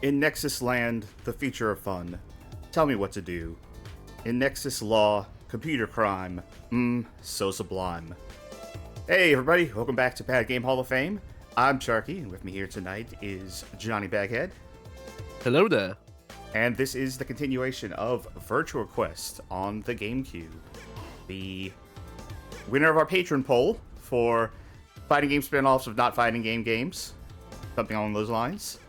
In Nexus land, the future of fun. Tell me what to do. In Nexus law, computer crime. So sublime. Hey everybody, welcome back to Bad Game Hall of Fame. I'm Sharky, and with me here tonight is Johnny Baghead. Hello there. And this is the continuation of Virtua Quest on the GameCube. The winner of our patron poll for fighting game spin-offs of not fighting game games. Something along those lines.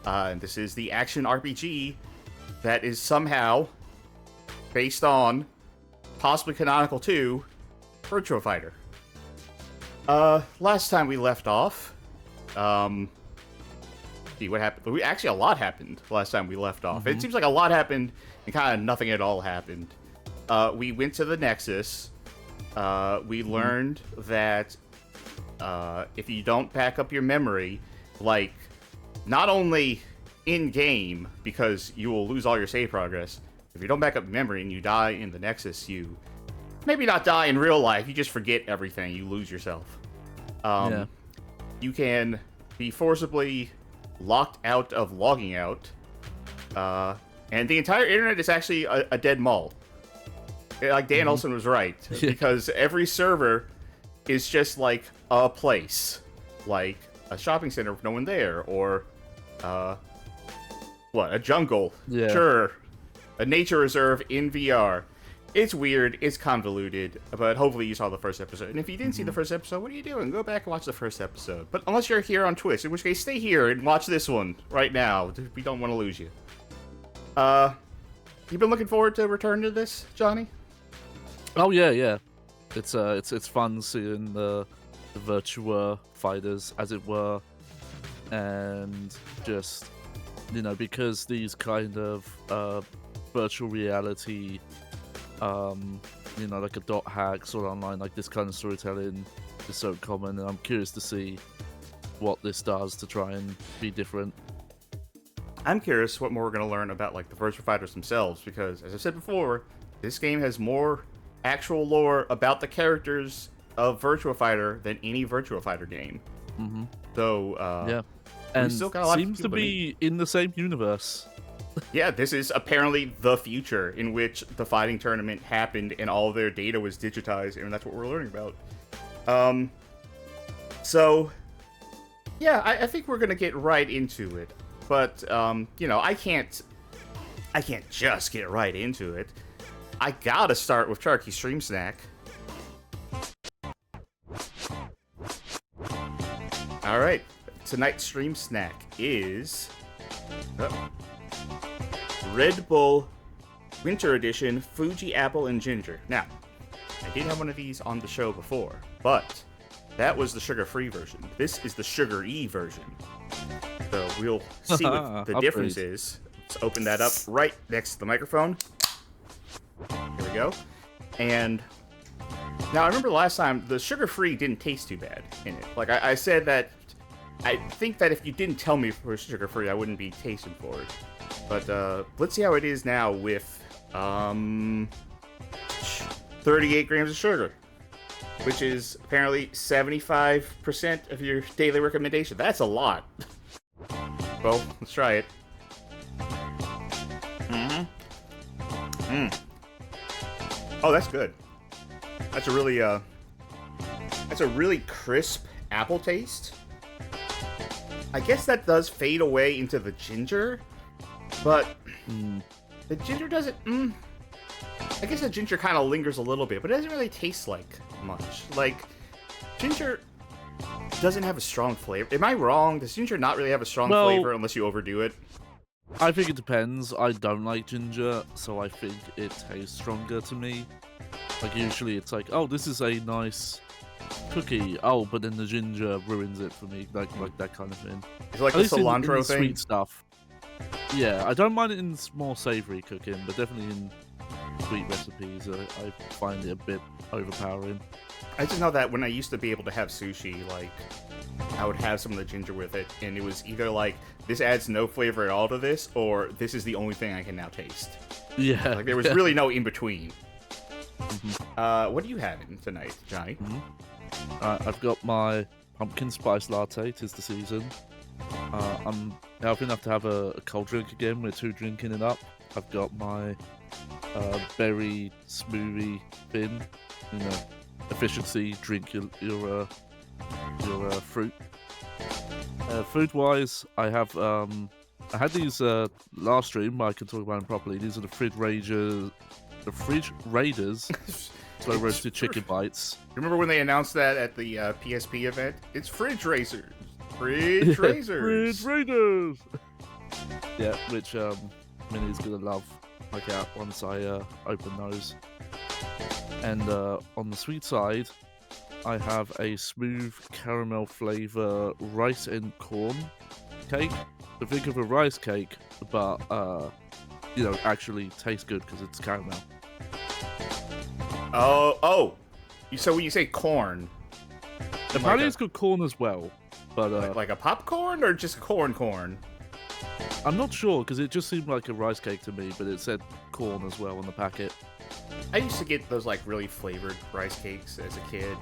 And this is the action RPG that is somehow based on, possibly canonical to, Virtua Fighter. Last time we left off, see what happened. Actually, a lot happened last time we left off. It seems like a lot happened and kind of nothing at all happened. We went to the Nexus. We learned that if you don't back up your memory, like, not only in-game, because you will lose all your save progress, if you don't back up memory and you die in the Nexus, you maybe not die in real life, you just forget everything, you lose yourself. You can be forcibly locked out of logging out, and the entire internet is actually a dead mall. Like, Dan Olsen was right, because every server is just like a place, like a shopping center with no one there, or a jungle, sure, a nature reserve in VR. It's weird, it's convoluted, but hopefully you saw the first episode. And if you didn't see the first episode, what are you doing? Go back and watch the first episode. But unless you're here on Twitch, in which case stay here and watch this one right now. We don't want to lose you. You been looking forward to return to this, Johnny? Oh yeah. It's fun seeing the Virtua fighters, as it were, and just, because these kind of virtual reality, like a dot hack sort of online, like this kind of storytelling is so common, and I'm curious to see what this does to try and be different. I'm curious what more we're going to learn about, like, the Virtua Fighters themselves, because, as I said before, this game has more actual lore about the characters of Virtua Fighter than any Virtua Fighter game. So, yeah. And still got a lot seems to be in the same universe. Yeah, this is apparently the future in which the fighting tournament happened and all of their data was digitized, and that's what we're learning about. So, yeah, I think we're gonna get right into it. But, I can't just get right into it. I gotta start with Sharky's Stream Snack. Alright, tonight's Stream Snack is Red Bull Winter Edition Fuji Apple and Ginger. Now, I did have one of these on the show before, but that was the sugar-free version. This is the sugar-y version. So we'll see what the difference is. Let's open that up right next to the microphone. Here we go. And now I remember last time the sugar-free didn't taste too bad in it. Like I said that I think that if you didn't tell me it was sugar-free, I wouldn't be tasting for it. But let's see how it is now with 38 grams of sugar, which is apparently 75% of your daily recommendation. That's a lot. Well, let's try it. Oh, that's good. That's a really crisp apple taste. I guess that does fade away into the ginger, but the ginger doesn't. I guess the ginger kind of lingers a little bit, but it doesn't really taste like much. Like, ginger doesn't have a strong flavor. Am I wrong? Does ginger not really have a strong flavor unless you overdo it? I think it depends. I don't like ginger, so I think it tastes stronger to me. Like, usually it's like, oh, this is a nice cookie. Oh, but then the ginger ruins it for me. Like that kind of thing. It's like the cilantro in thing? Sweet stuff. Yeah, I don't mind it in more savory cooking, but definitely in sweet recipes, I find it a bit overpowering. I just know that when I used to be able to have sushi, like, I would have some of the ginger with it, and it was either like, this adds no flavor at all to this, or this is the only thing I can now taste. Yeah. Like, there was really no in-between. What are you having tonight, Johnny? I've got my pumpkin spice latte. 'Tis the season. I'm healthy enough to have a cold drink again. We're 2 drinking it up. I've got my berry smoothie bin. You know, efficiency. Drink your fruit. Food-wise, I have I had these last stream. I can talk about them properly. These are the Fridge Raiders slow roasted chicken bites. Remember when they announced that at the PSP event? It's Fridge Racers. Fridge Racers. Fridge Raiders. Yeah, which Minnie's gonna love. Like once I open those. And on the sweet side, I have a smooth caramel flavor rice and corn cake. So think of a rice cake, but you know, actually tastes good because it's caramel. Oh. So when you say corn, apparently it's got corn as well, but like a popcorn or just corn? I'm not sure because it just seemed like a rice cake to me, but it said corn as well on the packet. I used to get those like really flavored rice cakes as a kid,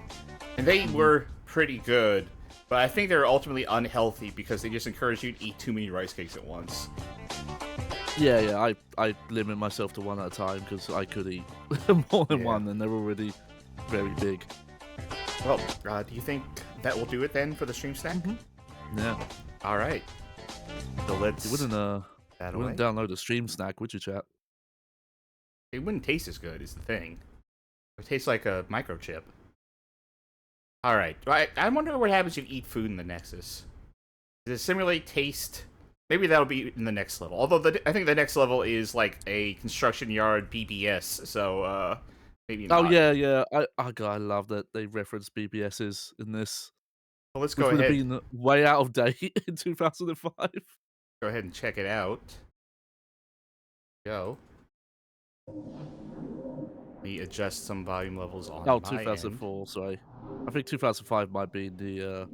and they were pretty good. But I think they're ultimately unhealthy because they just encourage you to eat too many rice cakes at once. Yeah, I limit myself to one at a time because I could eat more than one, and they're already very big. Well, do you think that will do it then for the stream snack? Yeah. All right. So let's. You wouldn't download a stream snack, would you, chat? It wouldn't taste as good, is the thing. It tastes like a microchip. All right. I wonder what happens if you eat food in the Nexus. Does it simulate taste? Maybe that'll be in the next level. Although I think the next level is like a construction yard BBS, so maybe not. Oh yeah. I love that they reference BBSs in this. Well, let's go ahead. ahead. Which would have been way out of date in 2005. Go ahead and check it out. Go. Let me adjust some volume levels on my 2004, end. sorry. I think 2005 might be the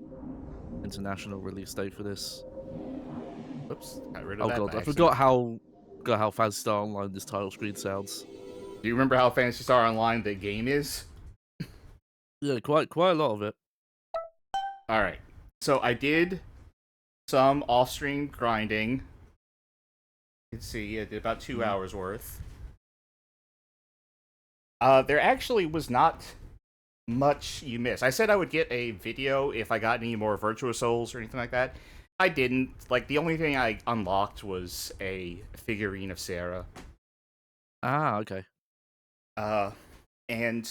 international release date for this. Oops, got rid of that. Oh god, I forgot how Phantasy Star Online this title screen sounds. Do you remember how Phantasy Star Online the game is? Yeah, quite a lot of it. All right, so I did some off-stream grinding. You can see I did about 2 hours worth. There actually was not much you missed. I said I would get a video if I got any more Virtua Souls or anything like that. I didn't. Like, the only thing I unlocked was a figurine of Sarah. Ah, okay. And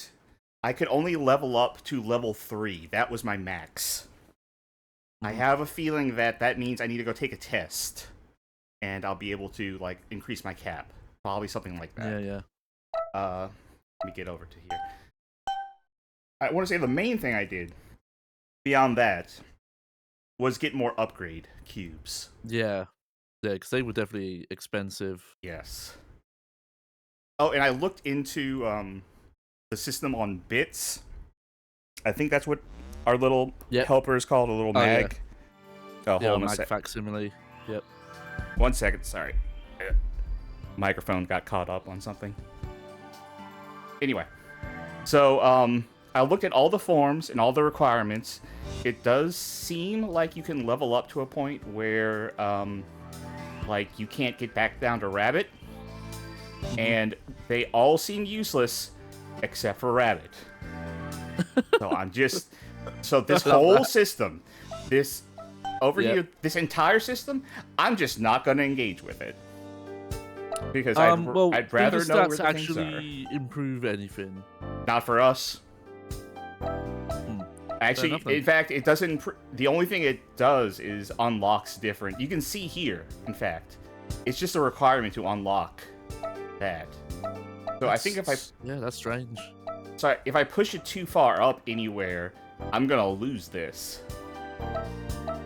I could only level up to level 3. That was my max. I have a feeling that means I need to go take a test. And I'll be able to, like, increase my cap. Probably something like that. Yeah. Let me get over to here. I want to say the main thing I did, beyond that, was get more upgrade cubes. Yeah, because they were definitely expensive. Yes. Oh, and I looked into the system on bits. I think that's what our little helper is called, a little mag. Yeah. Oh, hold on a mag sec. facsimile. Yep. 1 second, sorry. Microphone got caught up on something. Anyway, so I looked at all the forms and all the requirements. It does seem like you can level up to a point where, like, you can't get back down to Rabbit. And they all seem useless, except for Rabbit. So this whole system, this this entire system, I'm just not going to engage with it. Because I'd rather know where the things actually improve anything. Not for us. Actually, in fact, it doesn't. The only thing it does is unlocks different. You can see here, in fact, it's just a requirement to unlock that. So I think if I that's strange. So if I push it too far up anywhere, I'm gonna lose this.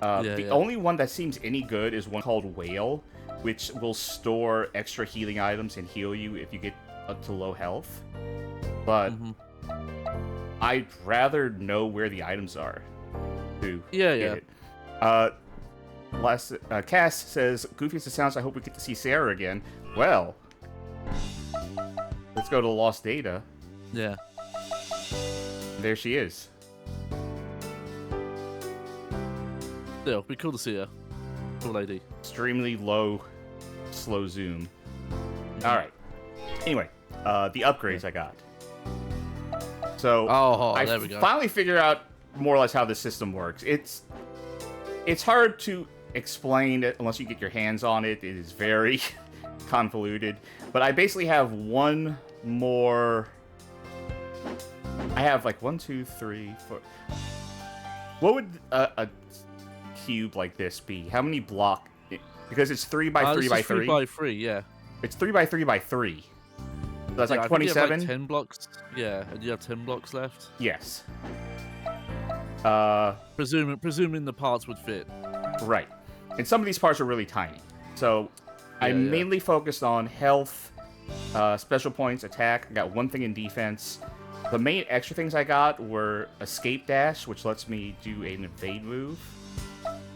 The only one that seems any good is one called Whale, which will store extra healing items and heal you if you get up to low health. But I'd rather know where the items are to get it. Cass says, "Goofy as it sounds, I hope we get to see Sarah again." Well, let's go to Lost Data. Yeah. There she is. Yeah, it'll be cool to see her. Cool lady. Extremely low, slow zoom. All right. Anyway, the upgrades I got. So there we go. finally figured out more or less how the system works. It's hard to explain it unless you get your hands on it. It is very convoluted. But I basically have one more. I have like 1, 2, 3, 4. What would a cube like this be? How many block? Because it's 3 by 3 by 3. 3 by 3, yeah. It's 3 by 3 by 3. So that's like I 27. think you have like 10 blocks. Yeah, and you have 10 blocks left. Yes. Presuming the parts would fit. Right. And some of these parts are really tiny. So I mainly focused on health, special points, attack. I got one thing in defense. The main extra things I got were escape dash, which lets me do an evade move.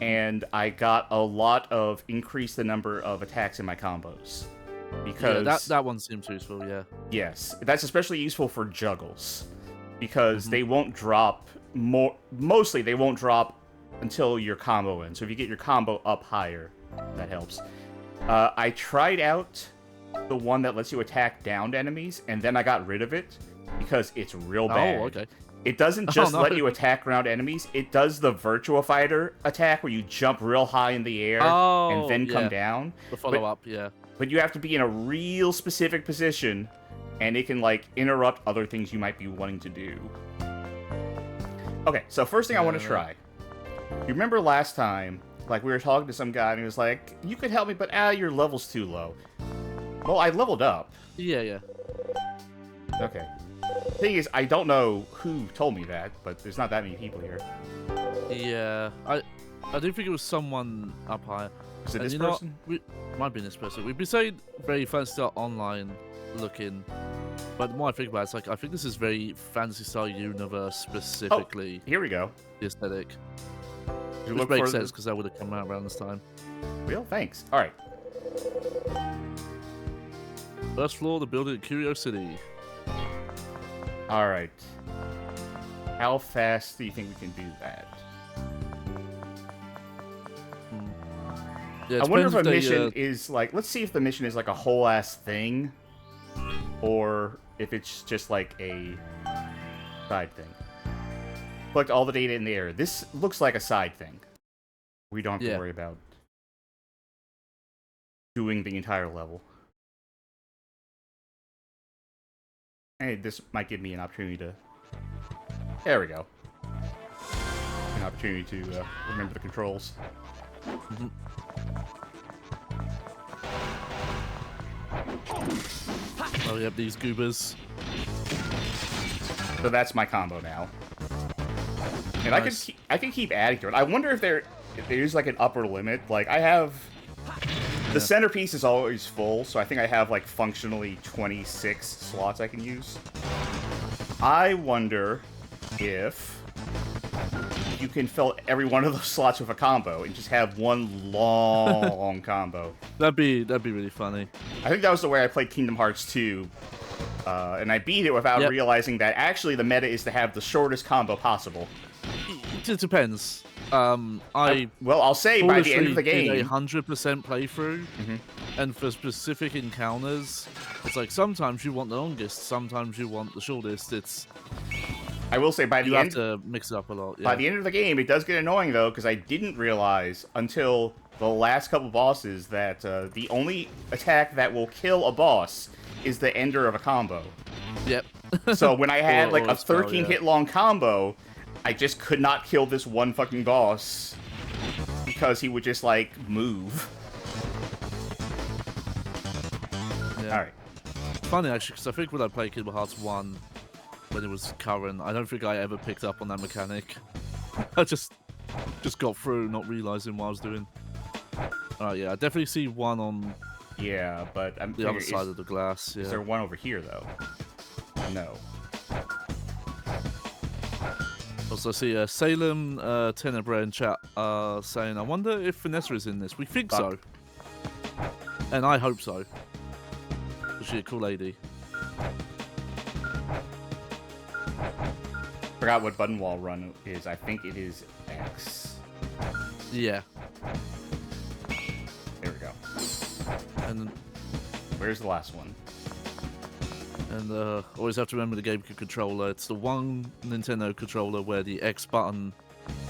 And I got a lot of increase the number of attacks in my combos. Because that one seems useful, yeah. Yes. That's especially useful for juggles. Because they won't drop mostly they won't drop until your combo ends. So if you get your combo up higher, that helps. I tried out the one that lets you attack downed enemies, and then I got rid of it because it's real bad. Oh, okay. It doesn't just let you attack ground enemies. It does the Virtua Fighter attack where you jump real high in the air and then come down. The follow-up, yeah. But you have to be in a real specific position, and it can, like, interrupt other things you might be wanting to do. Okay, so first thing I want to try. You remember last time, like, we were talking to some guy, and he was like, you could help me, but, your level's too low. Well, I leveled up. Yeah. Okay. Thing is, I don't know who told me that, but there's not that many people here. Yeah, I do think it was someone up higher. Is it this person? Might be this person. We've been saying very fancy style online looking, but the more I think about it, it's like, I think this is very fantasy star universe specifically. Oh, here we go. The aesthetic. Which makes sense because that would have come out around this time. Well, thanks. All right. First floor of the building at Curio City. All right. How fast do you think we can do that? Yeah, I wonder if a mission is like, let's see if the mission is like a whole ass thing, or if it's just like a side thing. Collect all the data in the air. This looks like a side thing. We don't have to worry about doing the entire level. Hey, this might give me an opportunity to... There we go. An opportunity to remember the controls. Oh, we have these goobers. So that's my combo now. And nice. I can keep adding to it. I wonder if there's like an upper limit. Like, I have... The centerpiece is always full, so I think I have, like, functionally 26 slots I can use. I wonder if you can fill every one of those slots with a combo and just have one long combo. That'd be really funny. I think that was the way I played Kingdom Hearts 2, and I beat it without realizing that actually the meta is to have the shortest combo possible. It depends. Well, I'll say by the end of the game, did a 100% playthrough, and for specific encounters, it's like sometimes you want the longest, sometimes you want the shortest. I will say by the end, you have to mix it up a lot. Yeah. By the end of the game, it does get annoying though, because I didn't realize until the last couple bosses that the only attack that will kill a boss is the ender of a combo. Yep. So when I had like a 13 hit long combo, I just could not kill this one fucking boss because he would just, like, move. Yeah. Alright. Funny, actually, because I think when I played Kingdom Hearts 1, when it was current, I don't think I ever picked up on that mechanic. I just got through, not realizing what I was doing. Alright, yeah, I definitely see one on but I'm the other side of the glass. Is there one over here, though? No. Also, I see Salem Tenebra in chat saying, I wonder if Vanessa is in this. We think so. And I hope so. She's a cool lady. Forgot what button wall run is. I think it is X. Yeah. And Where's the last one? And always have to remember the GameCube controller. It's the one Nintendo controller where the X button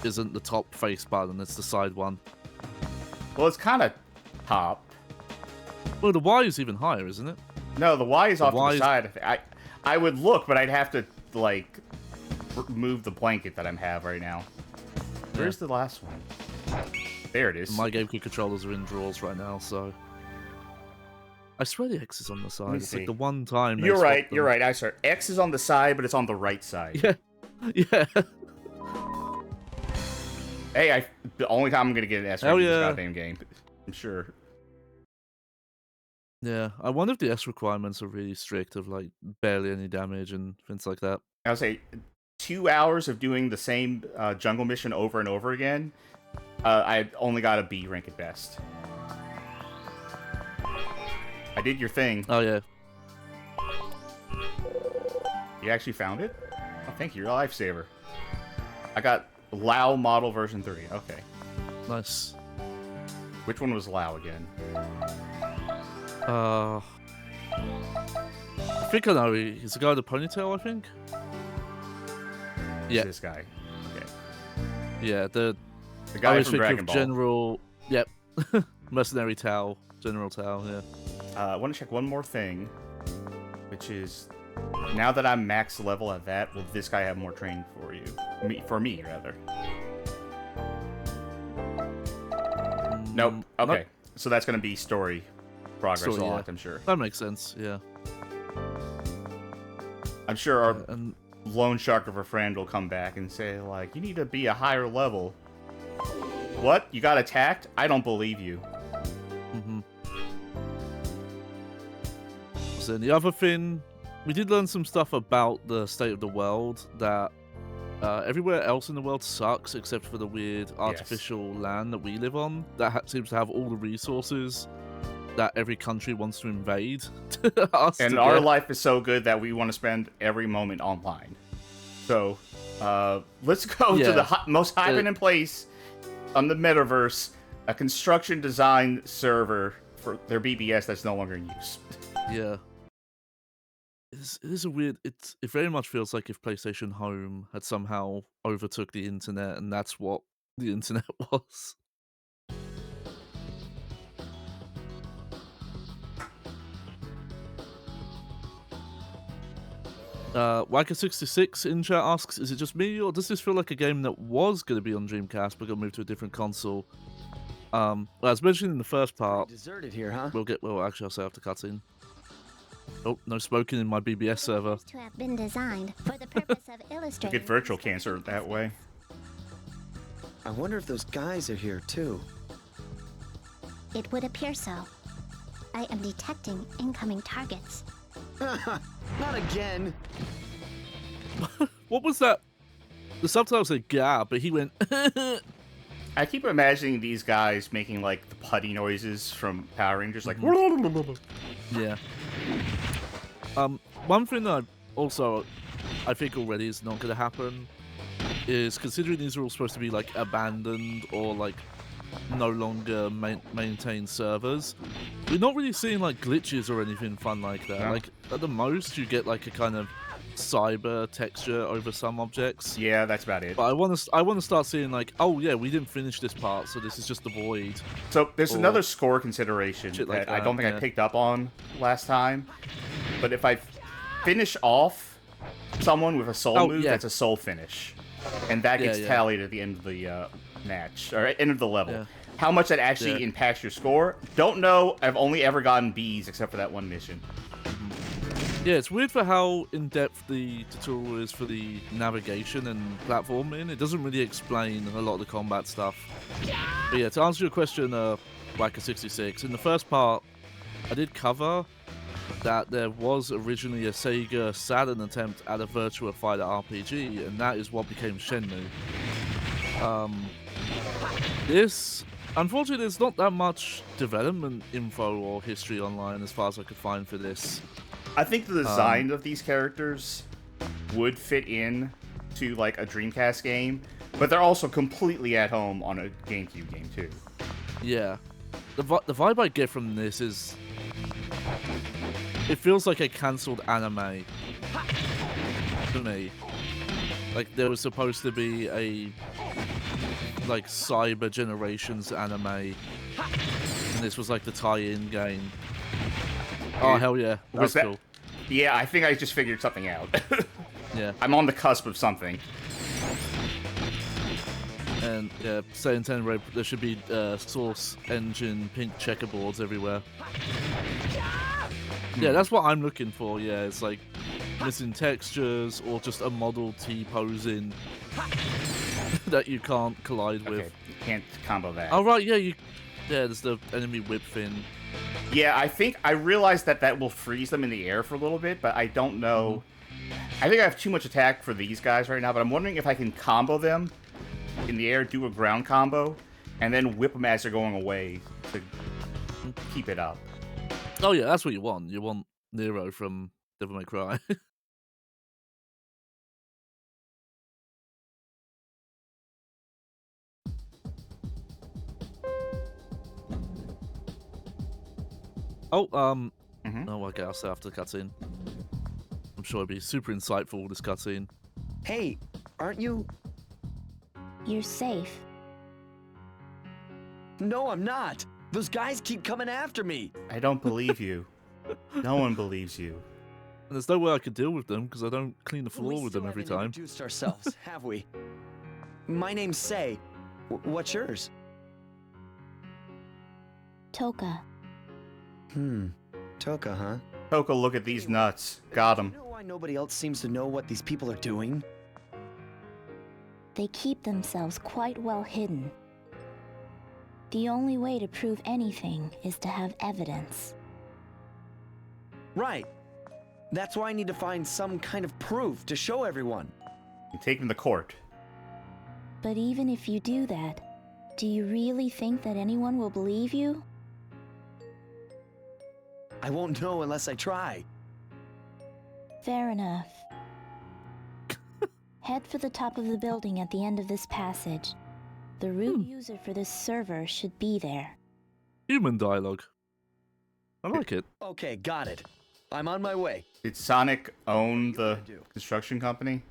isn't the top face button, it's the side one. Well, it's kind of top. Well, the Y is even higher, isn't it? No, the Y is off to the side. I would look, but I'd have to, like, move the blanket that I have right now. Where's the last one? There it is. My GameCube controllers are in drawers right now, so... I swear the X is on the side. It's like the one time You're right, you're right. I swear. X is on the side, but it's on the right side. Yeah. Yeah. Hey, the only time I'm going to get an S rank in this goddamn game. I'm sure. Yeah, I wonder if the S requirements are really strict of, like, barely any damage and things like that. I would say 2 hours of doing the same jungle mission over and over again, I only got a B rank at best. I did your thing. Oh, yeah. You actually found it? Oh, thank you. You're a lifesaver. I got Lao model version 3. Okay. Nice. Which one was Lao again? I think I know. He's the guy with the ponytail, I think? Yeah. This guy. Okay. Yeah, the guy from Dragon Ball. General... Yep. Mercenary Tao. General Tao, yeah. I want to check one more thing, which is, now that I'm max level at that, will this guy have more training for you? For me, rather. Nope. Okay. Nope. So that's going to be story progress unlocked, I'm sure. That makes sense, yeah. I'm sure our loan shark of a friend will come back and say, like, you need to be a higher level. What? You got attacked? I don't believe you. Mm-hmm. So the other thing, we did learn some stuff about the state of the world, that everywhere else in the world sucks except for the weird artificial land that we live on that seems to have all the resources that every country wants to invade. And our life is so good that we want to spend every moment online. So let's go to the most happening place on the metaverse, a construction design server for their BBS that's no longer in use. Yeah. It is a weird... It very much feels like if PlayStation Home had somehow overtook the internet, and that's what the internet was. Waka66 in chat asks, is it just me, or does this feel like a game that was going to be on Dreamcast but got moved to a different console? Well, as mentioned in the first part, deserted here, huh? Well, actually, I'll say after cutscene. Oh, no smoking in my BBS server. To have been designed for the purpose of illustrating. Get virtual cancer that way. I wonder if those guys are here too. It would appear so. I am detecting incoming targets. Not again. What was that? The subtitle said "gah," but he went. I keep imagining these guys making like the putty noises from Power Rangers, like. Yeah. One thing that I think already is not going to happen is, considering these are all supposed to be like abandoned or like no longer maintained servers, we're not really seeing like glitches or anything fun like that. No. Like at the most, you get like a kind of cyber texture over some objects. Yeah, that's about it. But I want to start seeing like, oh yeah, we didn't finish this part, so this is just the void. So there's another score consideration that I don't think I picked up on last time. But if I finish off someone with a soul move, that's a soul finish, and that gets tallied at the end of the match or end of the level. Yeah. How much that actually impacts your score, don't know. I've only ever gotten B's except for that one mission. Yeah, it's weird for how in-depth the tutorial is for the navigation and platforming. It doesn't really explain a lot of the combat stuff. But yeah, to answer your question, Waka66, in the first part, I did cover that there was originally a Sega Saturn attempt at a Virtua Fighter RPG, and that is what became Shenmue. Unfortunately, there's not that much development info or history online as far as I could find for this. I think the design of these characters would fit in to like a Dreamcast game, but they're also completely at home on a GameCube game too. Yeah, the vibe I get from this is It feels like a cancelled anime to me. Like there was supposed to be a like Cyber Generations anime, and this was like the tie-in game. Oh hell yeah, Was that's that? cool. Yeah, I think I just figured something out. Yeah. I'm on the cusp of something. And yeah, Satan 10 there should be source engine pink checkerboards everywhere. Yeah, that's what I'm looking for. Yeah, it's like missing textures or just a model T-posing that you can't collide with. Okay, you can't combo that. Oh right, yeah, yeah, there's the enemy whip thing. Yeah, I think I realized that will freeze them in the air for a little bit, but I don't know. I think I have too much attack for these guys right now, but I'm wondering if I can combo them in the air, do a ground combo, and then whip them as they're going away to keep it up. Oh yeah, that's what you want. You want Nero from Devil May Cry. Oh, oh, I guess after the cutscene. I'm sure it'd be super insightful, this cutscene. Hey, aren't you? You're safe. No, I'm not. Those guys keep coming after me. I don't believe you. No one believes you. And there's no way I could deal with them because I don't clean the We floor with them still every haven't time. introduced ourselves, have we? My name's Sei. What's yours? Toka. Toka, huh? Toko, look at these nuts. Got You him. know why nobody else seems to know what these people are doing? They keep themselves quite well hidden. The only way to prove anything is to have evidence. Right. That's why I need to find some kind of proof to show everyone. You take them to court. But even if you do that, do you really think that anyone will believe you? I won't know unless I try. Fair enough. Head for the top of the building at the end of this passage. The root user for this server should be there. Human dialogue. I like it. Okay, got it. I'm on my way. Did Sonic own the gonna do? construction company?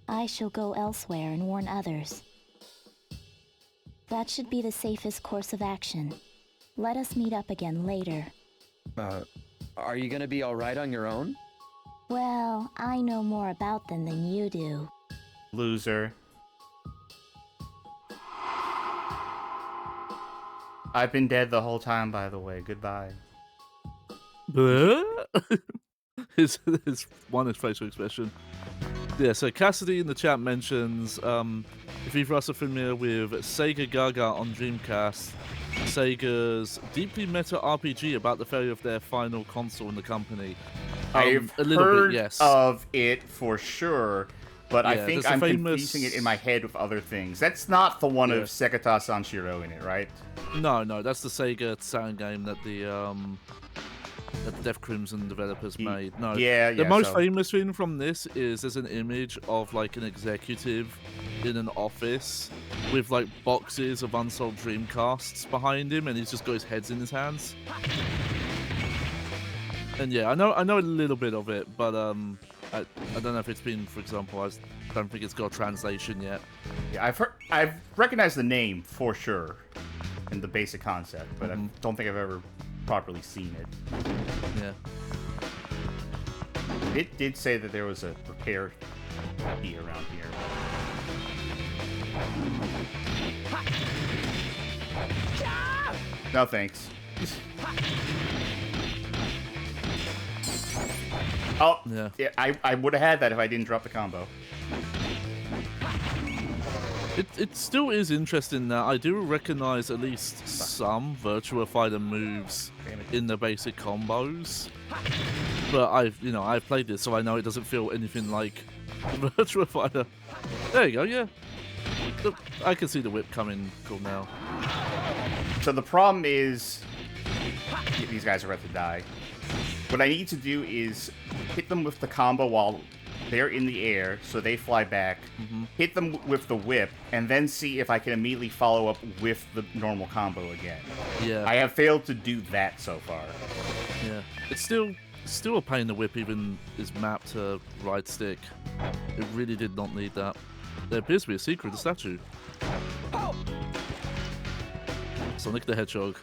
I shall go elsewhere and warn others. That should be the safest course of action. Let us meet up again later. Are you gonna be alright on your own? Well, I know more about them than you do. Loser. I've been dead the whole time, by the way. Goodbye. his facial expression. Yeah, so Cassidy in the chat mentions if either of us are familiar with Sega Gaga on Dreamcast, Sega's deeply meta RPG about the failure of their final console in the company. I've a little heard bit, yes. of it for sure, but I Yeah, think there's a I'm famous- confusing it in my head with other things. That's not the one Yeah. of Sekata Sanshiro in it, right? No, that's the Sega Saturn game that the Death Crimson developers made. No, the most famous thing from this is there's an image of like an executive in an office with like boxes of unsold Dreamcasts behind him, and he's just got his heads in his hands. And yeah, I know a little bit of it, but I don't know if it's been, for example, I don't think it's got a translation yet. Yeah, I've recognized the name for sure, and the basic concept, but I don't think I've ever properly seen it. Yeah. It did say that there was a repair key around here. No thanks. Oh, Yeah. I would have had that if I didn't drop the combo. It still is interesting that I do recognize at least some Virtua Fighter moves in the basic combos, but I've played this, so I know it doesn't feel anything like Virtua Fighter. There you go, yeah. I can see the whip coming cool now. So the problem is, these guys are about to die. What I need to do is hit them with the combo while they're in the air, so they fly back, hit them with the whip, and then see if I can immediately follow up with the normal combo again. Yeah. I have failed to do that so far. Yeah, it's still Still a pain in the whip, even is mapped to right stick. It really did not need that. There appears to be a secret in the statue. Sonic the Hedgehog.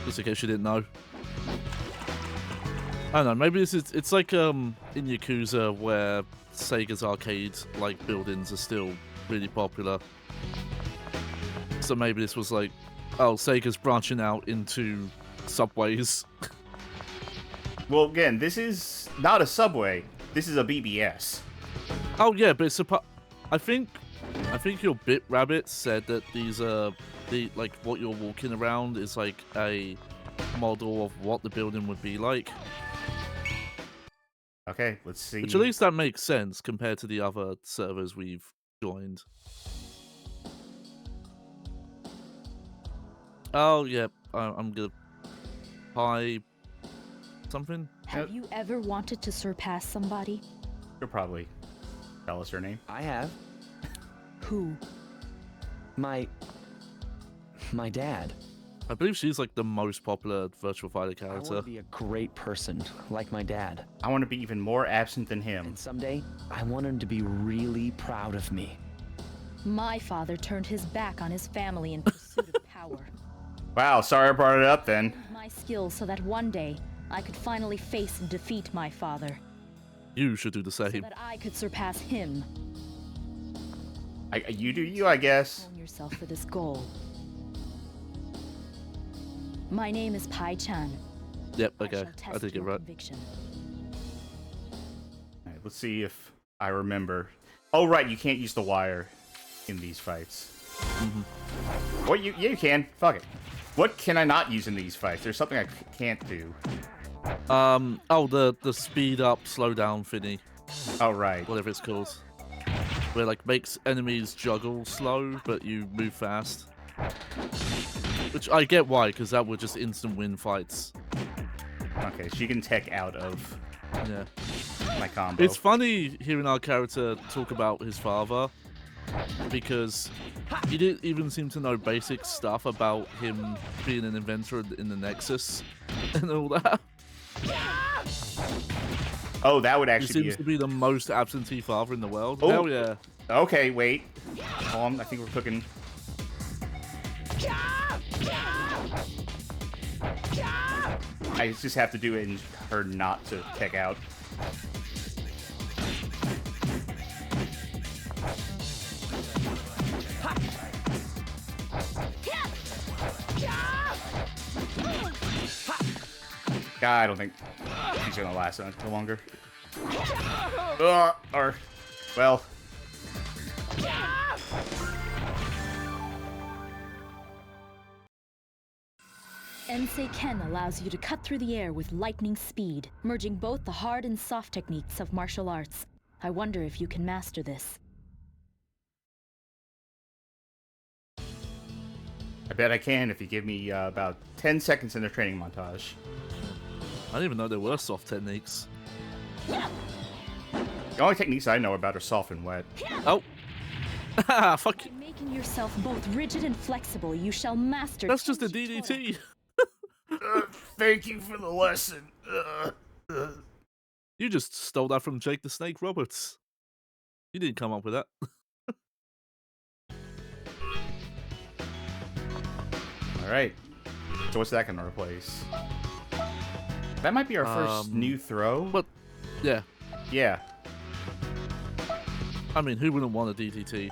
Just in case you didn't know. I don't know, maybe it's like in Yakuza where Sega's arcade like buildings are still really popular. So maybe this was like, oh, Sega's branching out into subways. Well, again, this is not a subway. This is a BBS. Oh yeah, but it's I think your Bit Rabbit said that these are like what you're walking around is like a model of what the building would be like. Okay, let's see. Which at least that makes sense compared to the other servers we've joined. Oh yeah, I'm gonna buy something. Have you ever wanted to surpass somebody? You'll probably tell us her name. I have. Who? My dad. I believe she's like the most popular Virtua Fighter I want character. to be a great person, like my dad. I want to be even more absent than him. And someday, I want him to be really proud of me. My father turned his back on his family in pursuit of power. Wow, sorry I brought it up then. My skills so that one day I could finally face and defeat my father. You should do the So same. that I could surpass him. You do you, I guess. Own yourself for this goal. My name is Pai Chan. Yep, I okay, shall I test did get your right. conviction. All right, let's see if I remember. Oh, right, you can't use the wire in these fights. What yeah, you can. Fuck it. What can I not use in these fights? There's something I can't do. Oh, the speed up, slow down thingy, Oh, right. whatever it's called. Where like makes enemies juggle slow, but you move fast. Which I get why, because that would just instant win fights. Okay, she can tech out of Yeah. my combo. It's funny hearing our character talk about his father, because he didn't even seem to know basic stuff about him being an inventor in the Nexus and all that. Oh, that would He actually be seems to be the most absentee father in the world. Oh. Hell yeah. Okay, wait. Hold on, I think we're cooking. I just have to do it and her not to tech out. God, I don't think she's gonna last much longer. Or, well. Ensei Ken allows you to cut through the air with lightning speed, merging both the hard and soft techniques of martial arts. I wonder if you can master this. I bet I can if you give me about 10 seconds in the training montage. I didn't even know there were soft techniques. The only techniques I know about are soft and wet. Oh. Fuck. By making yourself both rigid and flexible, you shall master. That's just a Tenjutsu. DDT. Thank you for the lesson. You just stole that from Jake the Snake Roberts. You didn't come up with that. Alright. So what's that gonna replace? That might be our first new throw. But, yeah. Yeah. I mean, who wouldn't want a DDT?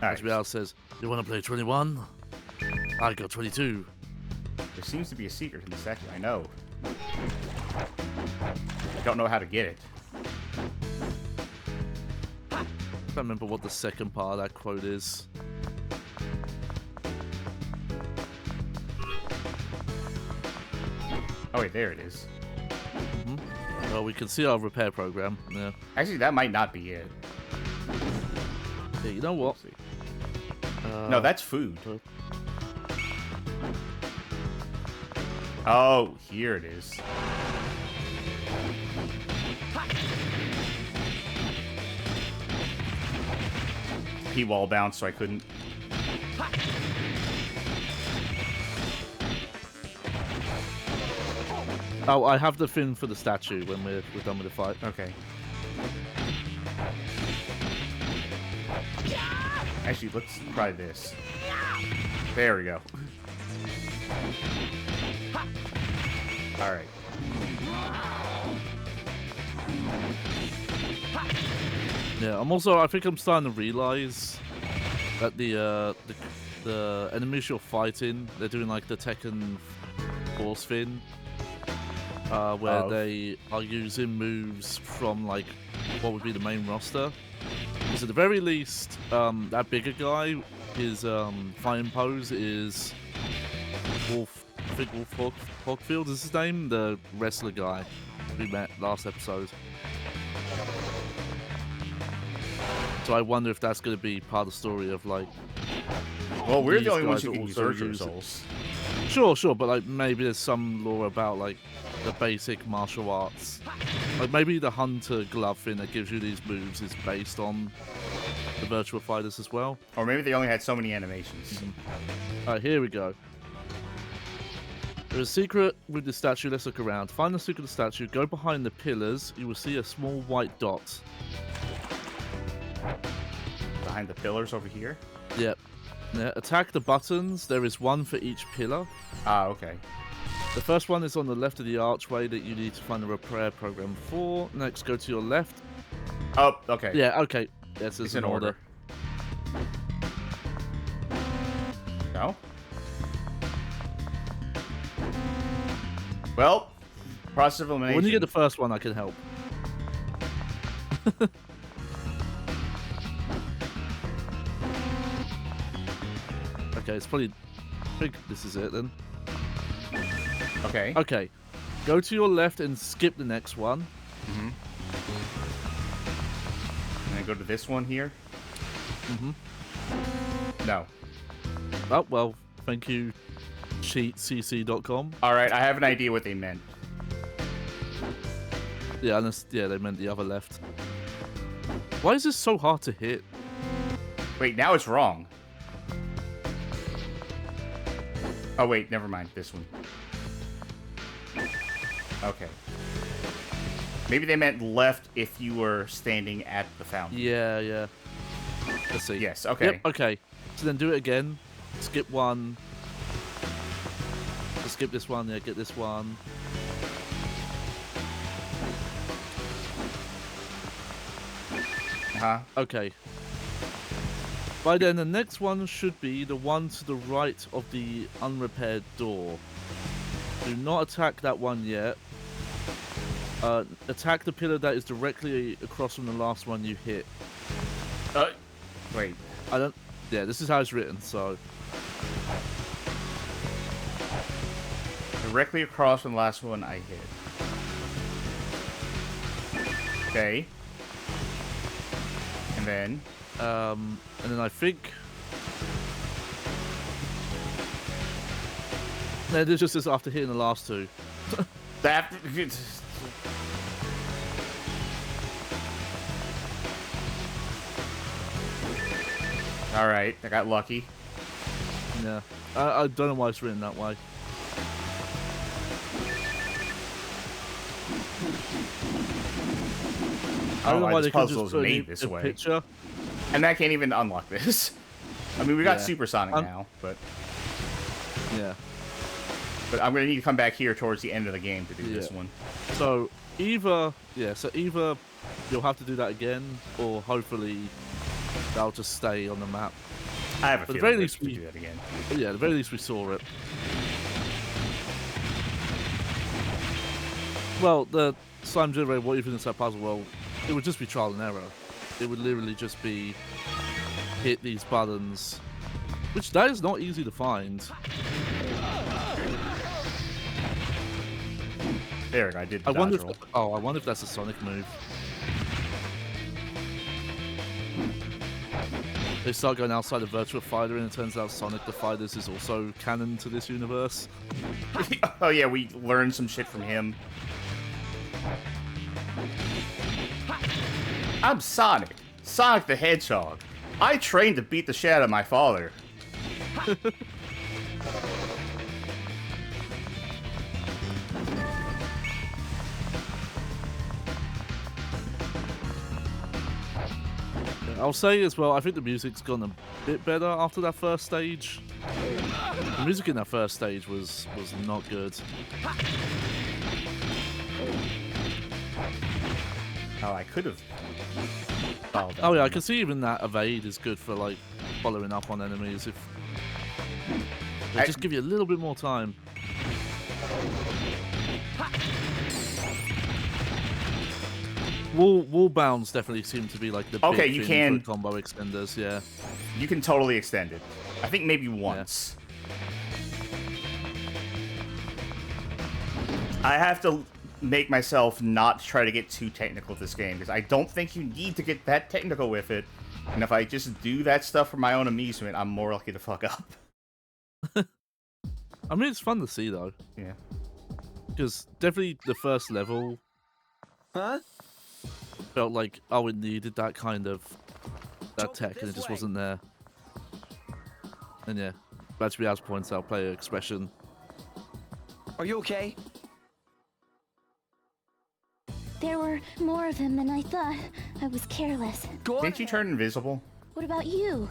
Alright. HiA says, you want to play 21? I got 22. There seems to be a secret in the statue, I know. I don't know how to get it. I don't remember what the second part of that quote is. Oh wait, there it is. Well, we can see our repair program. Yeah. Actually, that might not be it. Yeah, you know what? Let's see. No, that's food. Oh, here it is. He wall bounced, so I couldn't. Oh, I have the thing for the statue when we're done with the fight. Okay. Actually, let's try this. There we go. Alright. Yeah, I think I'm starting to realize that the enemies you're fighting, they're doing like the Tekken Force thing, where they are using moves from like what would be the main roster. Because at the very least, that bigger guy, his fighting pose is Wolf. I think Wolf Hogfield is his name, the wrestler guy we met last episode. So I wonder if that's going to be part of the story of like. Well, we're the only guys ones who are can use also Virtua using- Souls. Sure, but like maybe there's some lore about like the basic martial arts. Like maybe the Hunter glove thing that gives you these moves is based on the Virtua Fighters as well. Or maybe they only had so many animations. Alright, here we go. There's a secret with the statue. Let's look around. Find the secret of the statue. Go behind the pillars. You will see a small white dot. Behind the pillars over here? Yep. Yeah, attack the buttons. There is one for each pillar. Ah, okay. The first one is on the left of the archway that you need to find a repair program for. Next, go to your left. Oh, okay. Yeah, okay. Yes, It's in order. No? Well, process of elimination. When you get the first one, I can help. Okay, it's probably... I think this is it then. Okay. Okay. Go to your left and skip the next one. Mm-hmm. And then go to this one here? Mm-hmm. No. Oh, well, thank you, cheatcc.com. Alright, I have an idea what they meant. Yeah, unless, yeah, they meant the other left. Why is this so hard to hit? Wait, now it's wrong. Oh, wait, never mind. This one. Okay. Maybe they meant left if you were standing at the fountain. Yeah. Let's see. Yes, okay. Yep, okay. So then do it again. Skip one. So skip this one, yeah, get this one. Uh-huh. Okay. By then, the next one should be the one to the right of the unrepaired door. Do not attack that one yet. Attack the pillar that is directly across from the last one you hit. Wait. I don't... Yeah, this is how it's written, so... Directly across from the last one I hit. Okay. And then... And then I think... No, this just is after hitting the last two. That... Alright, I got lucky. Yeah. I don't know why it's written that way. I don't know why this they could puzzle just is put made a this way. picture. And I can't even unlock this. I mean, we got Yeah. Supersonic now, but Yeah. I'm gonna need to come back here towards the end of the game to do this one. So either you'll have to do that again, or hopefully that'll just stay on the map. I have a But at the feeling very we least should we- do that again. But yeah, at the very least we saw it. Well, the slime generator, what even is that puzzle? Well, it would just be trial and error. It would literally just be hit these buttons, which that is not easy to find. There, I did the I wonder dodge if roll. I wonder if that's a Sonic move. They start going outside of Virtua Fighter, and it turns out Sonic the Fighters is also canon to this universe. Oh yeah, we learned some shit from him. I'm Sonic. Sonic the Hedgehog. I trained to beat the shit out of my father. I'll say as well, I think the music's gone a bit better after that first stage. The music in that first stage was not good. Oh, I could have. Oh yeah, I can see even that evade is good for like following up on enemies if they just give you a little bit more time. Wall bounds definitely seem to be like the big thing for combo extenders. Yeah, you can totally extend it. I think maybe once. Yeah. I have to make myself not try to get too technical with this game because I don't think you need to get that technical with it. And if I just do that stuff for my own amusement, I'm more likely to fuck up. I mean, it's fun to see though. Yeah. Because definitely the first level. Huh? Felt like, oh, it needed that kind of tech, and it just wasn't there. And yeah, Virtua points out player expression. Are you okay? There were more of him than I thought. I was careless. Didn't you turn invisible? What about you?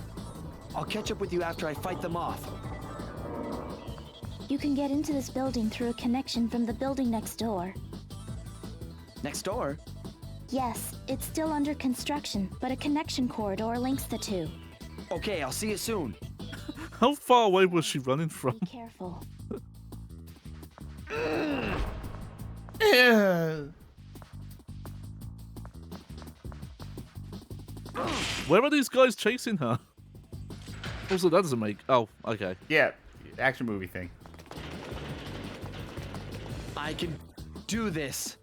I'll catch up with you after I fight them off. You can get into this building through a connection from the building next door. Next door? Yes, it's still under construction, but a connection corridor links the two. Okay, I'll see you soon. How far away was she running from? Be careful. Where are these guys chasing her? Also, that doesn't make... Oh, okay. Yeah, action movie thing. I can do this.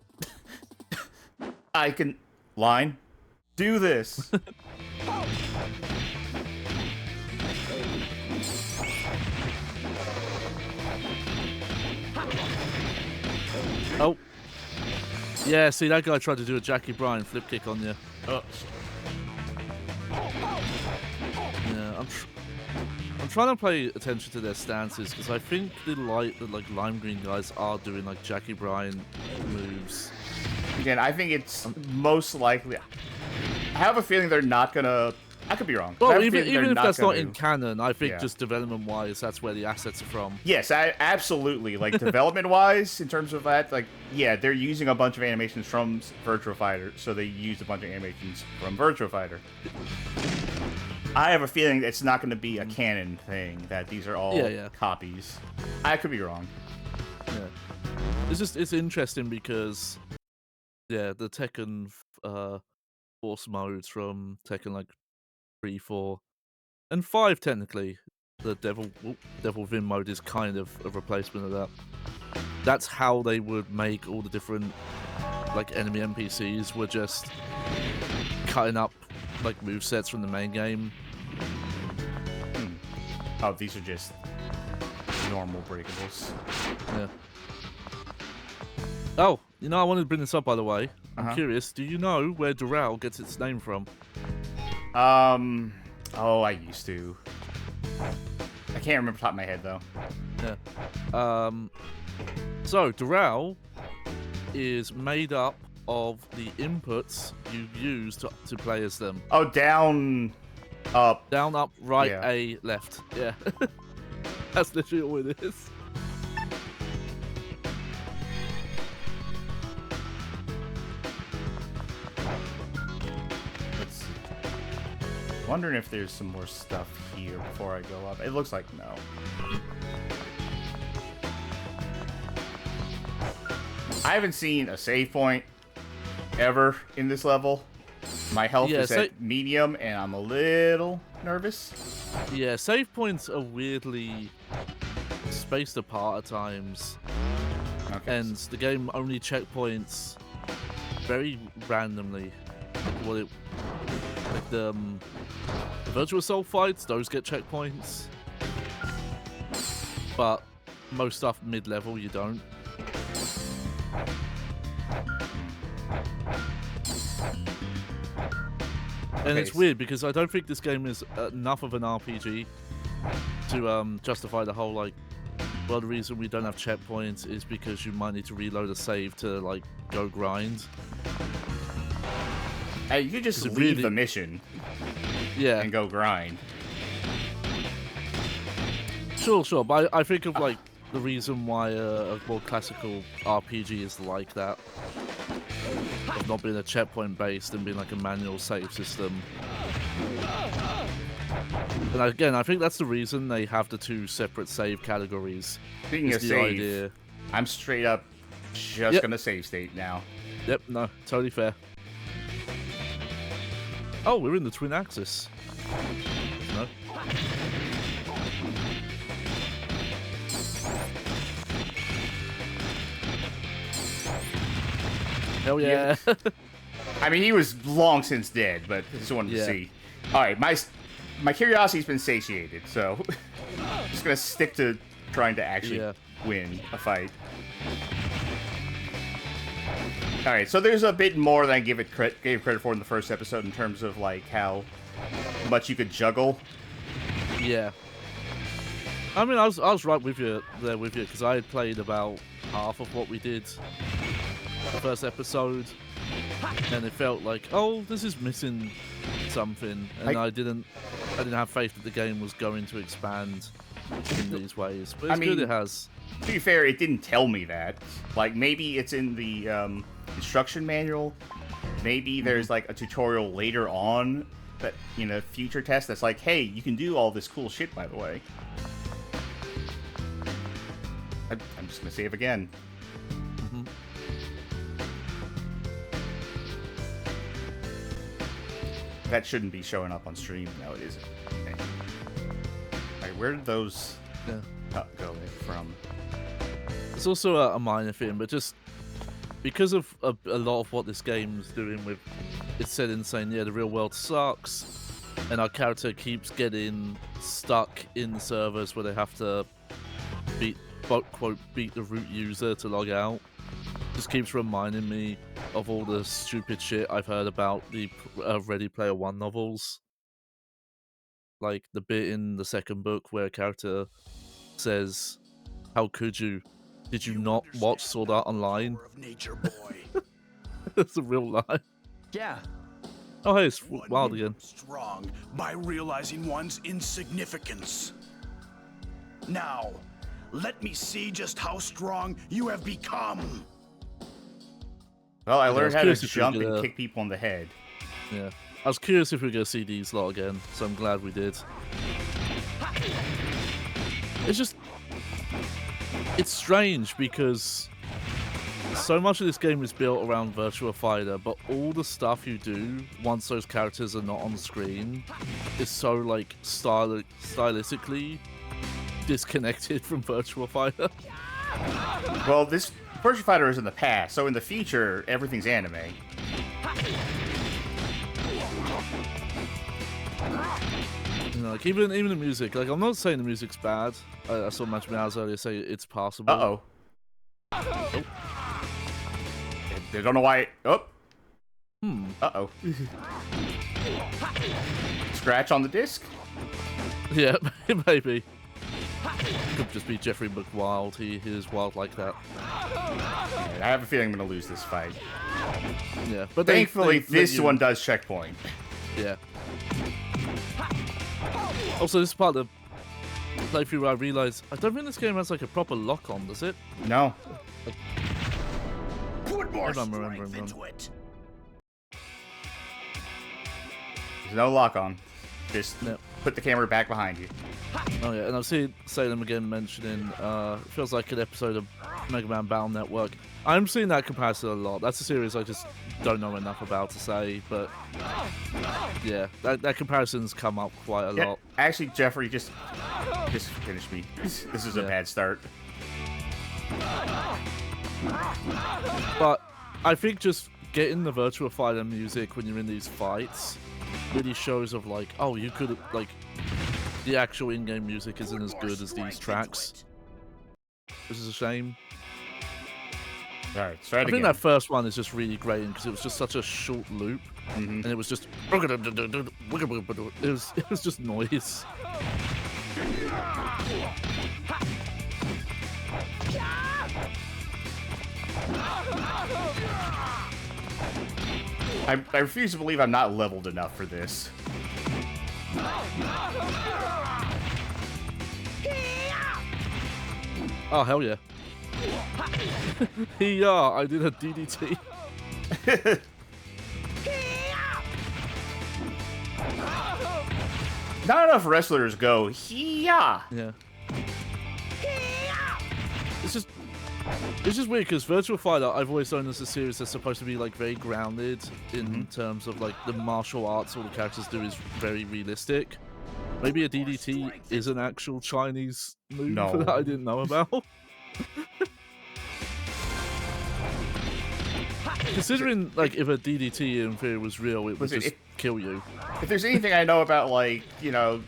I can... Line. Do this. Oh. Yeah, see, that guy tried to do a Jackie Bryan flip kick on you. Oh. Yeah, I'm trying to pay attention to their stances because I think the lime green guys are doing like Jackie Bryan moves. Again, I think it's most likely. I have a feeling they're not gonna. I could be wrong. Well, even if that's not in canon, I think just development-wise, that's where the assets are from. Yes, absolutely. Like development-wise, in terms of that, like yeah, they're using a bunch of animations from Virtua Fighter, so they used a bunch of animations from Virtua Fighter. I have a feeling it's not going to be a canon thing. That these are all copies. I could be wrong. Yeah, it's interesting because the Tekken Force modes from Tekken like 3, 4, and 5 technically. The Devil Vin mode is kind of a replacement of that. That's how they would make all the different like enemy NPCs were just cutting up like movesets from the main game. Oh, these are just normal breakables. Yeah. Oh, you know, I wanted to bring this up by the way. I'm curious, do you know where Doral gets its name from? Oh, I used to. I can't remember top of my head though. Yeah. So Doral is made up of the inputs you use to play as them. Oh, down, up. Down, up, right, A, left. Yeah. That's literally all it is. Wondering if there's some more stuff here before I go up. It looks like no. I haven't seen a save point ever in this level. My health is at medium, and I'm a little nervous. Yeah, save points are weirdly spaced apart at times. Okay. And the game only checkpoints very randomly. Like the Virtua Soul fights, those get checkpoints. But most stuff mid-level, you don't. And it's weird because I don't think this game is enough of an RPG to justify the whole like. Well, the reason we don't have checkpoints is because you might need to reload a save to like go grind. Hey, you could just leave the mission. Yeah. and go grind. Sure, but I think of like the reason why a more classical RPG is like that, of not being a checkpoint based and being like a manual save system. And again, I think that's the reason they have the two separate save categories. Speaking of save, I'm straight up just gonna save state now. Yep, no, totally fair. Oh, we're in the twin axis. No. Hell yeah. I mean, he was long since dead, but I just wanted to see. All right, my curiosity's been satiated, so I'm just gonna stick to trying to actually win a fight. All right, so there's a bit more than I gave credit for in the first episode in terms of like how much you could juggle. Yeah. I mean, I was right with you there because I had played about half of what we did the first episode, and it felt like, oh, this is missing something, and I didn't have faith that the game was going to expand in these ways. But it's good it has. To be fair, it didn't tell me that. Like, maybe it's in the instruction manual. Maybe there's like a tutorial later on that future test that's like, hey, you can do all this cool shit, by the way. I'm just gonna save again. That shouldn't be showing up on stream. No, it isn't. Okay. Alright, where did those go from? It's also a minor thing, but just because of a lot of what this game's doing with it's said in saying, yeah, the real world sucks, and our character keeps getting stuck in servers where they have to beat the root user to log out. Just keeps reminding me of all the stupid shit I've heard about the Ready Player One novels. Like the bit in the second book where a character says, "How could you? Did you not watch Sword Art Online?" It's a real lie. Yeah. Oh hey, it's wild again. Strong by realizing one's insignificance. Now, let me see just how strong you have become. Well, I learned how to jump and kick people on the head. Yeah. I was curious if we were going to see these lot again, so I'm glad we did. It's just... It's strange because so much of this game is built around Virtua Fighter, but all the stuff you do once those characters are not on screen is so, like, stylistically disconnected from Virtua Fighter. Well, this Virtua Fighter is in the past, so in the future, everything's anime. Like even the music, like I'm not saying the music's bad. I saw Match Meows earlier say it's passable. Uh-oh. Oh. They don't know why. Oh. Uh-oh. Scratch on the disc? Yeah, maybe. Could just be Jeffrey McWild. He is wild like that. I have a feeling I'm gonna lose this fight. Yeah, but thankfully this one does checkpoint. Yeah. Also, this is part of the playthrough where I realised I don't think this game has like a proper lock on, does it? No. Put more strength into it. There's no lock on. Just put the camera back behind you. Oh yeah, and I've seen Salem again mentioning feels like an episode of Mega Man Battle Network. I'm seeing that comparison a lot. That's a series I just don't know enough about to say, but yeah, that comparison's come up quite a lot. Actually, Jeffrey, just finish me. This is a bad start. But I think just getting the Virtua Fighter music when you're in these fights really shows of like, oh, you could like the actual in-game music isn't as good as these tracks, which is a shame. All right, let's try it again. I think that first one is just really great because it was just such a short loop, and it was just it was just noise. I refuse to believe I'm not leveled enough for this. Oh, hell yeah. HiA, I did a DDT. Not enough wrestlers go HiA. Yeah. It's just weird because Virtua Fighter, I've always known as a series that's supposed to be like very grounded in terms of like the martial arts all the characters do is very realistic. Maybe a DDT is an actual Chinese move that I didn't know about. Considering like if a DDT in theory was real, it would just kill you. If there's anything I know about, like, you know,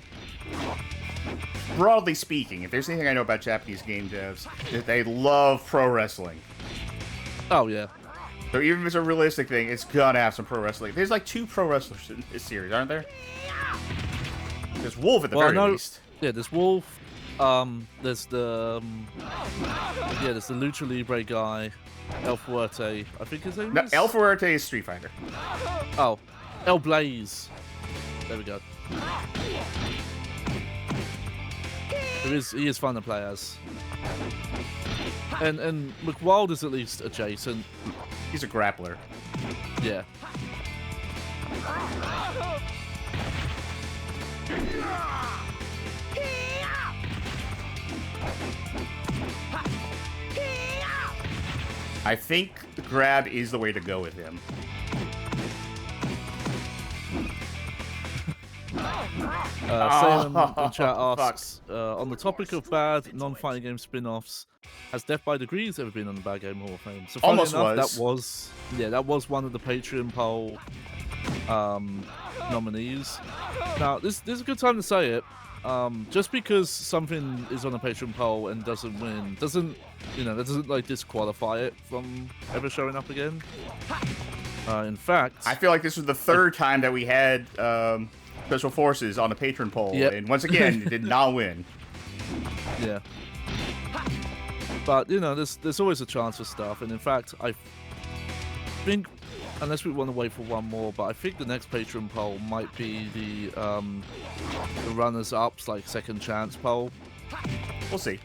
broadly speaking, if there's anything I know about Japanese game devs, that they love pro wrestling. Oh yeah. So even if it's a realistic thing, it's gonna have some pro wrestling. There's like 2 pro wrestlers in this series, aren't there? There's Wolf at the very least. Yeah, there's Wolf. There's the there's the Lucha Libre guy, El Fuerte. I think his name is. El Fuerte is Street Fighter. Oh, El Blaze. There we go. He is fun to play as. And McWild is at least adjacent. He's a grappler. Yeah. I think the grab is the way to go with him. Sam in chat asks, on the topic of bad non-fighting game spin-offs, has Death by Degrees ever been on the Bad Game Hall of Fame? So funny enough, that was one of the Patreon poll nominees. Now, this is a good time to say it. Just because something is on a Patreon poll and doesn't win, that doesn't like disqualify it from ever showing up again. In fact, I feel like this was the third time that we had Special Forces on a Patreon poll, and once again, it did not win. Yeah. But there's always a chance for stuff, and in fact, I think, unless we want to wait for one more, but I think the next Patreon poll might be the runners-ups, like second chance poll. We'll see.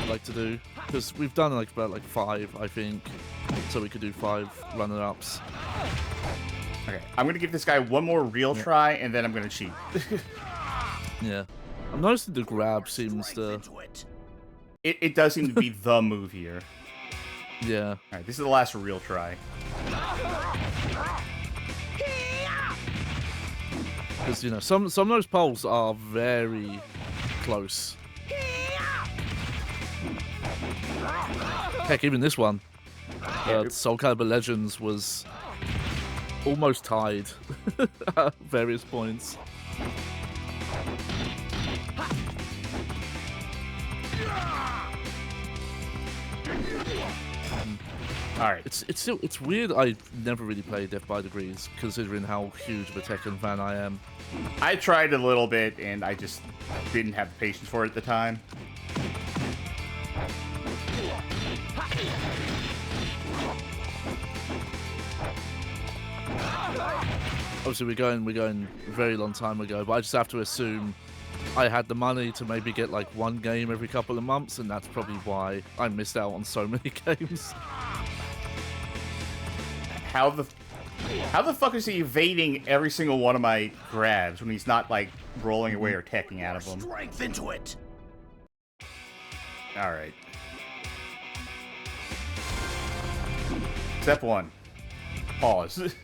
I'd like to do, because we've done about 5, I think, so we could do 5 runner-ups. Okay, I'm gonna give this guy one more real try, and then I'm gonna cheat. Yeah, I'm noticing the grab seems to. It does seem to be the move here. Yeah. All right, this is the last real try. Because some of those polls are very close. Heck, even this one, Soul Calibur Legends was almost tied at various points. Alright. It's weird I never really played Death by Degrees, considering how huge of a Tekken fan I am. I tried a little bit, and I just didn't have the patience for it at the time. Obviously, we're going a very long time ago, but I just have to assume I had the money to maybe get like one game every couple of months, and that's probably why I missed out on so many games. How the fuck is he evading every single one of my grabs when he's not like rolling away or teching out of them? Strength into it. All right. Step 1. Pause.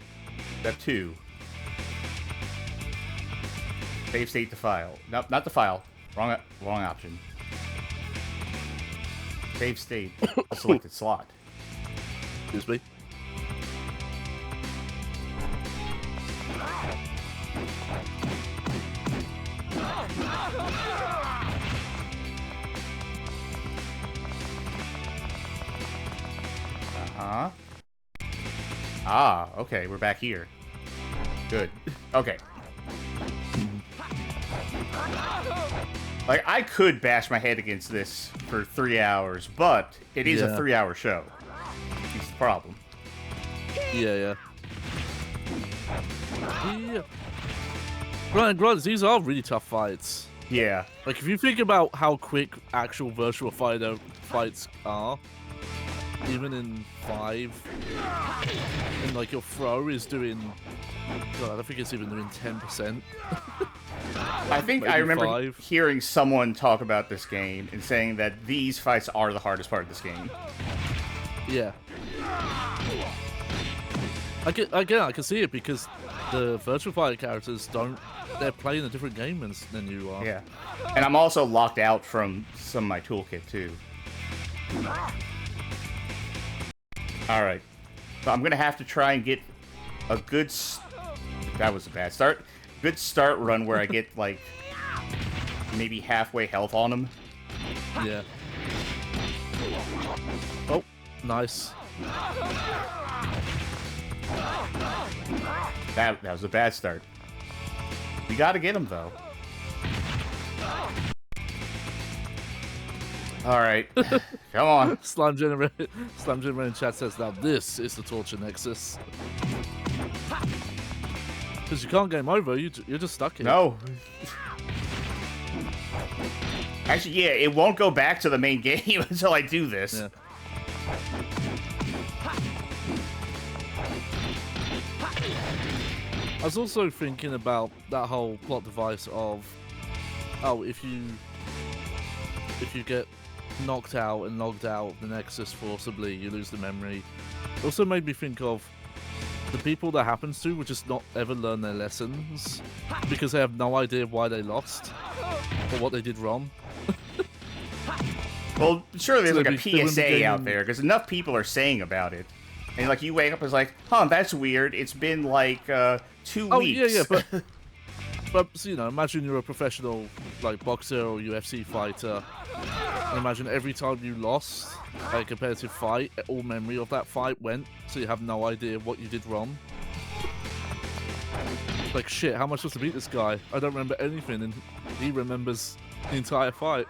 Step 2. Save state to file. Nope, not the file. Wrong option. Save state. A selected slot. Excuse me. Uh-huh. Ah, okay, we're back here. Good. Okay. Like, I could bash my head against this for 3 hours, but it is a 3-hour show. That's the problem. Yeah. Granted, these are really tough fights. Yeah. Like, if you think about how quick actual Virtua Fighter fights are, even in 5, and like your throw is doing, God, I don't think it's even doing 10%. I think I remember hearing someone talk about this game and saying that these fights are the hardest part of this game. Yeah. I can see it because the Virtua Fighter characters they're playing a different game than you are. Yeah. And I'm also locked out from some of my toolkit, too. Alright. So I'm going to have to try and get a good... That was a bad start. Good start run where I get, like, maybe halfway health on him. Yeah. Oh, nice. That was a bad start. We gotta get him, though. Alright. Come on. Slime Generator in chat says, now this is the torture Nexus. Because you can't game over, you're just stuck here. No. Actually, yeah, it won't go back to the main game until I do this. Yeah. I was also thinking about that whole plot device of, oh, if you get knocked out and logged out of the Nexus forcibly, you lose the memory. It also made me think of the people that happens to will just not ever learn their lessons because they have no idea why they lost or what they did wrong. Well, surely there's So like a PSA out there because enough people are saying about it. And like you wake up and it's like, huh, that's weird. It's been like 2 weeks. Yeah, but you know, imagine you're a professional like boxer or UFC fighter. And imagine every time you lost a competitive fight, all memory of that fight went, so you have no idea what you did wrong. Like, shit, how am I supposed to beat this guy? I don't remember anything, and he remembers the entire fight.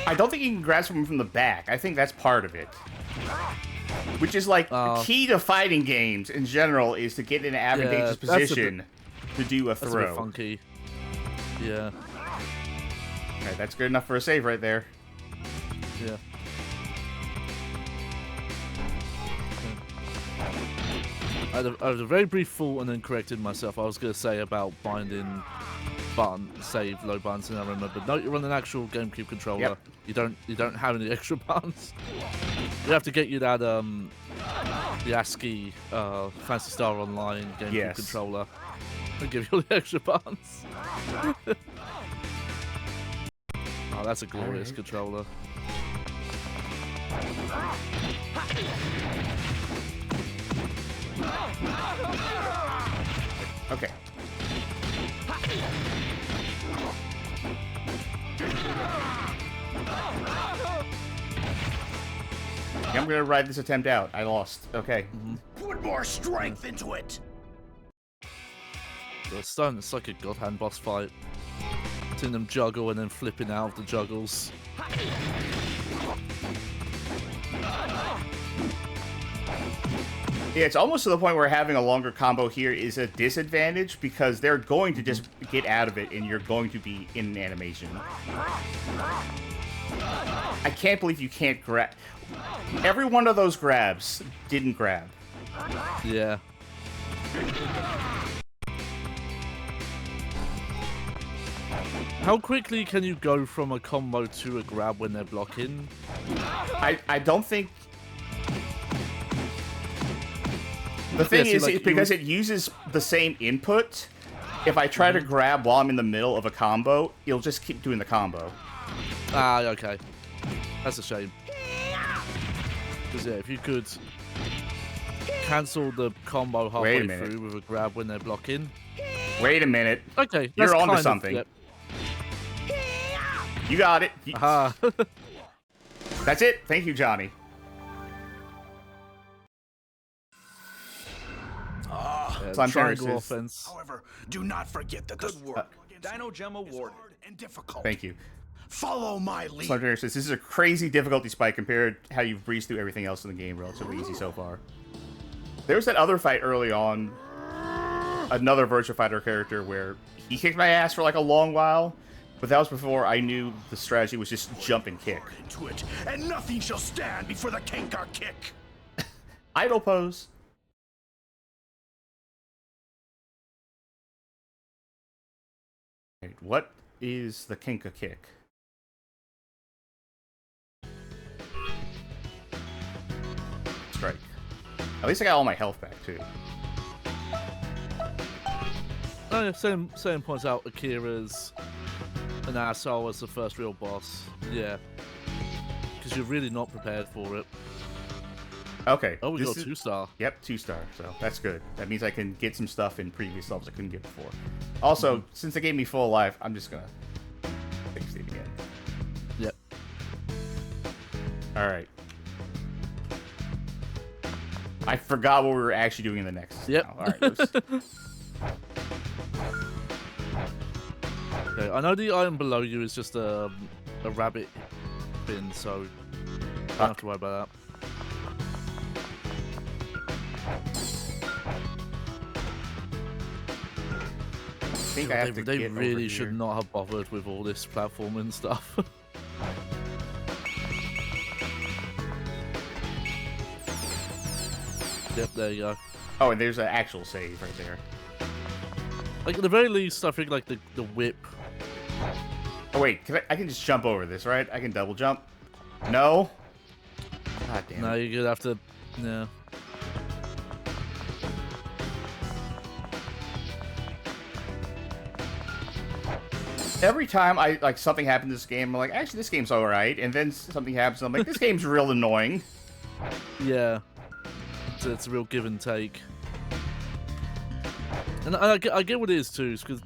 I don't think you can grasp him from the back. I think that's part of it. Which is like the key to fighting games in general is to get in an advantageous position to do a throw. That's a bit funky. Yeah. Okay, that's good enough for a save right there. Yeah. I had a very brief thought and then corrected myself. I was going to say about binding button, save low buttons, and I remembered. No, you're on an actual GameCube controller. Yep. You don't have any extra buttons. You have to get you that the ASCII Fantasy Star Online GameCube controller and give you all the extra buttons. Oh, that's a glorious controller. Okay. I'm gonna ride this attempt out. I lost. Okay. Put more strength into it. It's like a God Hand boss fight. Seeing them juggle and then flipping out of the juggles. Yeah, it's almost to the point where having a longer combo here is a disadvantage because they're going to just get out of it and you're going to be in an animation. I can't believe you can't grab. Every one of those grabs didn't grab. Yeah. How quickly can you go from a combo to a grab when they're blocking? I don't think... The thing is, like, because it uses the same input, if I try to grab while I'm in the middle of a combo, it'll just keep doing the combo. Ah, okay. That's a shame. Because, yeah, if you could cancel the combo halfway through with a grab when they're blocking. Wait a minute. Okay, you're onto something. Yep. You got it. Aha. That's it. Thank you, Johnny. Triangle offense. However, do not forget that good work. Dino Gem awarded. And difficult. Thank you. Follow my lead. Slender says, this is a crazy difficulty spike compared to how you've breezed through everything else in the game relatively easy so far. There was that other fight early on, another Virtua Fighter character where he kicked my ass for like a long while, but that was before I knew the strategy was just jump and kick. Into it, and nothing shall stand before the Kenka kick. Idle pose. Wait, what is the Kenka kick? Strike. At least I got all my health back too. Oh yeah, same points out Akira's an asshole as the first real boss. Yeah. Because you're really not prepared for it. Okay. Oh, we got 2-star. Yep, 2-star. So that's good. That means I can get some stuff in previous levels I couldn't get before. Also, since it gave me full life, I'm just gonna fix it again. Yep. Alright. I forgot what we were actually doing in the Nexus. Yep. Alright, let's... Okay, I know the item below you is just a rabbit bin, so you don't have to worry about that. I think I have to They get really over should here. not have bothered with all this platforming stuff. Yep, there you go. Oh, and there's an actual save right there. Like, at the very least, I think, like, the whip. Oh, wait. I can just jump over this, right? I can double jump? No? God damn No, it. you're gonna have to... Yeah. Every time something happens in this game, I'm like, actually, this game's alright. And then something happens, and I'm like, this game's real annoying. Yeah. So it's a real give and take. And I get what it is too, because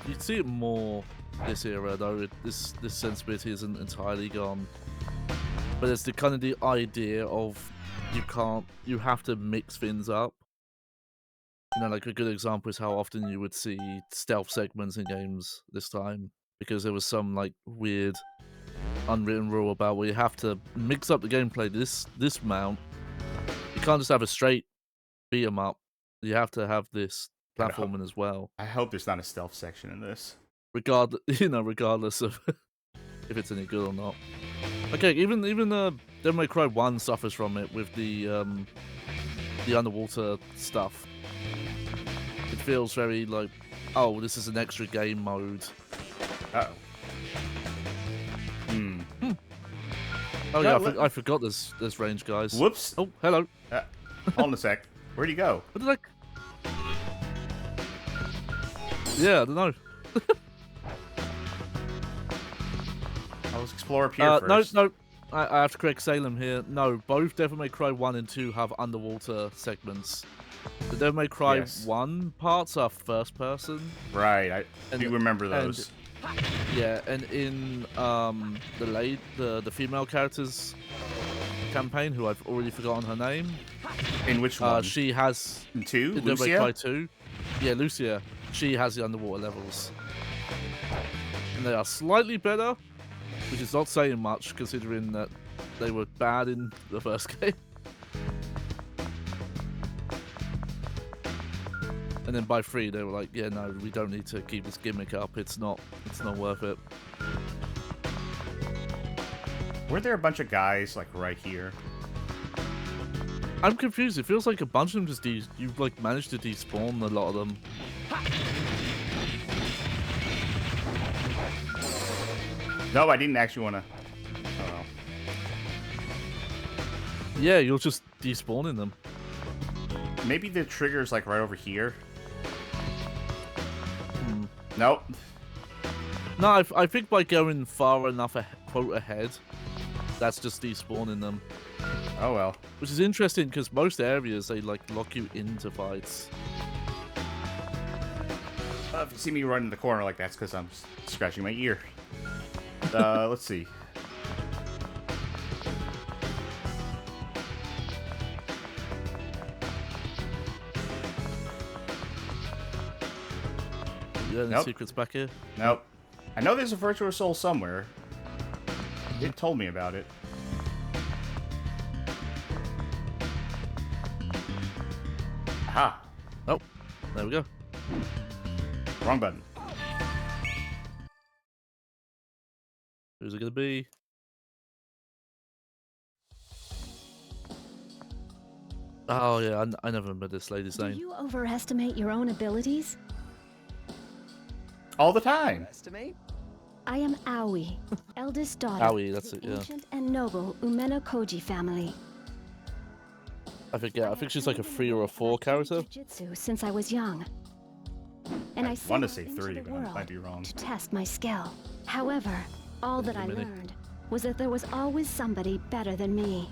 you see it more this era though. This sensibility isn't entirely gone, but it's the kind of the idea of you have to mix things up. You know, like a good example is how often you would see stealth segments in games this time, because there was some like weird unwritten rule about where you have to mix up the gameplay this amount. You can't just have a straight beat 'em up. You have to have this platforming as well. I hope there's not a stealth section in this. Regardless of if it's any good or not. Okay, even Devil May Cry 1 suffers from it with the underwater stuff. It feels very like, oh, this is an extra game mode. Uh-oh. Oh No, yeah, I forgot there's range, guys. Whoops. Oh, hello. Hold on a sec. Where'd he go? What did I... Yeah, I don't know. I'll explore up here first. No. I have to correct Salem here. No, both Devil May Cry 1 and 2 have underwater segments. The Devil May Cry 1 parts are first person. Right, I do remember those. Yeah, and in the female character's campaign, who I've already forgotten her name. In which one? She has... In 2? In Devil May Lucia? Cry 2. Yeah, Lucia. She has the underwater levels. And they are slightly better, which is not saying much, considering that they were bad in the first game. And then by 3, they were like, yeah, no, we don't need to keep this gimmick up. It's not worth it. Were there a bunch of guys, like, right here? I'm confused. It feels like a bunch of them just you've like managed to despawn a lot of them. No, I didn't actually want to... Oh, well. Yeah, you're just despawning them. Maybe the trigger's, like, right over here? Nope. No, I think by going far enough quote ahead, that's just despawning them. Oh, well. Which is interesting, because most areas, they, like, lock you into fights. If you see me run in the corner like that's because I'm scratching my ear. Let's see. Yeah, any Nope. secrets back here? Nope. I know there's a Virtua Soul somewhere. It told me about it. Aha. Oh, there we go. Wrong button. Who's it gonna be? Oh yeah, I never remember this lady's Do name. you overestimate your own abilities? All the time. Estimate? I am Aoi, eldest daughter Aoi, that's of it, the yeah. ancient and noble Umeno Koji family. I forget. I think she's like a 3 or a 4 character. Jiu-jitsu since I was young. And I want to set say out into 3, the but I might world be wrong. to test my skill. However, all that I Mini. learned was that there was always somebody better than me.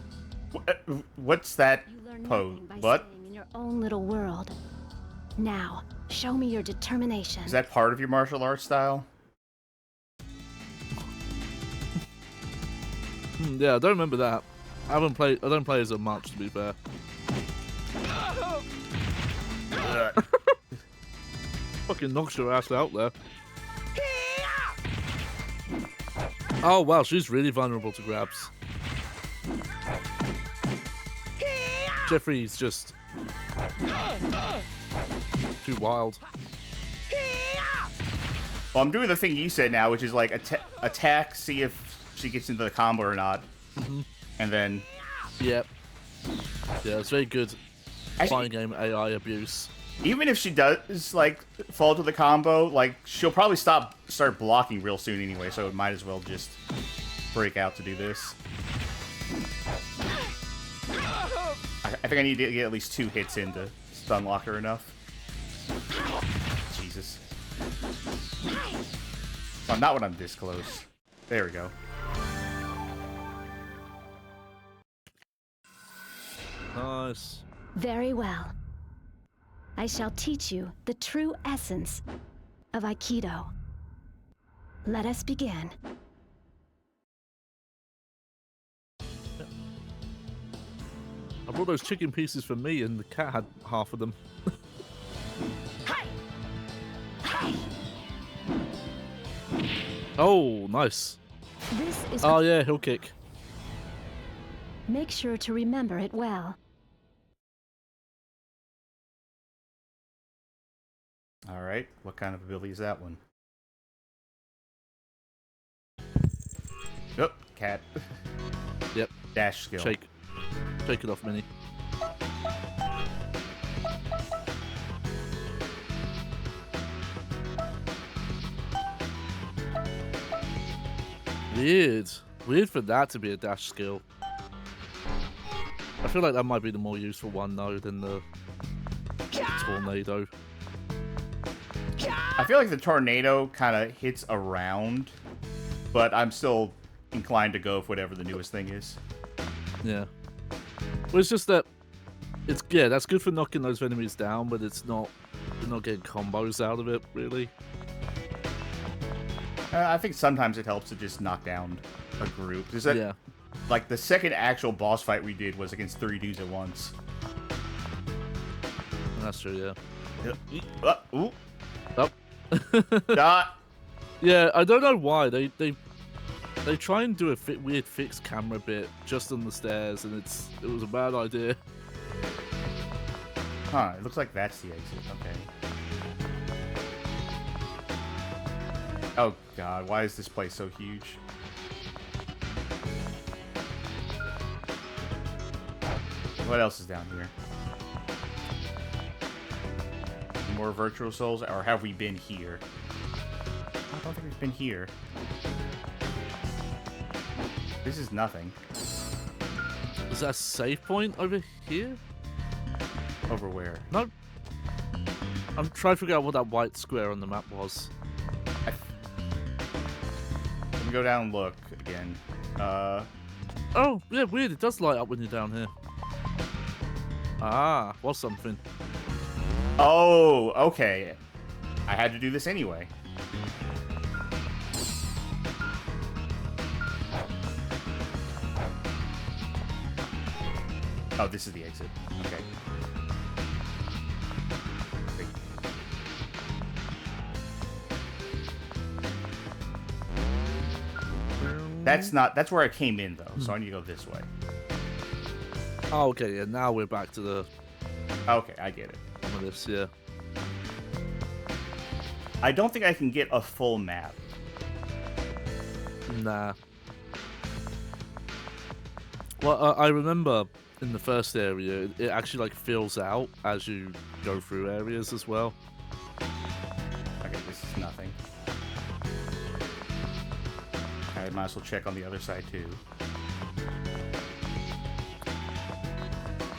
What's that You learn pose? nothing by What? staying in your own little world. Now, show me your determination. Is that part of your martial arts style? Yeah, I don't remember that. I don't play as much, to be fair. Fucking knocks your ass out there. Oh wow, she's really vulnerable to grabs. Jeffrey's just too wild. Well, I'm doing the thing you said now, which is like attack, see if she gets into the combo or not, and then Yep. Yeah, it's very good Actually- fighting game AI abuse. even if she does like fall to the combo, like she'll probably start blocking real soon anyway. So it might as well just break out to do this. I think I need to get at least 2 hits in to stun lock her enough. Jesus. Well, not when I'm this close. There we go. Nice. Very well. I shall teach you the true essence of Aikido. Let us begin. I brought those chicken pieces for me, and the cat had half of them. Oh, nice. This is. Oh yeah, heel kick. Make sure to remember it well. All right. What kind of ability is that one? Oh, cat. Yep. Dash skill. Shake it off, Mini. Weird for that to be a dash skill. I feel like that might be the more useful one though than the tornado. I feel like the tornado kind of hits around, but I'm still inclined to go with whatever the newest thing is. Yeah. Well, it's just that that's good for knocking those enemies down, but you're not getting combos out of it really. I think sometimes it helps to just knock down a group. Is that Yeah. like the second actual boss fight we did was against 3 dudes at once? That's true, yeah. Ooh. Oh. Dot. Yeah, I don't know why they try and do a weird fixed camera bit just on the stairs, and it was a bad idea. Huh, it looks like that's the exit. Okay. Oh god, why is this place so huge? What else is down here? More virtual souls, or have we been here? I don't think we've been here. This is nothing. Is that a save point over here? Over where? No. I'm trying to figure out what that white square on the map was. Let me go down and look again. Oh, yeah, weird. It does light up when you're down here. Ah, was something. Oh, okay. I had to do this anyway. Oh, this is the exit. Okay. Great. That's not. That's where I came in though. So I need to go this way. Oh, okay, yeah, now we're back to the Okay, I get it. some of this, yeah. I don't think I can get a full map. Nah. Well, I remember in the first area, it actually like fills out as you go through areas as well. Okay, this is nothing. I might as well check on the other side too.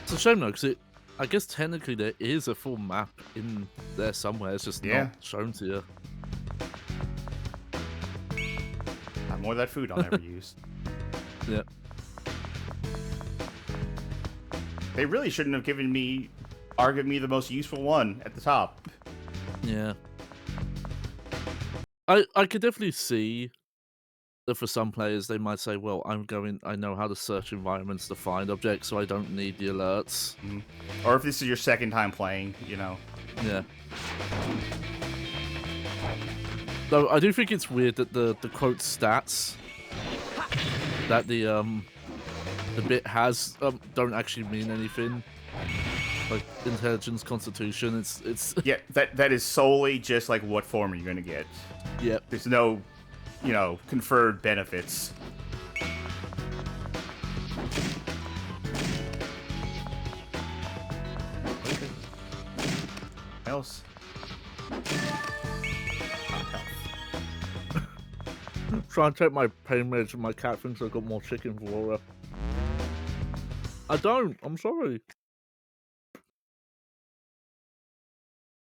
It's a shame though, because I guess technically there is a full map in there somewhere. It's just not shown to you. More of that food I'll never use. Yeah. They really shouldn't have given me the most useful one at the top. Yeah. I could definitely see that for some players they might say, well, I know how to search environments to find objects, so I don't need the alerts. Or if this is your second time playing, you know. Yeah. Though I do think it's weird that the quote stats that the bit has don't actually mean anything. Like intelligence, constitution, it's Yeah, that is solely just like what form are you gonna get. Yep. There's no, you know, conferred benefits. Else. Trying to take my pain meds and my cat thinks I've got more chicken for her. I don't. I'm sorry.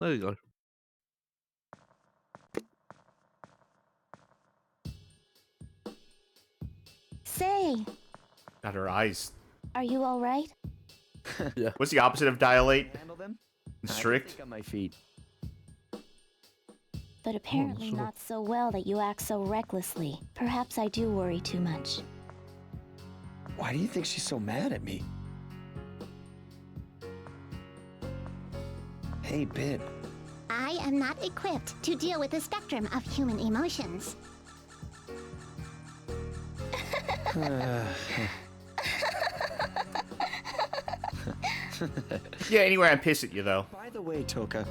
There you go. Say, Got her eyes. are you all right? Yeah. What's the opposite of dilate? Handle them? Strict? I can think on my feet. But apparently sure. not so well that you act so recklessly. Perhaps I do worry too much. Why do you think she's so mad at me? Hey, Bib. I am not equipped to deal with the spectrum of human emotions. Yeah, anyway, I'm pissed at you though. By the way, Toka,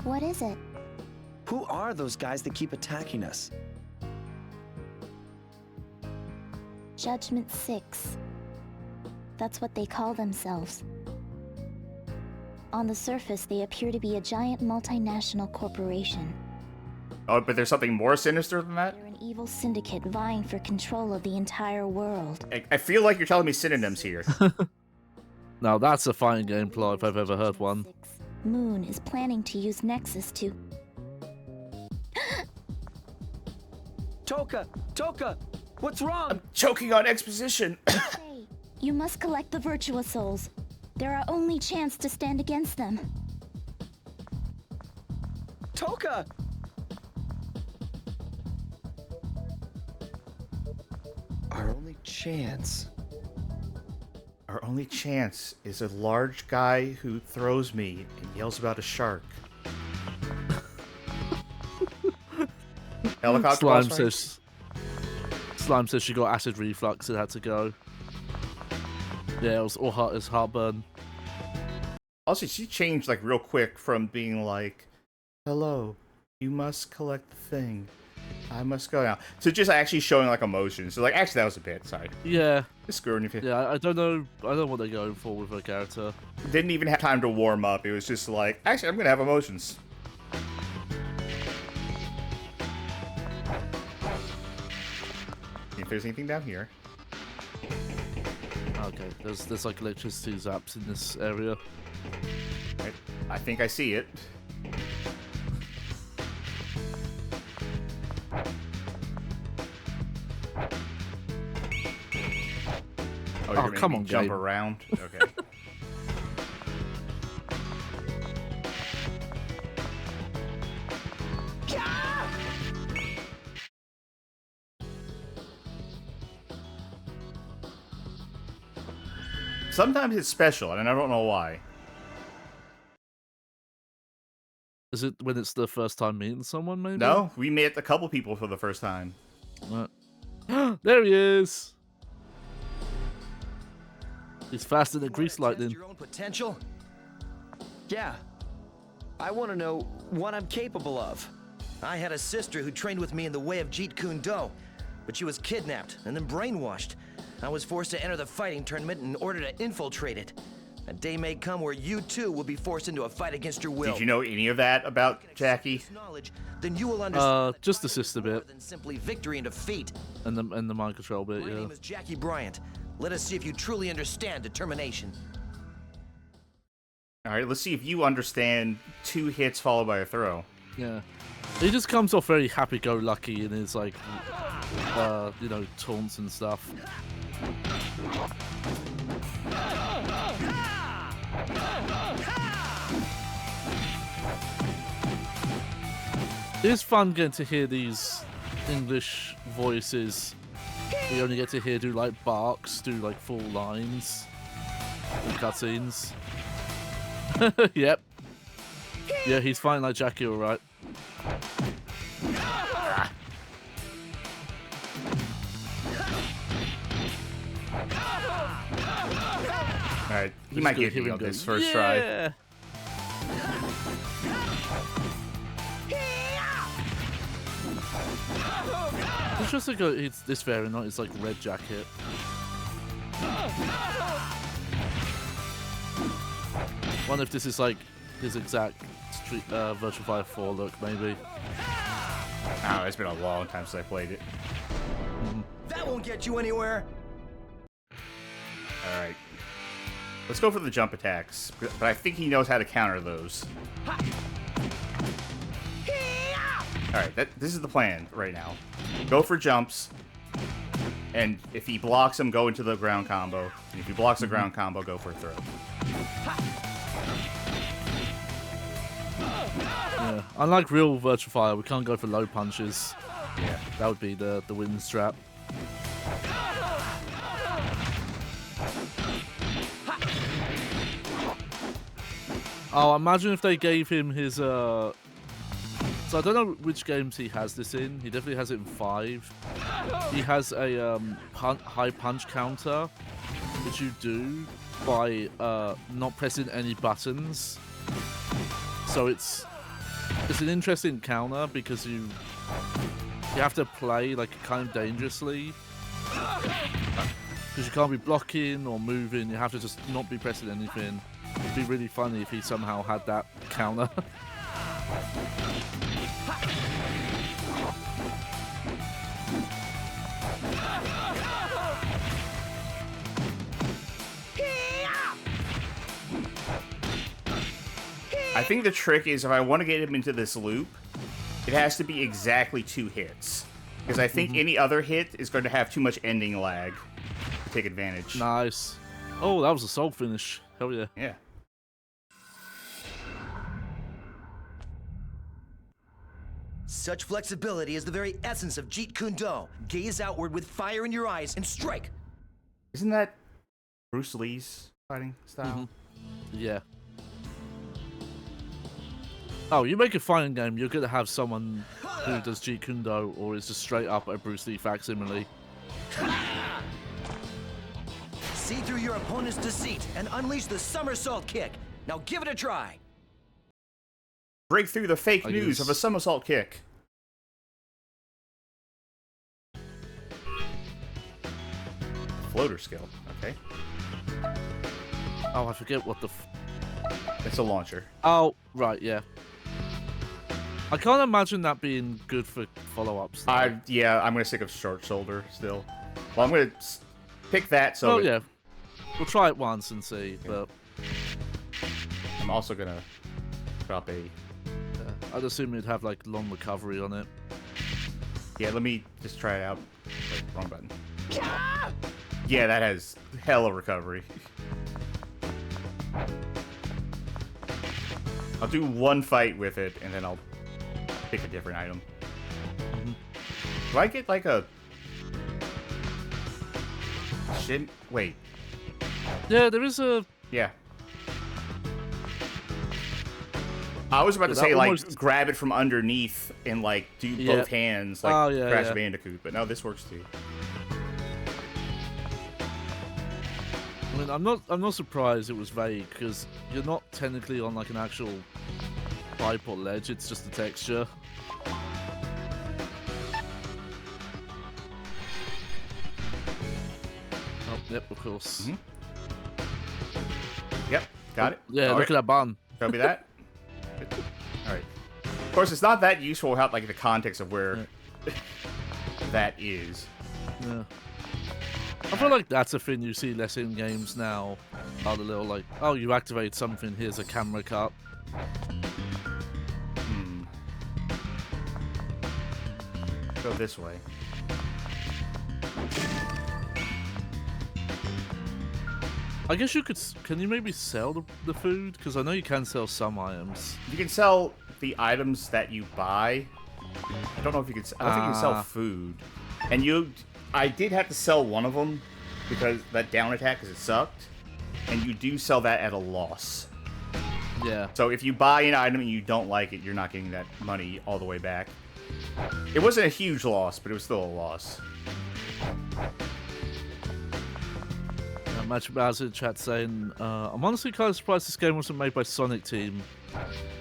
What is it? who are those guys that keep attacking us? Judgment 6. That's what they call themselves. On the surface, they appear to be a giant multinational corporation. Oh, but there's something more sinister than that? They're an evil syndicate vying for control of the entire world. I feel like you're telling me synonyms here. Now that's a fighting game plot if I've ever heard one. Judgment 6. Moon is planning to use Nexus to... Toka! Toka! What's wrong? Choking on exposition. Hey, you must collect the Virtua Souls. They're our only chance to stand against them. Toka! Our only chance. Our only chance is a large guy who throws me and yells about a shark. Helicopter Slime boss fight? Slime says she got acid reflux and had to go. Yeah, it was all hot as heartburn. Also, she changed like real quick from being like, "Hello, you must collect the thing. I must go now," to just actually showing like emotions. So like, actually, that was a bit. Sorry, Yeah, just screwing you. yeah. I don't know what they're going for with her character. Didn't even have time to warm up. It was just like, actually, I'm gonna have emotions. See if there's anything down here. Okay, there's like electricity zaps in this area. Right. I think I see it. Oh, you're gonna come make me on, jump game. around. Okay. Sometimes it's special, and I don't know why. Is it when it's the first time meeting someone, maybe? No, we met a couple people for the first time. There he is. He's faster than grease lightning. Your own potential? Yeah. I want to know what I'm capable of. I had a sister who trained with me in the way of Jeet Kune Do, but she was kidnapped and then brainwashed. I was forced to enter the fighting tournament in order to infiltrate it. A day may come where you too will be forced into a fight against your will. Did you know any of that about Jackie? Then you will understand just the sister bit. than simply victory and defeat. And the mind control bit, My yeah. name is Jackie Bryant. Let us see if you truly understand determination. All right, let's see if you understand 2 hits followed by a throw. Yeah. He just comes off very happy-go-lucky in his, like, you know, taunts and stuff. It is fun getting to hear these English voices. We only get to hear do like barks, do like full lines, in cutscenes. Yep. Yeah, he's fighting like Jackie, alright. Alright, he might get me on this first try. It's just like it's this variant, it's like red jacket. Wonder if this is like his exact Virtua Fighter 4 look, maybe. Oh, it's been a long time since I played it. That won't get you anywhere. Alright. Let's go for the jump attacks, but I think he knows how to counter those. Alright, this is the plan right now. Go for jumps, and if he blocks them, go into the ground combo. And if he blocks the ground combo, go for a throw. Yeah. Unlike real Virtua Fighter, we can't go for low punches. Yeah. That would be the win strap. Oh, imagine if they gave him his, So I don't know which games he has this in. He definitely has it in 5. He has a high punch counter, which you do by not pressing any buttons. So it's an interesting counter because you have to play like kind of dangerously. Because you can't be blocking or moving, you have to just not be pressing anything. It'd be really funny if he somehow had that counter. I think the trick is if I want to get him into this loop, it has to be exactly 2 hits. Because I think any other hit is going to have too much ending lag to take advantage. Nice. Oh, that was a soul finish. Hell yeah. Yeah. Such flexibility is the very essence of Jeet Kune Do. Gaze outward with fire in your eyes and strike. Isn't that Bruce Lee's fighting style? Yeah. Oh, you make a fighting game, you're going to have someone who does Jeet Kune Do or is just straight up a Bruce Lee facsimile. See through your opponent's deceit and unleash the somersault kick. Now give it a try. Break through the fake news of a somersault kick. Floater skill. Okay. Oh, I forget what the... It's a launcher. Oh, right, yeah. I can't imagine that being good for follow-ups. Yeah, I'm going to stick with short shoulder still. Well, I'm going to pick that so... Oh, yeah. We'll try it once and see, but... I'm also going to drop a... I'd assume it'd have, like, long recovery on it. Yeah, let me just try it out. Wait, wrong button. Yeah, that has hella recovery. I'll do one fight with it, and then I'll pick a different item. Do I get, like, a... Wait. Yeah, there is a... Yeah. I was about to That say, like, almost- grab it from underneath and, like, do Yeah. both hands, like Oh, yeah, Crash yeah. Bandicoot. But no, this works too. I mean, I'm not surprised it was vague because you're not technically on like an actual pipe or ledge. It's just a texture. Oh, yep, of course. Mhm. Yep, got it. Yeah, All look right. at that button. Copy that. All right. Of course, it's not that useful without like the context of where that is. Yeah. I feel like that's a thing you see less in games now. Are the little like, oh, you activate something, here's a camera cut. Go this way. I guess you could. Can you maybe sell the food? Because I know you can sell some items. You can sell the items that you buy. I don't know if you can. I don't think you can sell food. And I did have to sell one of them because that down attack, because it sucked. And you do sell that at a loss. Yeah. So if you buy an item and you don't like it, you're not getting that money all the way back. It wasn't a huge loss, but it was still a loss. Match Bowser in chat saying, I'm honestly kind of surprised this game wasn't made by Sonic Team.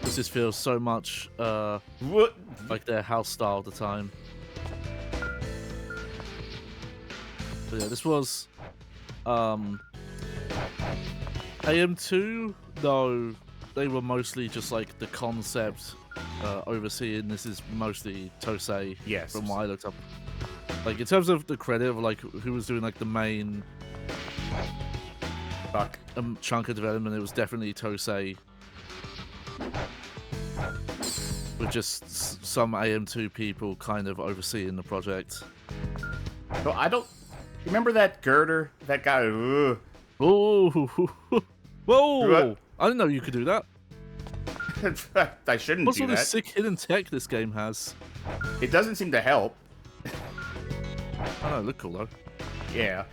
Because this feels so much What? like their house style at the time. But yeah, this was AM2, though they were mostly just like the concept overseeing. This is mostly Tosei. Yes. From what I looked up. Like in terms of the credit of like who was doing like the main Fuck. chunk of development, it was definitely Tosei. With just some AM2 people kind of overseeing the project. So I don't... Remember that girder? That guy... Ugh. Oh, whoa! What? I didn't know you could do that. I shouldn't What's do all that. this sick hidden tech this game has? It doesn't seem to help. I know, look cool though. Yeah.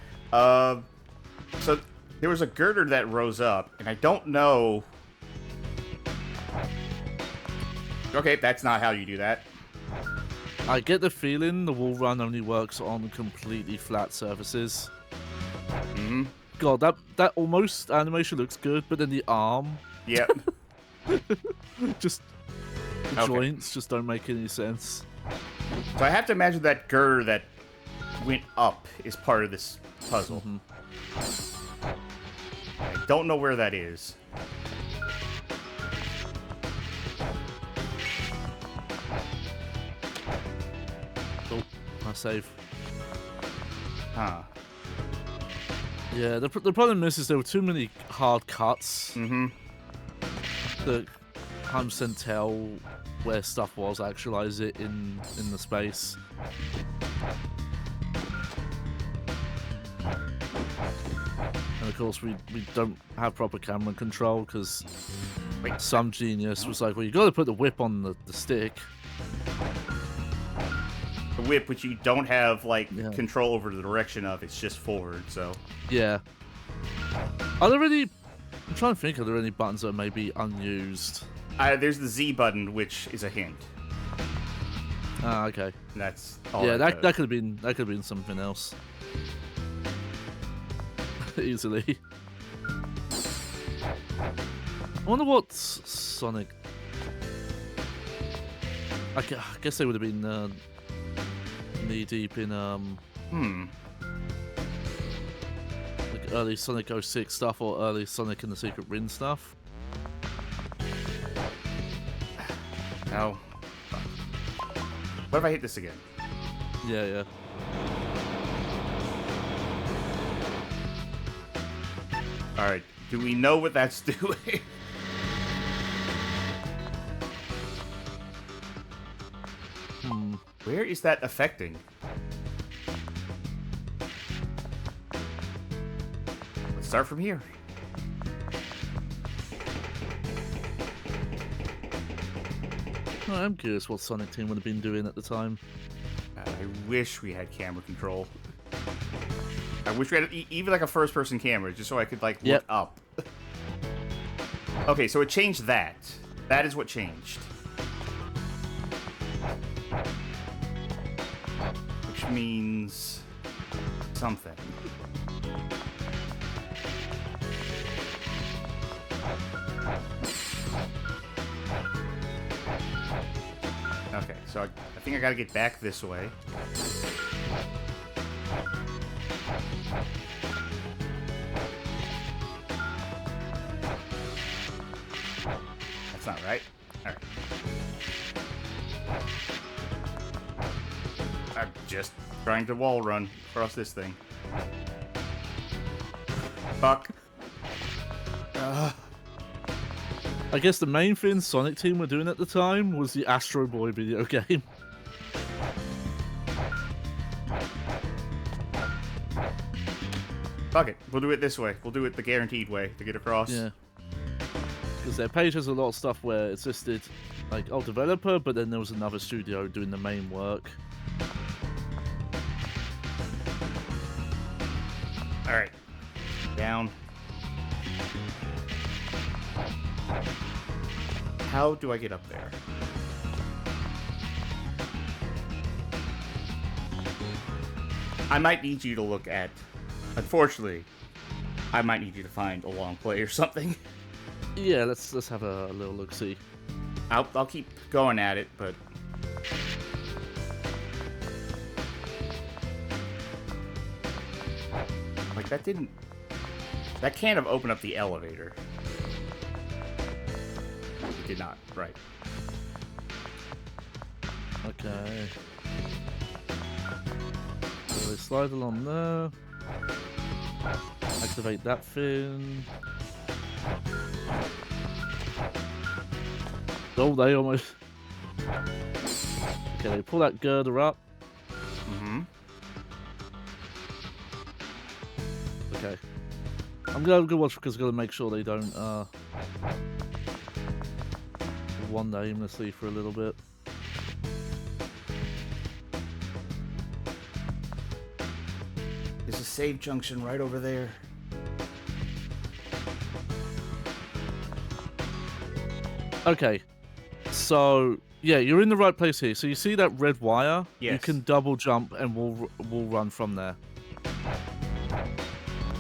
So there was a girder that rose up, and I don't know... Okay, that's not how you do that. I get the feeling the wall run only works on completely flat surfaces. Mm-hmm. God, that almost animation looks good, but then the arm, Yep. just the Okay. joints just don't make any sense. So I have to imagine that girder that went up is part of this puzzle. I don't know where that is. Oh, I save. Huh. Yeah, the problem is there were too many hard cuts. Mm-hmm. That 100% tell where stuff was, actualize it in the space. And of course we don't have proper camera control because some genius was like, well, you got to put the whip on the stick. The whip, which you don't have, like, Yeah. control over the direction of, it's just forward, so... Yeah. Are there any... I'm trying to think, are there any buttons that are maybe unused? There's the Z button, which is a hint. Ah, okay. And that's all Yeah, that that could have been something else. Easily. I wonder what Sonic... I guess they would have been knee-deep in like early Sonic 06 stuff or early Sonic and the Secret Rin stuff. No. What if I hit this again? Yeah. Alright, do we know what that's doing? Where is that affecting? Let's start from here. Oh, I'm curious what Sonic Team would have been doing at the time. I wish we had camera control. I wish we had even like a first-person camera, just so I could like look Yep. up. Okay, so it changed that. That is what changed. Which means something. Okay, so I think I gotta get back this way. That's not right. Alright. I'm just trying to wall run across this thing. Fuck. I guess the main thing Sonic Team were doing at the time was the Astro Boy video game. Fuck it. We'll do it this way. We'll do it the guaranteed way to get across. Yeah. Because their page has a lot of stuff where it's listed, like, oh, developer, but then there was another studio doing the main work. Alright. Down. How do I get up there? I might need you to look at... Unfortunately, I might need you to find a long play or something. Yeah, let's have a little look-see. I'll keep going at it, but... Like, that didn't... That can't have opened up the elevator. It did not, right. Okay. So they slide along there. Activate that thing. Oh, they almost... Okay, they pull that girder up. Mm-hmm. Okay. I'm gonna go watch because I'm gonna make sure they don't wander aimlessly for a little bit. There's a save junction right over there. Okay. So, yeah, you're in the right place here. So you see that red wire? Yes. You can double jump and we'll run from there.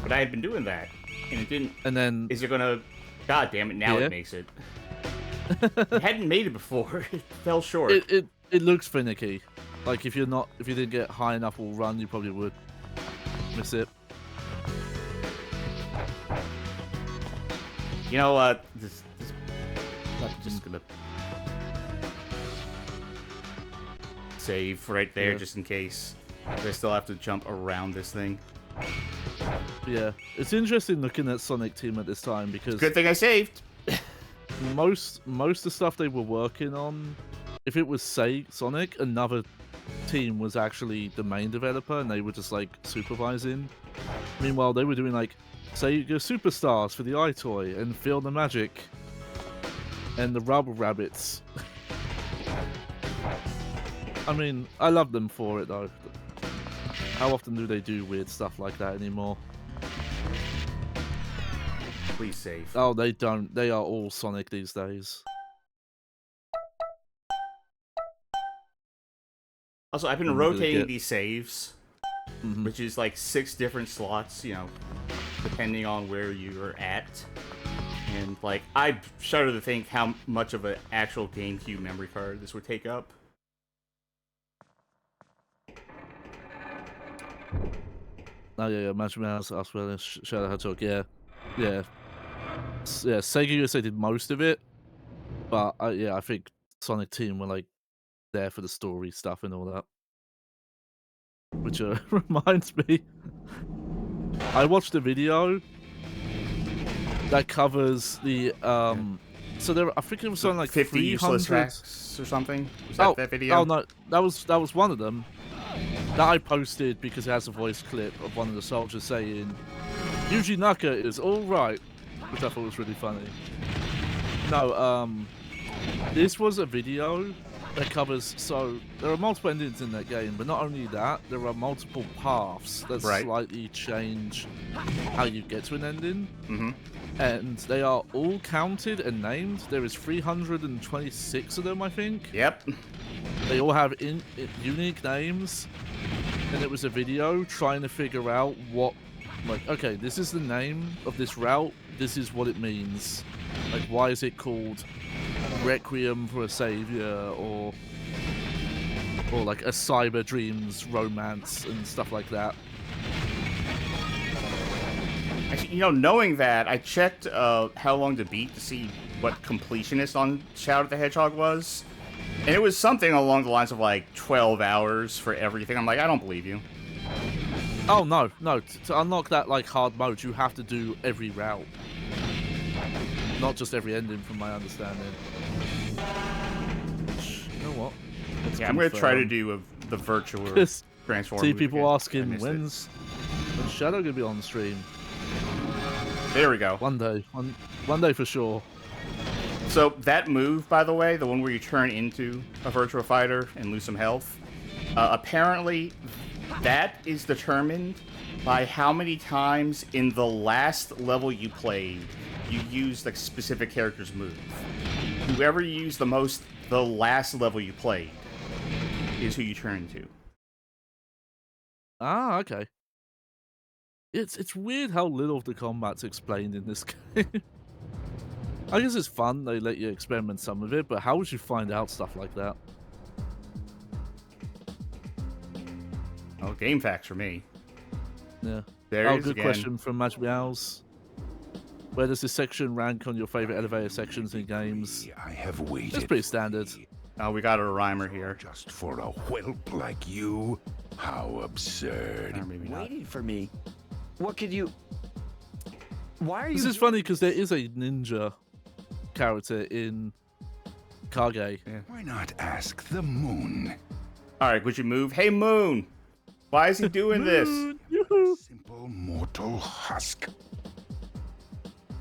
But I had been doing that, and it didn't... And then... Is it gonna... God damn it, now Yeah. it makes it. It hadn't made it before. It fell short. It looks finicky. Like, if you didn't get high enough or run, you probably would miss it. You know what? I'm just gonna... Save right there, Yeah. just in case. I still have to jump around this thing. Yeah. It's interesting looking at Sonic Team at this time because... Good thing I saved. most of the stuff they were working on, if it was Sonic, another team was actually the main developer and they were just like supervising. Meanwhile, they were doing like Sega Superstars for the iToy and Feel the Magic and the Rubber Rabbits. I mean, I love them for it though. How often do they do weird stuff like that anymore? Please save. Oh, they don't. They are all Sonic these days. Also, I've been I'm gonna rotating get- these saves, Mhm. which is like 6 different slots, you know, depending on where you're at. And like, I shudder to think how much of an actual GameCube memory card this would take up. Oh yeah, Magic Mouse, Oswell, Shadow Hedgehog, yeah. Yeah. Yeah, Sega USA did most of it, but yeah, I think Sonic Team were like there for the story stuff and all that. Which reminds me, I watched a video that covers the so there, I think it was something like 50 useless 300 tracks or something. Was that that video? Oh no, that was one of them that I posted because it has a voice clip of one of the soldiers saying, "Yuji Naka is all right," which I thought was really funny. No, this was a video that covers. So there are multiple endings in that game, but not only that, there are multiple paths that slightly change how you get to an ending. And they are all counted and named. There is 326 of them, I think. Yep. They all have unique names. And it was a video trying to figure out what, like, okay, this is the name of this route. This is what it means. Like, why is it called Requiem for a Savior, or like a Cyber Dreams romance and stuff like that. Actually, you know, knowing that, I checked how long to beat to see what completionist on Shadow the Hedgehog was, and it was something along the lines of like 12 hours for everything. I'm like, I don't believe you. Oh no, to unlock that like hard mode, you have to do every route, not just every ending, from my understanding. You know what? Yeah, I'm gonna try to do the Virtua transform. See people asking when's Shadow gonna be on stream. There we go. One day for sure. So that move, by the way, the one where you turn into a Virtua Fighter and lose some health, apparently that is determined by how many times in the last level you played you used a specific character's move. Whoever you used the most the last level you played is who you turn to. Ah, okay. It's weird how little of the combat's explained in this game. I guess it's fun, they let you experiment some of it, but how would you find out stuff like that? Oh, game facts for me. Yeah. There it is good again. question from Magic Meows. Where does this section rank on your favorite elevator sections in games? I have waited. It's pretty standard. Oh, we got a rhymer here. Just for a whelp like you? How absurd. Or maybe not. Waiting for me? What could you... Why are you... This is funny because there is a ninja character in Kage. Yeah. Why not ask the moon? Alright, would you move? Hey, Moon! Why is he doing this? Simple mortal husk.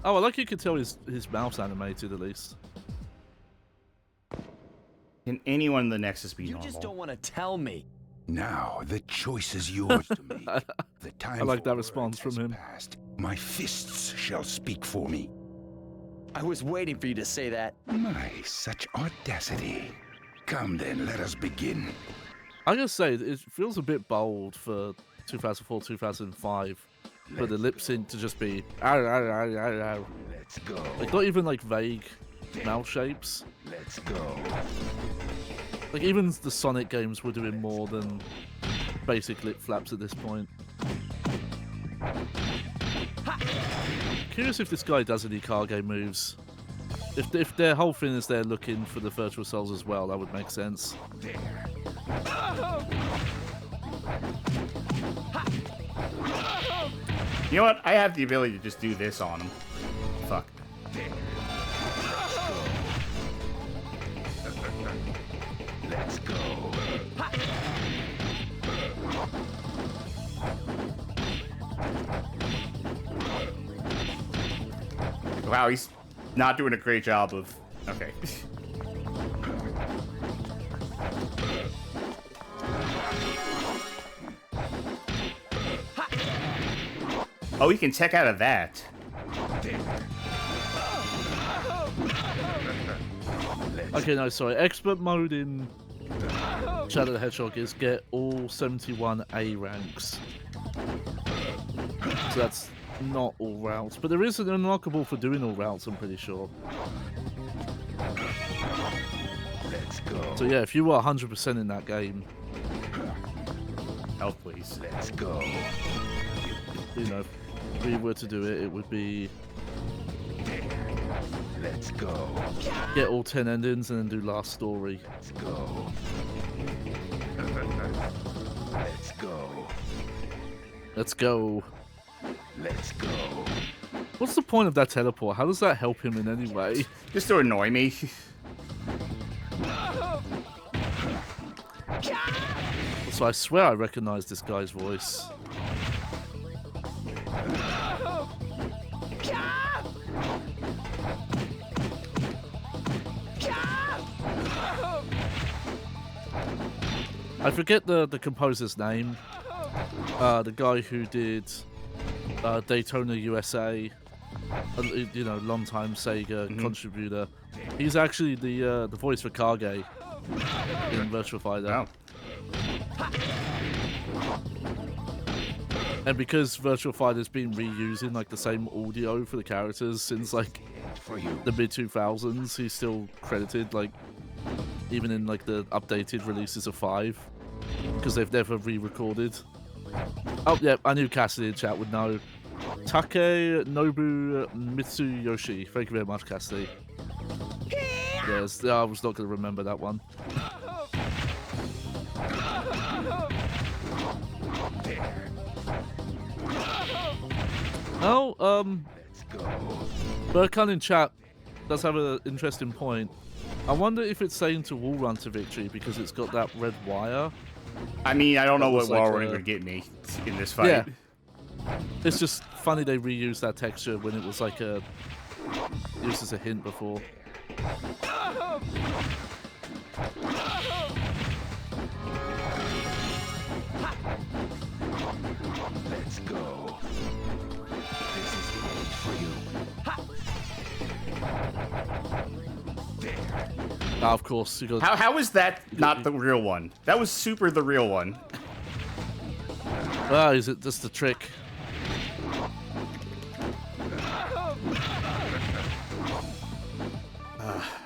Oh, I like you could tell his mouth's animated at least. Can anyone in the Nexus be You normal? just don't want to tell me. Now the choice is yours to make. The time I like for that response words from has him. passed. My fists shall speak for me. I was waiting for you to say that. My, such audacity. Come then, let us begin. I gotta say, it feels a bit bold for 2004, 2005, for the lip sync to just be Let's go. like not even like vague mouth shapes. Let's go. Like even the Sonic games were doing more than basic lip flaps at this point. Curious if this guy does any Kage moves. If their whole thing is they're looking for the virtual souls as well, that would make sense. You know what? I have the ability to just do this on him. Fuck. Let's go. Wow, he's not doing a great job of... Okay. Oh, he can tech out of that. Okay, no, sorry. Expert mode in Shadow the Hedgehog is get all 71 A ranks. So that's not all routes, but there is an unlockable for doing all routes, I'm pretty sure. Let's go. So yeah, if you were 100% in that game, Health, please. Let's go. you know, if we were to do it, it would be Let's go. get all 10 endings and then do last story. Let's go. Let's go. Let's go. Let's go. What's the point of that teleport? How does that help him in any way? Just to annoy me. So I swear I recognize this guy's voice. I forget the composer's name. The guy who did Daytona USA, you know, long-time Sega contributor. He's actually the voice for Kage in Virtua Fighter. Wow. And because Virtua Fighter's been reusing like the same audio for the characters since like the mid-2000s, he's still credited, like even in like the updated releases of 5, because they've never re-recorded. Oh yeah, I knew Cassidy in chat would know. Takenobu Mitsuyoshi. Thank you very much, Cassidy. Yes, I was not going to remember that one. Oh, Burkhan in chat does have an interesting point. I wonder if it's saying to wall run to victory because it's got that red wire. I mean, I don't know what like wall running would get me in this fight. Yeah. It's just funny they reused that texture when it was like used as a hint before. Let's go. This is for you. Of course, you got. How is that not the real one? That was super the real one. Ah, is it just the trick?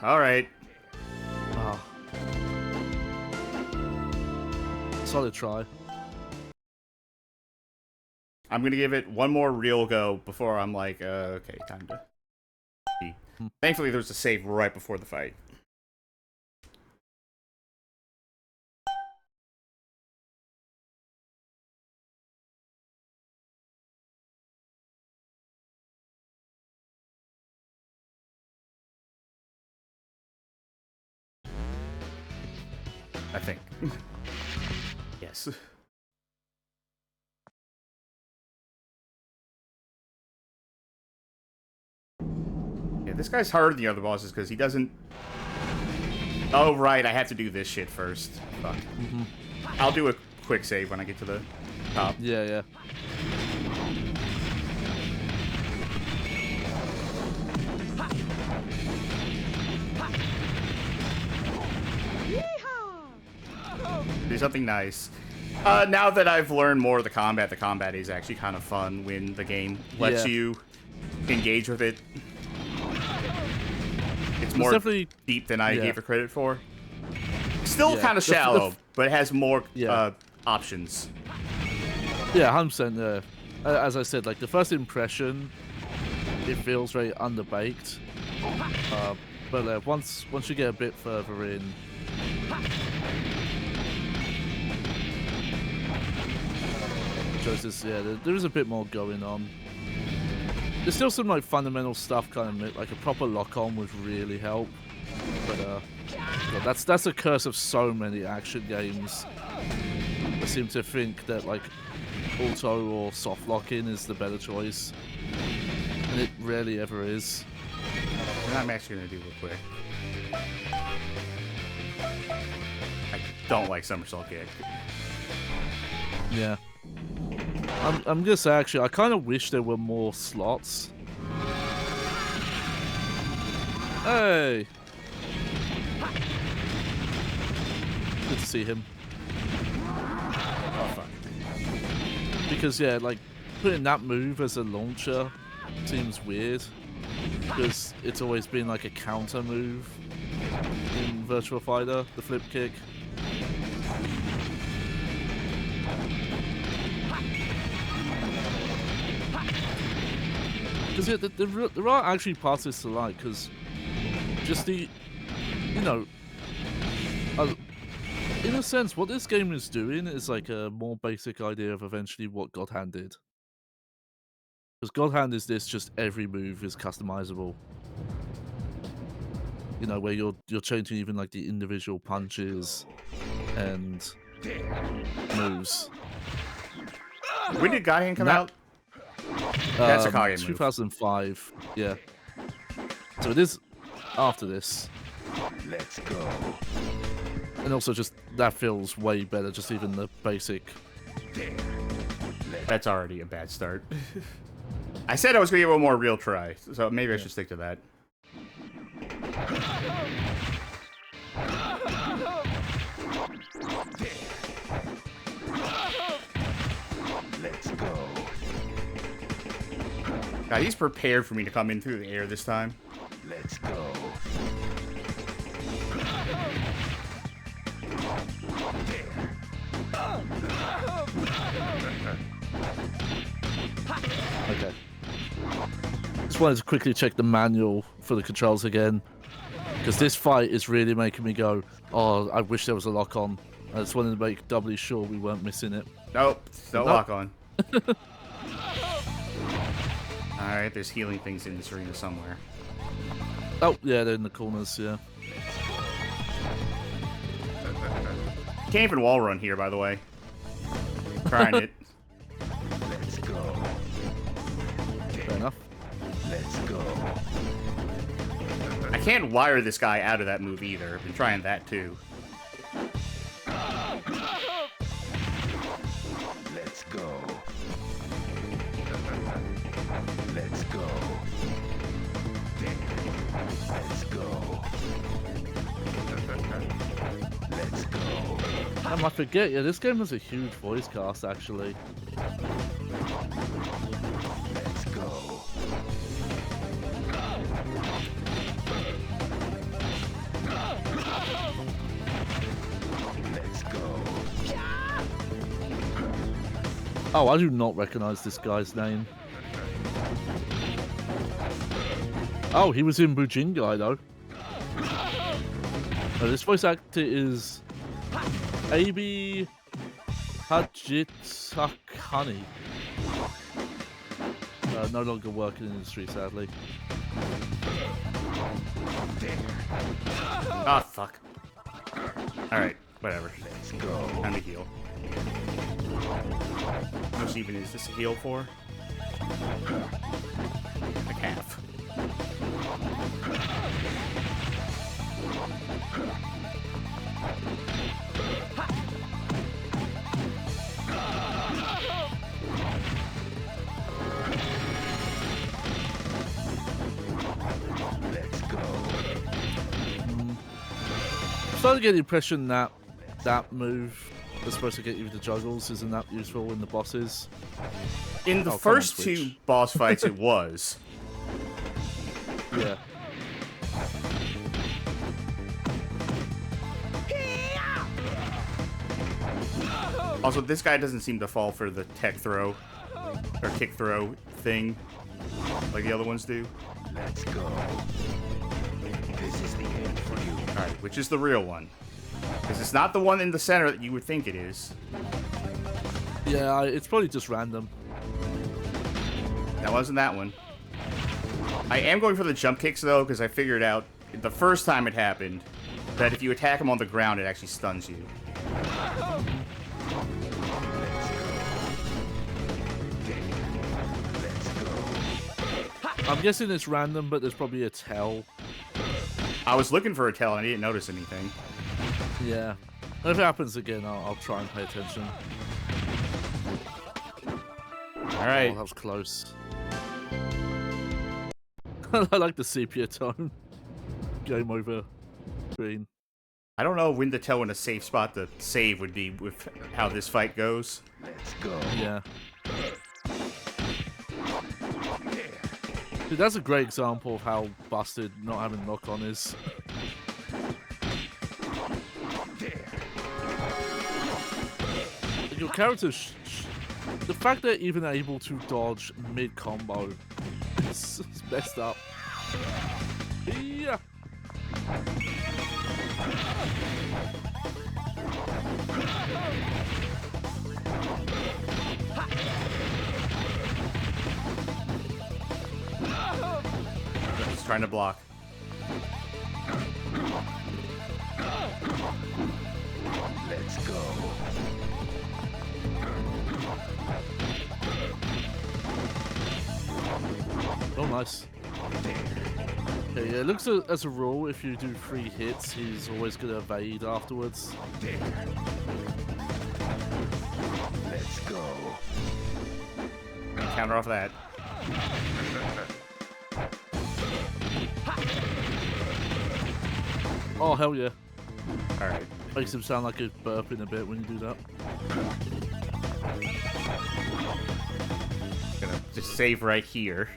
All right. Oh. Solid try. I'm gonna give it one more real go before I'm like, okay, time to. Thankfully, there was a save right before the fight. I think. Yes. Yeah, this guy's harder than the other bosses because he doesn't... Oh, right, I have to do this shit first. Fuck. I'll do a quick save when I get to the top. Yeah, yeah. Do something nice. Now that I've learned more of the combat is actually kind of fun when the game lets you engage with it. It's more definitely deep than I gave it credit for. Still kind of shallow, but it has more options. Yeah, 100%. As I said, like the first impression, it feels very underbaked. But once you get a bit further in, just there is a bit more going on. There's still some like fundamental stuff kind of like a proper lock-on would really help. But God, that's a curse of so many action games. I seem to think that like auto or soft lock-in is the better choice, and it rarely ever is. And I'm actually gonna do real quick. I don't like somersault kick. Yeah. I'm gonna say actually, I kind of wish there were more slots. Hey! Good to see him. Oh, fuck. Because yeah, like putting that move as a launcher seems weird. Because it's always been like a counter move in Virtua Fighter, the flip kick. Because yeah, there are actually parts of this to like, because just the, you know, in a sense, what this game is doing is like a more basic idea of eventually what God Hand did. Because God Hand is this, just every move is customizable. You know, where you're changing even like the individual punches and moves. When did God Hand come out? That's a Kage move. 2005, yeah. So it is after this. Let's go. And also just, that feels way better, just even the basic. That's already a bad start. I said I was going to give it a more real try, so maybe I should stick to that. Let's go. God, he's prepared for me to come in through the air this time. Let's go. Okay. Just wanted to quickly check the manual for the controls again, because this fight is really making me go, oh, I wish there was a lock on. I just wanted to make doubly sure we weren't missing it. Nope, no Nope. lock on. Alright, there's healing things in this arena somewhere. Oh, yeah, they're in the corners, yeah. Can't even wall run here, by the way. Trying it. Let's go. Fair enough. Let's go. I can't wire this guy out of that move either. I've been trying that too. Let's go. Let's go. Let's go. Let's go. I forget, yeah, this game has a huge voice cast, actually. Let's go. Let's go. Oh, I do not recognize this guy's name. Oh, he was in Bujingai, though. This voice actor is Abi Hajitsakani. No longer working in the industry, sadly. Ah, fuck. Alright, whatever. Let's go. Time to heal. How much even is this a heal for? Like half. Let's go. I'm starting to get the impression that that move that's supposed to get you the juggles isn't that useful in the bosses. In the Oh, come on, first Switch. two boss fights, it was. Yeah. Also, this guy doesn't seem to fall for the tech throw or kick throw thing like the other ones do. Let's go. This is the end for you. Alright, which is the real one? Because it's not the one in the center that you would think it is. Yeah, it's probably just random. That wasn't that one. I am going for the jump kicks, though, because I figured out the first time it happened that if you attack him on the ground, it actually stuns you. I'm guessing it's random, but there's probably a tell. I was looking for a tail and I didn't notice anything. Yeah. And if it happens again, I'll try and pay attention. Alright. Oh, that was close. I like the sepia tone. Game over. Green. I don't know when to tell when a safe spot to save would be with how this fight goes. Let's go. Yeah. Dude, that's a great example of how busted not having knock-on is. Your character, the fact they're even able to dodge mid-combo is messed up. Yeah. Just trying to block. Let's go. Oh, nice. Okay, yeah, it looks as a rule, if you do 3 hits, he's always going to evade afterwards. Let's go. Counter off that. Oh, hell yeah. Alright. Makes him sound like he's burping a bit when you do that. Gonna just save right here.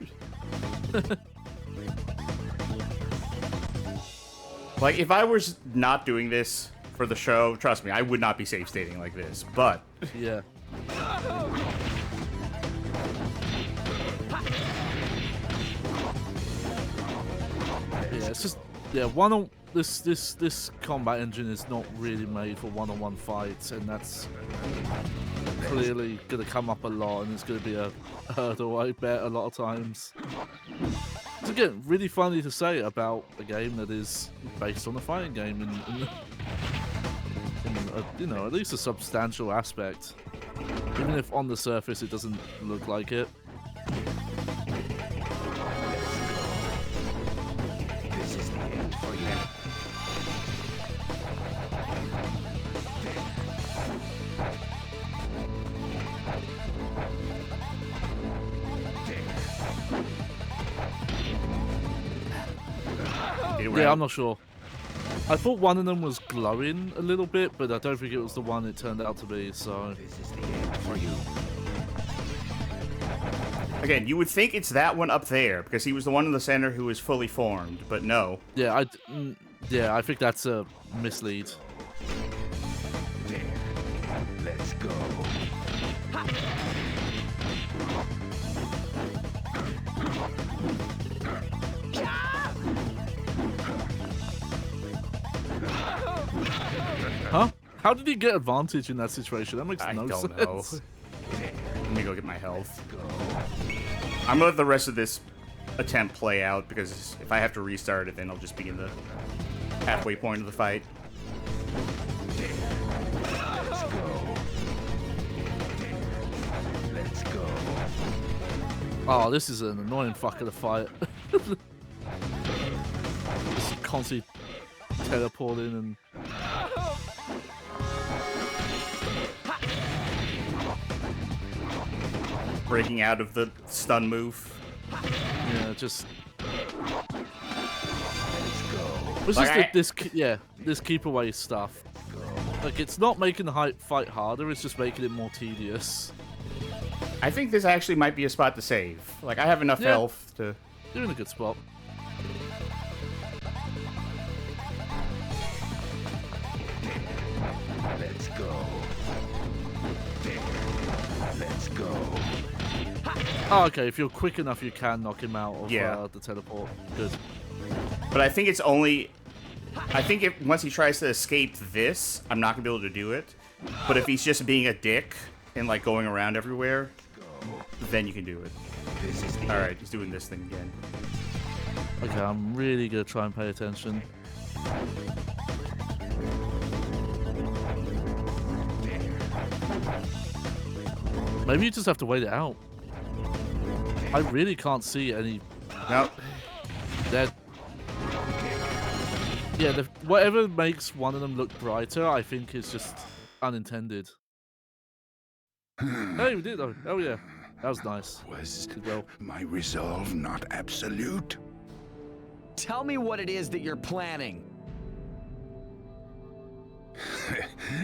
Like, if I was not doing this for the show, trust me, I would not be save stating like this, but... Yeah. Yeah, it's just... Yeah, this combat engine is not really made for one-on-one fights, and that's clearly going to come up a lot, and it's going to be a hurdle, I bet, a lot of times. It's again really funny to say about a game that is based on a fighting game in you know, at least a substantial aspect, even if on the surface it doesn't look like it. This is the end for you. Yeah, I'm not sure. I thought one of them was glowing a little bit, but I don't think it was the one it turned out to be, so... This is the end for you. Again, you would think it's that one up there, because he was the one in the center who was fully formed, but no. Yeah, I think that's a mislead. There. Let's go. Huh? How did he get advantage in that situation? That makes no sense. I don't know. Let me go get my health. I'm gonna let the rest of this attempt play out, because if I have to restart it, then I'll just be in the halfway point of the fight. Let's go. Let's go. Oh, this is an annoying fucker to fight. Just constantly teleporting and... Breaking out of the stun move. Yeah, just... Let's go. It's just this keep away stuff. Like, it's not making the fight harder, it's just making it more tedious. I think this actually might be a spot to save. Like, I have enough health to... You're in a good spot. Let's go. Let's go. Oh, okay, if you're quick enough, you can knock him out of the teleport. Good. But I think it's only... I think if once he tries to escape this, I'm not going to be able to do it. But if he's just being a dick and, like, going around everywhere, then you can do it. Alright, he's doing this thing again. Okay, I'm really going to try and pay attention. Maybe you just have to wait it out. I really can't see any... No. That... Yeah, whatever makes one of them look brighter, I think is just unintended. Hey, we did though. Oh yeah. That was nice. Was well. my resolve not absolute? Tell me what it is that you're planning.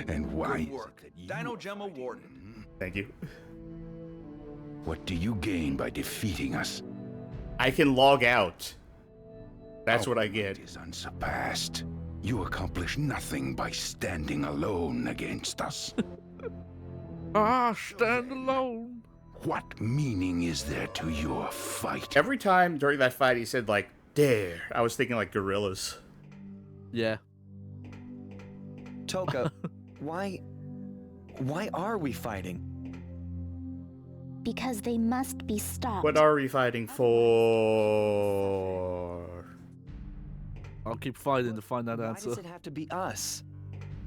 And why? Good work, Dino Gemma Warden. Thank you. What do you gain by defeating us? I can log out. That's what I get. It is unsurpassed. You accomplish nothing by standing alone against us. Stand alone. What meaning is there to your fight? Every time during that fight he said, like, dare, I was thinking, like, gorillas. Yeah. Toka, why are we fighting? Because they must be stopped. What are we fighting for? I'll keep fighting to find that Why answer. does it have to be us?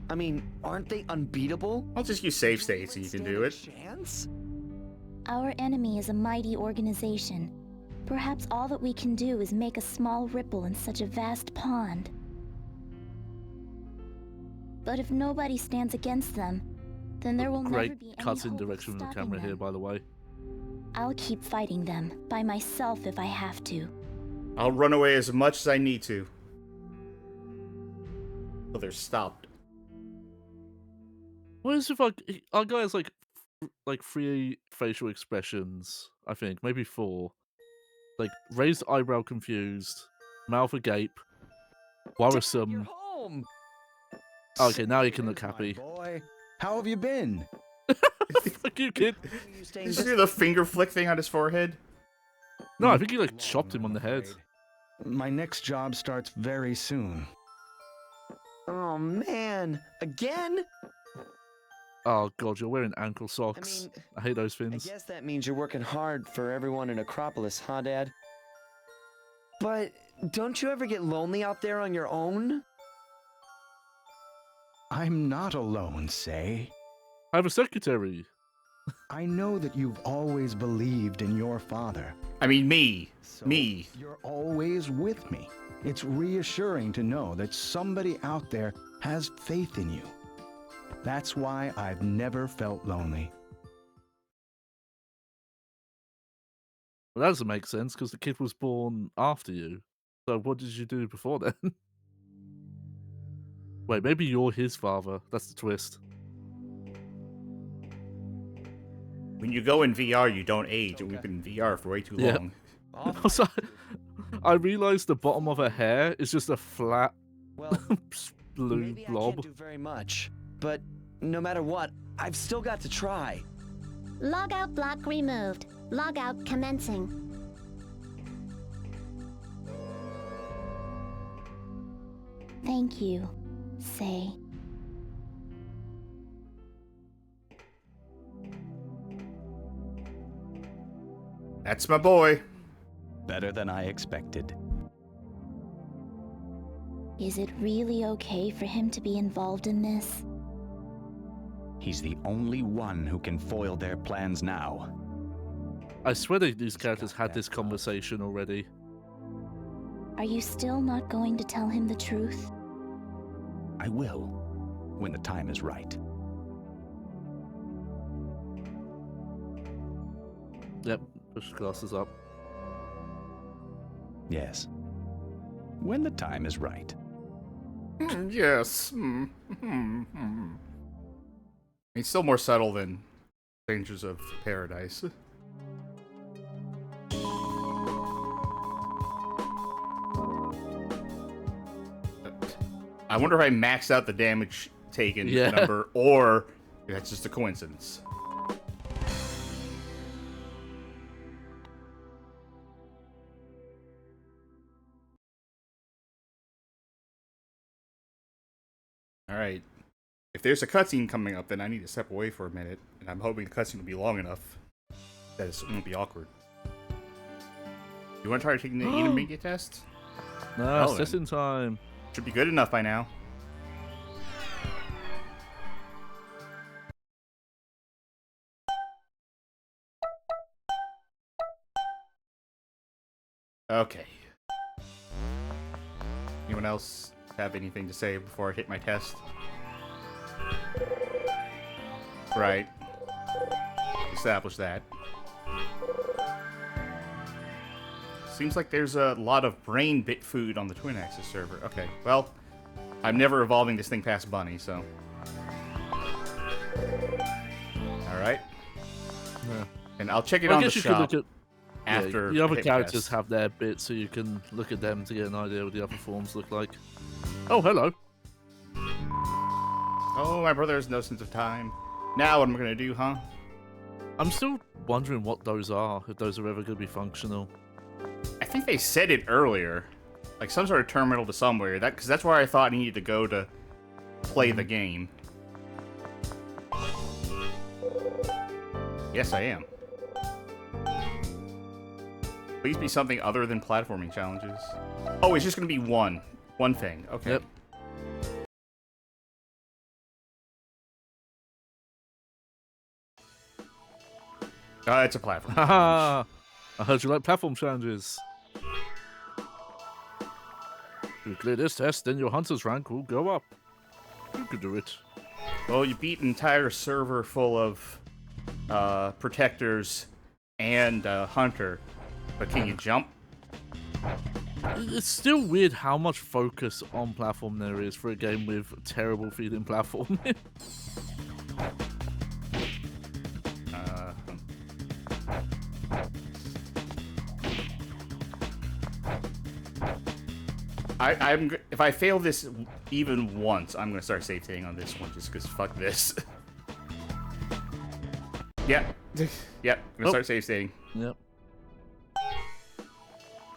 I mean, aren't they unbeatable? I'll just use save states and you can do it. Chance? Our enemy is a mighty organization. Perhaps all that we can do is make a small ripple in such a vast pond. But if nobody stands against them, then there will never be any Great cut in hope of direction with the stopping camera here, them. by the way. I'll keep fighting them, by myself if I have to. I'll run away as much as I need to. Till they're stopped. What is if our guy has like 3 facial expressions, I think, maybe 4. Like raised eyebrow confused, mouth agape, You're worrisome. home. Okay, now you can look My happy. boy, how have you been? Fuck you, kid. You staying Did you see the finger flick thing on his forehead? No, I think you like chopped him on the head. My next job starts very soon. Oh man, again? Oh god, you're wearing ankle I socks. mean, I hate those I fins. guess that means you're working hard for everyone in Acropolis, huh, Dad? But don't you ever get lonely out there on your own? I'm not alone, Sei. I have a secretary. I know that you've always believed in your father. I mean, me. So Me. You're always with me. It's reassuring to know that somebody out there has faith in you. That's why I've never felt lonely. Well, that doesn't make sense because the kid was born after you. So what did you do before then? Wait, maybe you're his father. That's the twist. When you go in VR, you don't age, and we've been in VR for way too Yeah. long. Also, I realized the bottom of her hair is just a flat Well, blue maybe I blob. can't do very much, but no matter what, I've still got to try. Logout block removed. Logout commencing. Thank you, Sei. That's my boy. Better than I expected. Is it really okay for him to be involved in this? He's the only one who can foil their plans now. I swear these characters had this conversation already. Are you still not going to tell him the truth? I will, when the time is right. Yep, push the glasses up. Yes. When the time is right. Yes. It's still more subtle than Dangers of Paradise. I wonder if I maxed out the damage taken number, or if that's just a coincidence. Alright. If there's a cutscene coming up, then I need to step away for a minute, and I'm hoping the cutscene will be long enough that it won't be awkward. You want to try taking the intermediate test? No, it's just in time. Should be good enough by now. Okay. Anyone else have anything to say before I hit my test? Right. Establish that. Seems like there's a lot of brain bit food on the Twin Axis server. Okay, well, I'm never evolving this thing past Bunny, so. Alright. Yeah. And I'll check it I on the guess you could shop look at after the other hit characters test. have their bits, so you can look at them to get an idea what the other forms look like. Oh, hello. Oh, my brother has no sense of time. Now what am I gonna do, huh? I'm still wondering what those are, if those are ever going to be functional. I think they said it earlier. Like some sort of terminal to somewhere. Because that's where I thought I needed to go to play the game. Yes, I am. Please be something other than platforming challenges. Oh, it's just going to be one. One thing. Okay. Yep. It's a platform. Haha! I heard you like platform challenges. If you clear this test, then your hunter's rank will go up. You could do it. Well, you beat an entire server full of protectors and hunter, but can you jump? It's still weird how much focus on platform there is for a game with terrible feeling platforming. If I fail this even once, I'm gonna start save stating on this one just because fuck this. Yep. Yep. Gonna start save stating. Yep.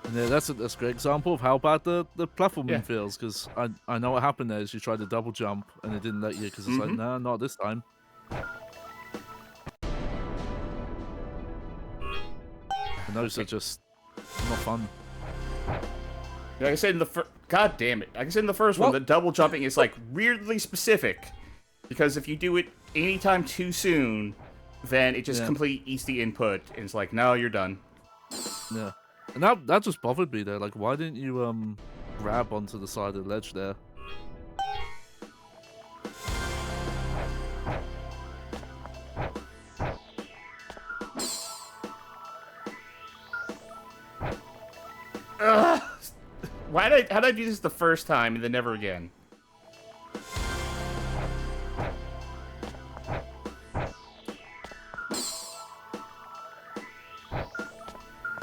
And yeah, that's a great example of how bad the platforming feels, because I know what happened there is you tried to double jump and it didn't let you because it's like, no, not this time. And those are just not fun. Like I said in the God damn it! Like I said in the first one, the double jumping is like weirdly specific, because if you do it anytime too soon, then it just completely eats the input, and it's like, no, you're done. Yeah, and that just bothered me there. Like, why didn't you grab onto the side of the ledge there? How did I do this the first time and then never again?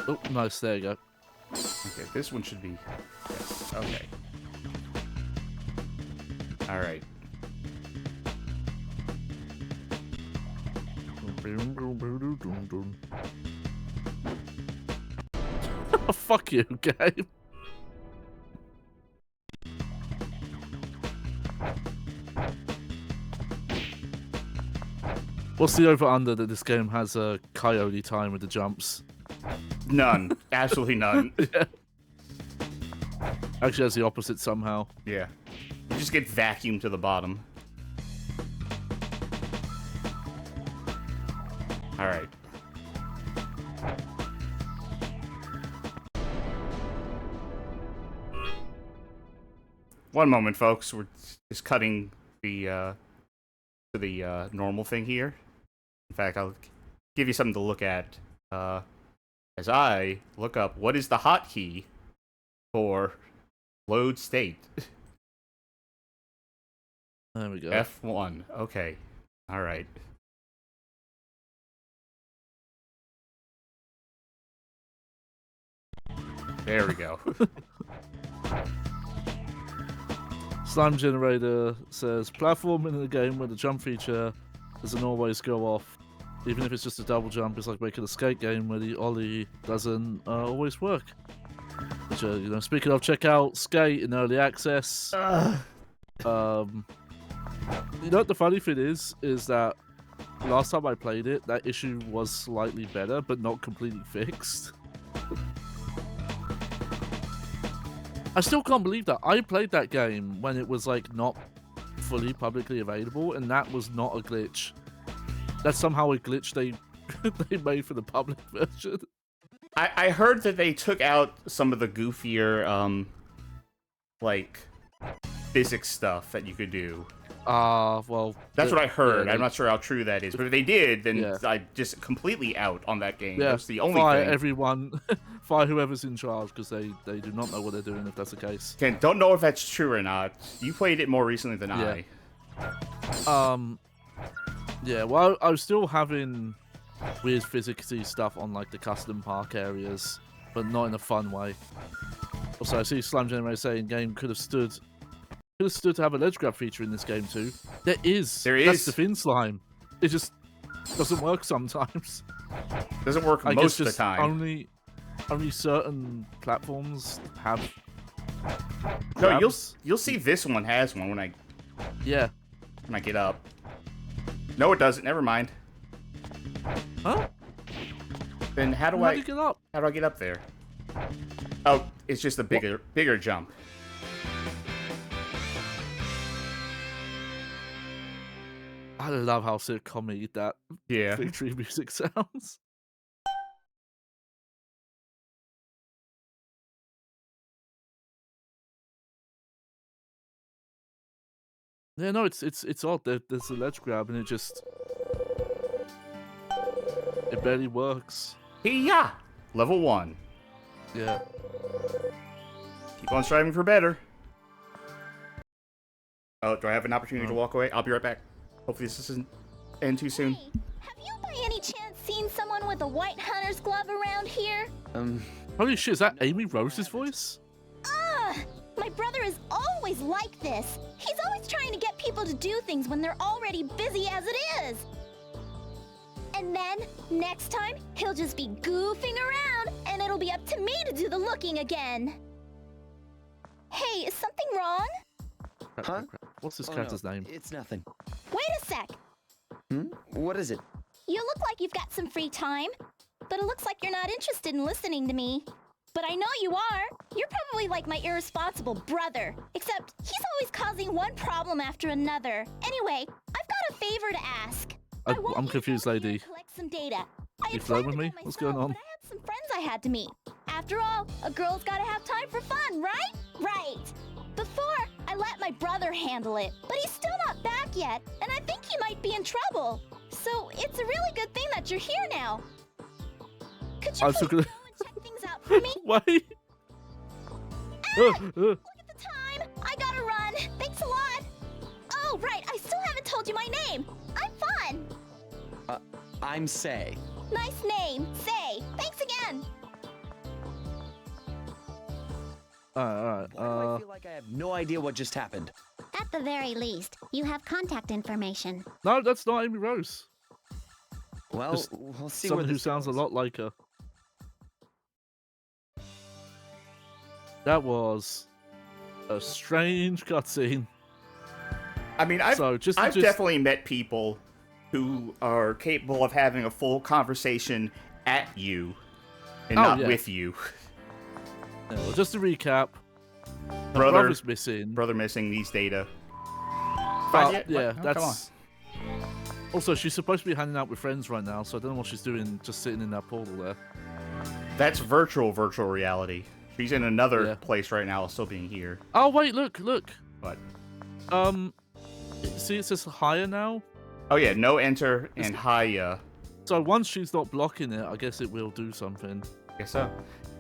Oh, nice. There you go. Okay, this one should be... Yes, okay. Alright. Fuck you, game. What's the over-under that this game has a coyote time with the jumps? None. Absolutely none. Yeah. Actually, has the opposite somehow. Yeah. You just get vacuumed to the bottom. Alright. One moment, folks. We're just cutting the to the normal thing here. In fact, I'll give you something to look at as I look up what is the hotkey for load state. There we go. F1. Okay. All right. There we go. Slime Generator says, platform in a game where the jump feature doesn't always go off. Even if it's just a double jump, it's like making a skate game where the ollie doesn't always work. Which, you know, speaking of, check out Skate in early access. You know what the funny thing is that last time I played it, that issue was slightly better, but not completely fixed. I still can't believe that. I played that game when it was like not fully publicly available, and that was not a glitch. That's somehow a glitch they made for the public version. I heard that they took out some of the goofier like physics stuff that you could do. Well, that's what I heard. Yeah, I'm not sure how true that is, but if they did, then yeah. I just completely out on that game. Yeah, That's the only fire thing. everyone, fire whoever's in charge, because they do not know what they're doing if that's the case. Don't know if that's true or not. You played it more recently than I. Yeah, well, I was still having weird physicsy stuff on like the custom park areas, but not in a fun way. Also, I see Slime Generator saying game could have stood to have a ledge grab feature in this game too. There is. That's the Fin Slime. It just doesn't work sometimes. Doesn't work most of the time. Only certain platforms have. No, you'll see this one has one when I get up. No, it doesn't. Never mind. Huh? Then how do I get up? How do I get up there? Oh, it's just a bigger jump. I love how sitcom-y that victory music sounds. Yeah, no, it's odd. There's a ledge grab and it barely works. HiA! Level 1. Yeah. Keep on striving for better. Oh, do I have an opportunity to walk away? I'll be right back. Hopefully this doesn't end too soon. Hey, have you by any chance seen someone with a white hunter's glove around here? Holy shit, is that Amy Rose's voice? My brother is always like this. He's always trying to get people to do things when they're already busy as it is. And then, next time, he'll just be goofing around, and it'll be up to me to do the looking again. Hey, is something wrong? Huh? What's this Oh, character's no, name? It's nothing. Wait a sec. What is it? You look like you've got some free time, but it looks like you're not interested in listening to me. But I know you are. You're probably like my irresponsible brother, except he's always causing one problem after another. Anyway, I've got a favor to ask. I'm confused, lady. Collect some data. You flirting with me? What's going on? But I had some friends I had to meet. After all, a girl's gotta have time for fun, right? Right. Before, I let my brother handle it, but he's still not back yet, and I think he might be in trouble. So it's a really good thing that you're here now. Could you please go and check things out for me? Wait. Look at the time. I gotta run. Thanks a lot. Oh, right. I still haven't told you my name. I'm Fun. I'm Sei. Nice name. Sei. Thanks again. Alright, Why do I feel like I have no idea what just happened? At the very least, you have contact information. No, that's not Amy Rose. Well, Just we'll see someone where who this sounds a goes. lot like her. That was a strange cutscene. I mean, I've So, just- definitely met people who are capable of having a full conversation at you and Oh, not yeah. with you. Yeah, well, just to recap, her Brother- brother's missing. Brother missing these data. But, Yet? yeah, What? Oh, that's. Also, she's supposed to be hanging out with friends right now, so I don't know what she's doing just sitting in that portal there. That's virtual reality. She's in another Yeah. place right now, still being here. Oh, wait, look. But See, it says HiA now. oh yeah, no enter and HiA. So once she's not blocking it, I guess it will do something. Guess so.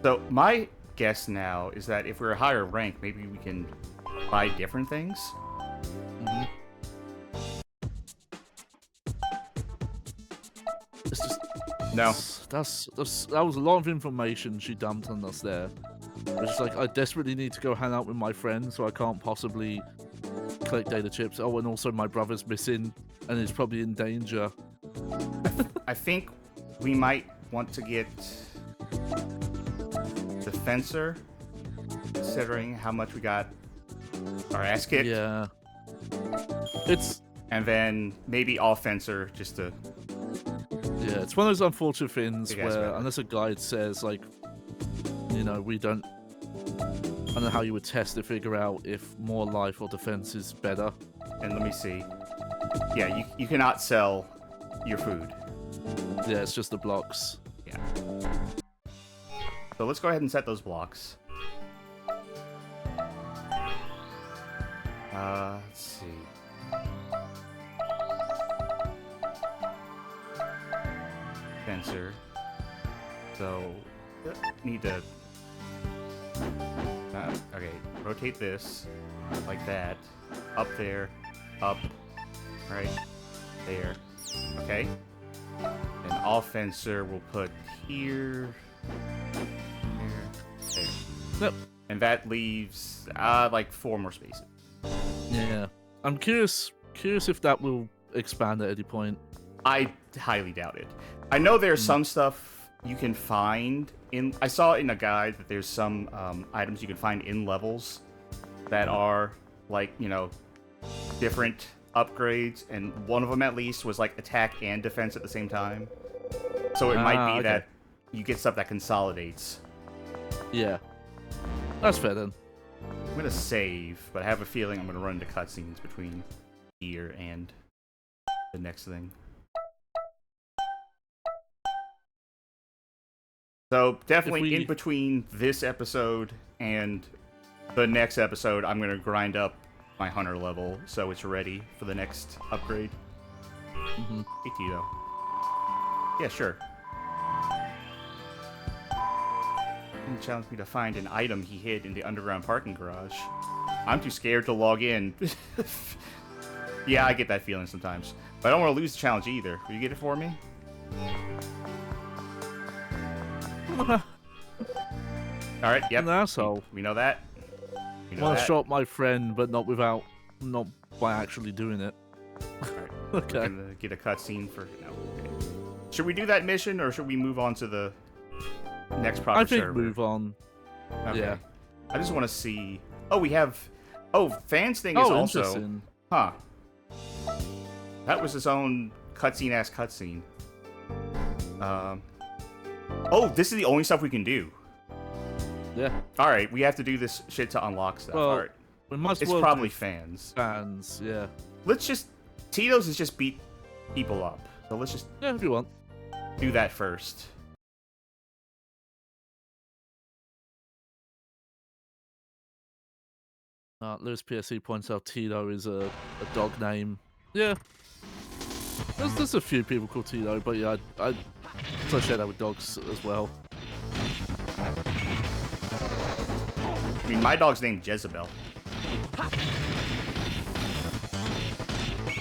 So my guess now is that if we're a higher rank, maybe we can buy different things. It's just No. that was a lot of information she dumped on us there. It's just like, I desperately need to go hang out with my friends, so I can't possibly collect data chips. Oh, and also my brother's missing, and is probably in danger. I think we might want to get the fencer, considering how much we got our ass kicked. Yeah. It's And then maybe all fencer just to. Yeah, it's one of those unfortunate things Big ass where, weapon. unless a guide says, like, you know, we don't. I don't know how you would test to figure out if more life or defense is better. And let me see. Yeah, you cannot sell your food. Yeah, it's just the blocks. Yeah. So let's go ahead and set those blocks. Let's see. Fencer. So, need to. Okay, rotate this like that. Up there, up, right there. Okay. And all fencer we'll put here, there. Yep. And that leaves like 4 more spaces. Yeah. I'm curious if that will expand at any point. I highly doubt it. I know there's some stuff you can find in. I saw in a guide that there's some items you can find in levels that are like, you know, different upgrades, and one of them at least was like attack and defense at the same time. So it might be okay. that you get stuff that consolidates. Yeah. That's fair then. I'm gonna save, but I have a feeling I'm gonna run into cutscenes between here and the next thing. So definitely in between this episode and the next episode, I'm gonna grind up my hunter level, so it's ready for the next upgrade. Hey, Tito. Yeah, sure. He challenged me to find an item he hid in the underground parking garage. I'm too scared to log in. Yeah, I get that feeling sometimes. But I don't want to lose the challenge either. Will you get it for me? Alright, yep. An asshole. We know that. We know One that. shot my friend, but not by actually doing it. Alright. Okay. We're gonna get a cutscene for... No, okay. Should we do that mission, or should we move on to the next proper I think server? move on. Okay. Yeah. I just want to see... Oh, we have... Oh, Fan's thing is also... Interesting. Huh. That was his own cutscene-ass cutscene. Oh, this is the only stuff we can do. Yeah. Alright, we have to do this shit to unlock stuff. Well, Alright. we must It's well probably do fans. Fans, yeah. Let's just... Tito's is just beat people up. So let's just Yeah, if you want. do that first. Lewis PSE points out Tito is a dog name. Yeah. There's a few people called Tito, but yeah, I associate that with dogs as well. I mean, my dog's named Jezebel.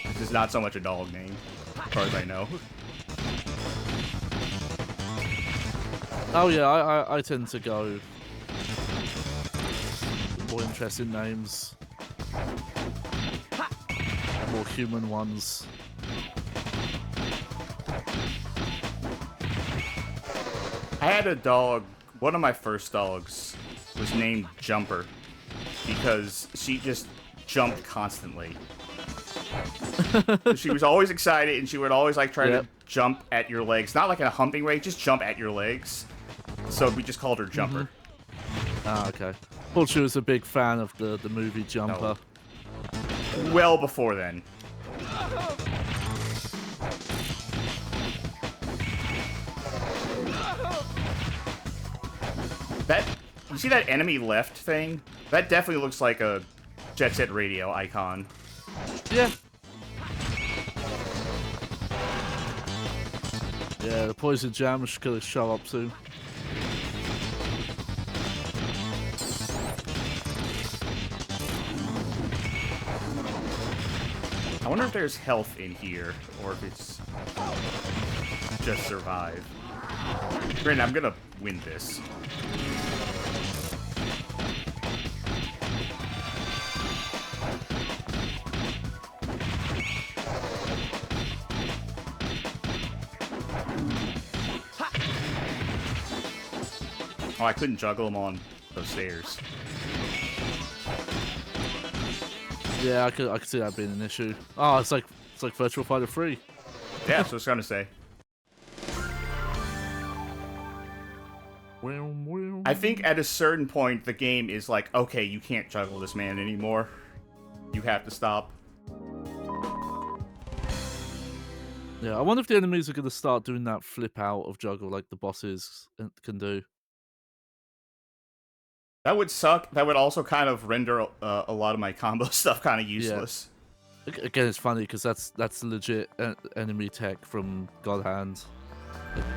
This is not so much a dog name, as far as I know. Oh yeah, I tend to go more interesting names, more human ones. I had a dog, one of my first dogs was named Jumper because she just jumped constantly. She was always excited and she would always like try to jump at your legs. Not like in a humping way, just jump at your legs. So we just called her Jumper. Ah, okay. Thought she was a big fan of the movie Jumper. No. Well before then. That, you see that enemy left thing? That definitely looks like a Jet Set Radio icon. Yeah. Yeah, the poison jam is gonna show up soon. I wonder if there's health in here, or if it's just survive. Granted, I'm gonna win this. Oh, I couldn't juggle them on those stairs. Yeah, I could see that being an issue. Oh, it's like Virtua Fighter 3. Yeah, that's what I was gonna say. I think at a certain point the game is like, okay, you can't juggle this man anymore. You have to stop. Yeah, I wonder if the enemies are going to start doing that flip out of juggle like the bosses can do. That would suck. That would also kind of render a lot of my combo stuff kind of useless. Yeah. Again, it's funny because that's legit enemy tech from God Hand.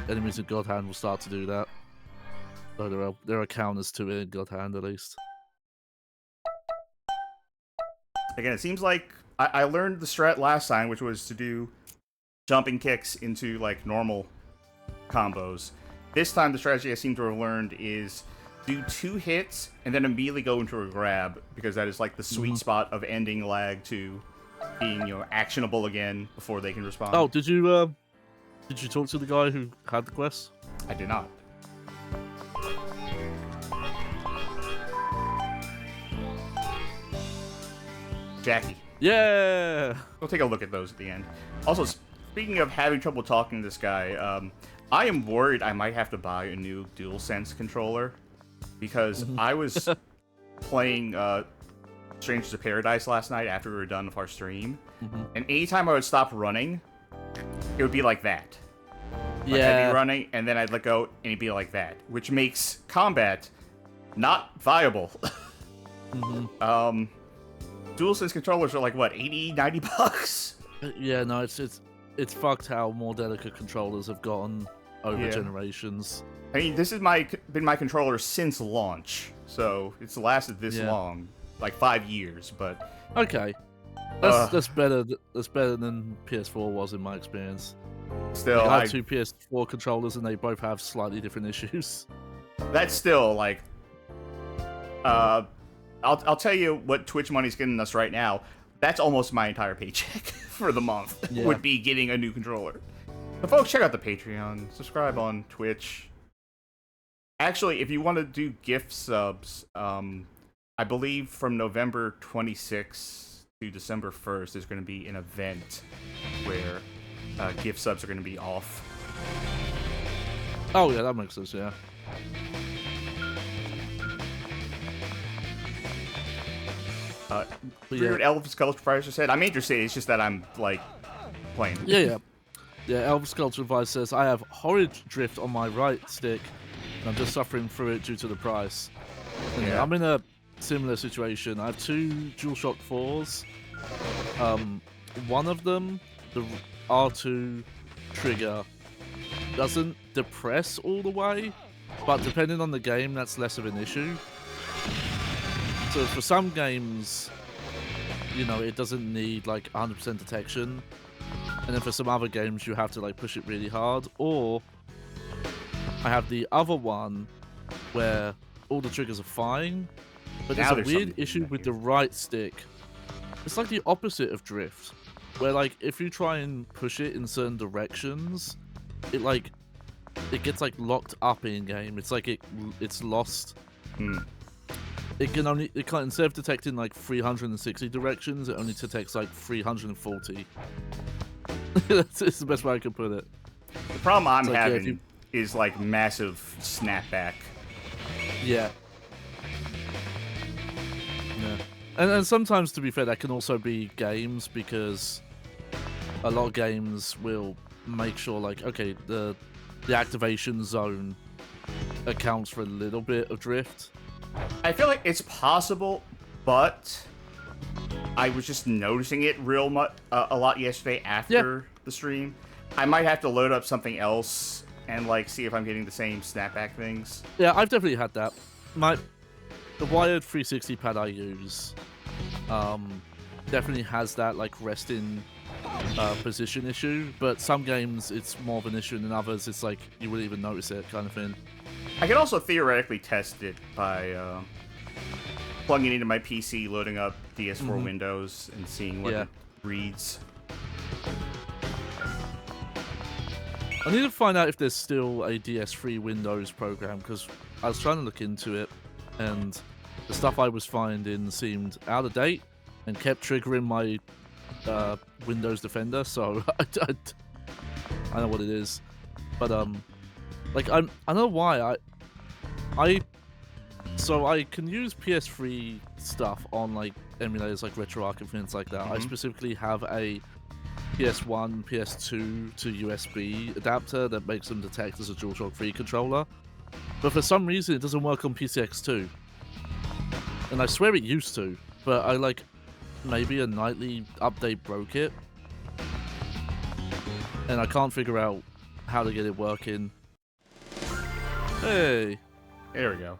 Enemies in God Hand will start to do that. So there are counters to it in God Hand at least. Again, it seems like I learned the strat last time, which was to do jumping kicks into like normal combos. This time, the strategy I seem to have learned is do 2 hits and then immediately go into a grab, because that is like the sweet spot of ending lag to being, you know, actionable again before they can respond. Oh, did you talk to the guy who had the quest? I did not. Jackie. Yeah! We'll take a look at those at the end. Also, speaking of having trouble talking to this guy, I am worried I might have to buy a new DualSense controller, because I was playing Strangers of Paradise last night after we were done with our stream, and anytime I would stop running, it would be like that. Like I'd be running, and then I'd let go, and it'd be like that, which makes combat not viable. DualSense controllers are like, what, 80, 90 bucks? Yeah, no, it's fucked how more delicate controllers have gotten over Yeah. generations. I mean, this has been my controller since launch, so it's lasted this long, like 5 years. But okay, that's better. That's better than PS4 was in my experience. Still, I have 2 PS4 controllers, and they both have slightly different issues. That's still like, I'll tell you what Twitch money's getting us right now. That's almost my entire paycheck for the month. Would be getting a new controller. So folks, check out the Patreon, subscribe on Twitch. Actually, if you want to do gift subs, I believe from November 26th to December 1st, there's going to be an event where gift subs are going to be off. Oh yeah, that makes sense. Yeah. Elvis Sculpture Advisor said, "I'm interested. It's just that I'm like playing." Yeah. Elvis Sculpture Advisor says, "I have horrid drift on my right stick, and I'm just suffering through it due to the price." And Yeah. I'm in a similar situation. I have 2 DualShock 4s. One of them, the R2 trigger, doesn't depress all the way, but depending on the game, that's less of an issue. So for some games, you know, it doesn't need like 100% detection, and then for some other games, you have to like push it really hard. Or I have the other one where all the triggers are fine, but there's a weird issue with the right stick. It's like the opposite of drift, where like if you try and push it in certain directions, it gets like locked up in game. It's like it's lost. It can't, instead of detecting like 360 directions, it only detects like 340. That's the best way I can put it. The problem I'm having is like massive snapback. Yeah. And sometimes, to be fair, that can also be games, because a lot of games will make sure, like, okay, the activation zone accounts for a little bit of drift. I feel like it's possible, but I was just noticing it a lot yesterday after the stream. I might have to load up something else and like see if I'm getting the same snapback things. Yeah, I've definitely had that. The wired 360 pad I use definitely has that like resting position issue, but some games it's more of an issue than others. It's like you wouldn't even notice it, kind of thing. I can also theoretically test it by plugging it into my PC, loading up DS4 Windows, and seeing what it reads. I need to find out if there's still a DS3 Windows program, because I was trying to look into it, and the stuff I was finding seemed out of date and kept triggering my Windows Defender, so I know what it is. But like I don't know why so I can use PS3 stuff on like emulators like RetroArch and things like that. I specifically have a PS1, PS2 to USB adapter that makes them detect as a DualShock 3 controller. But for some reason, it doesn't work on PCX2. And I swear it used to, but I like maybe a nightly update broke it. And I can't figure out how to get it working. Hey. There we go.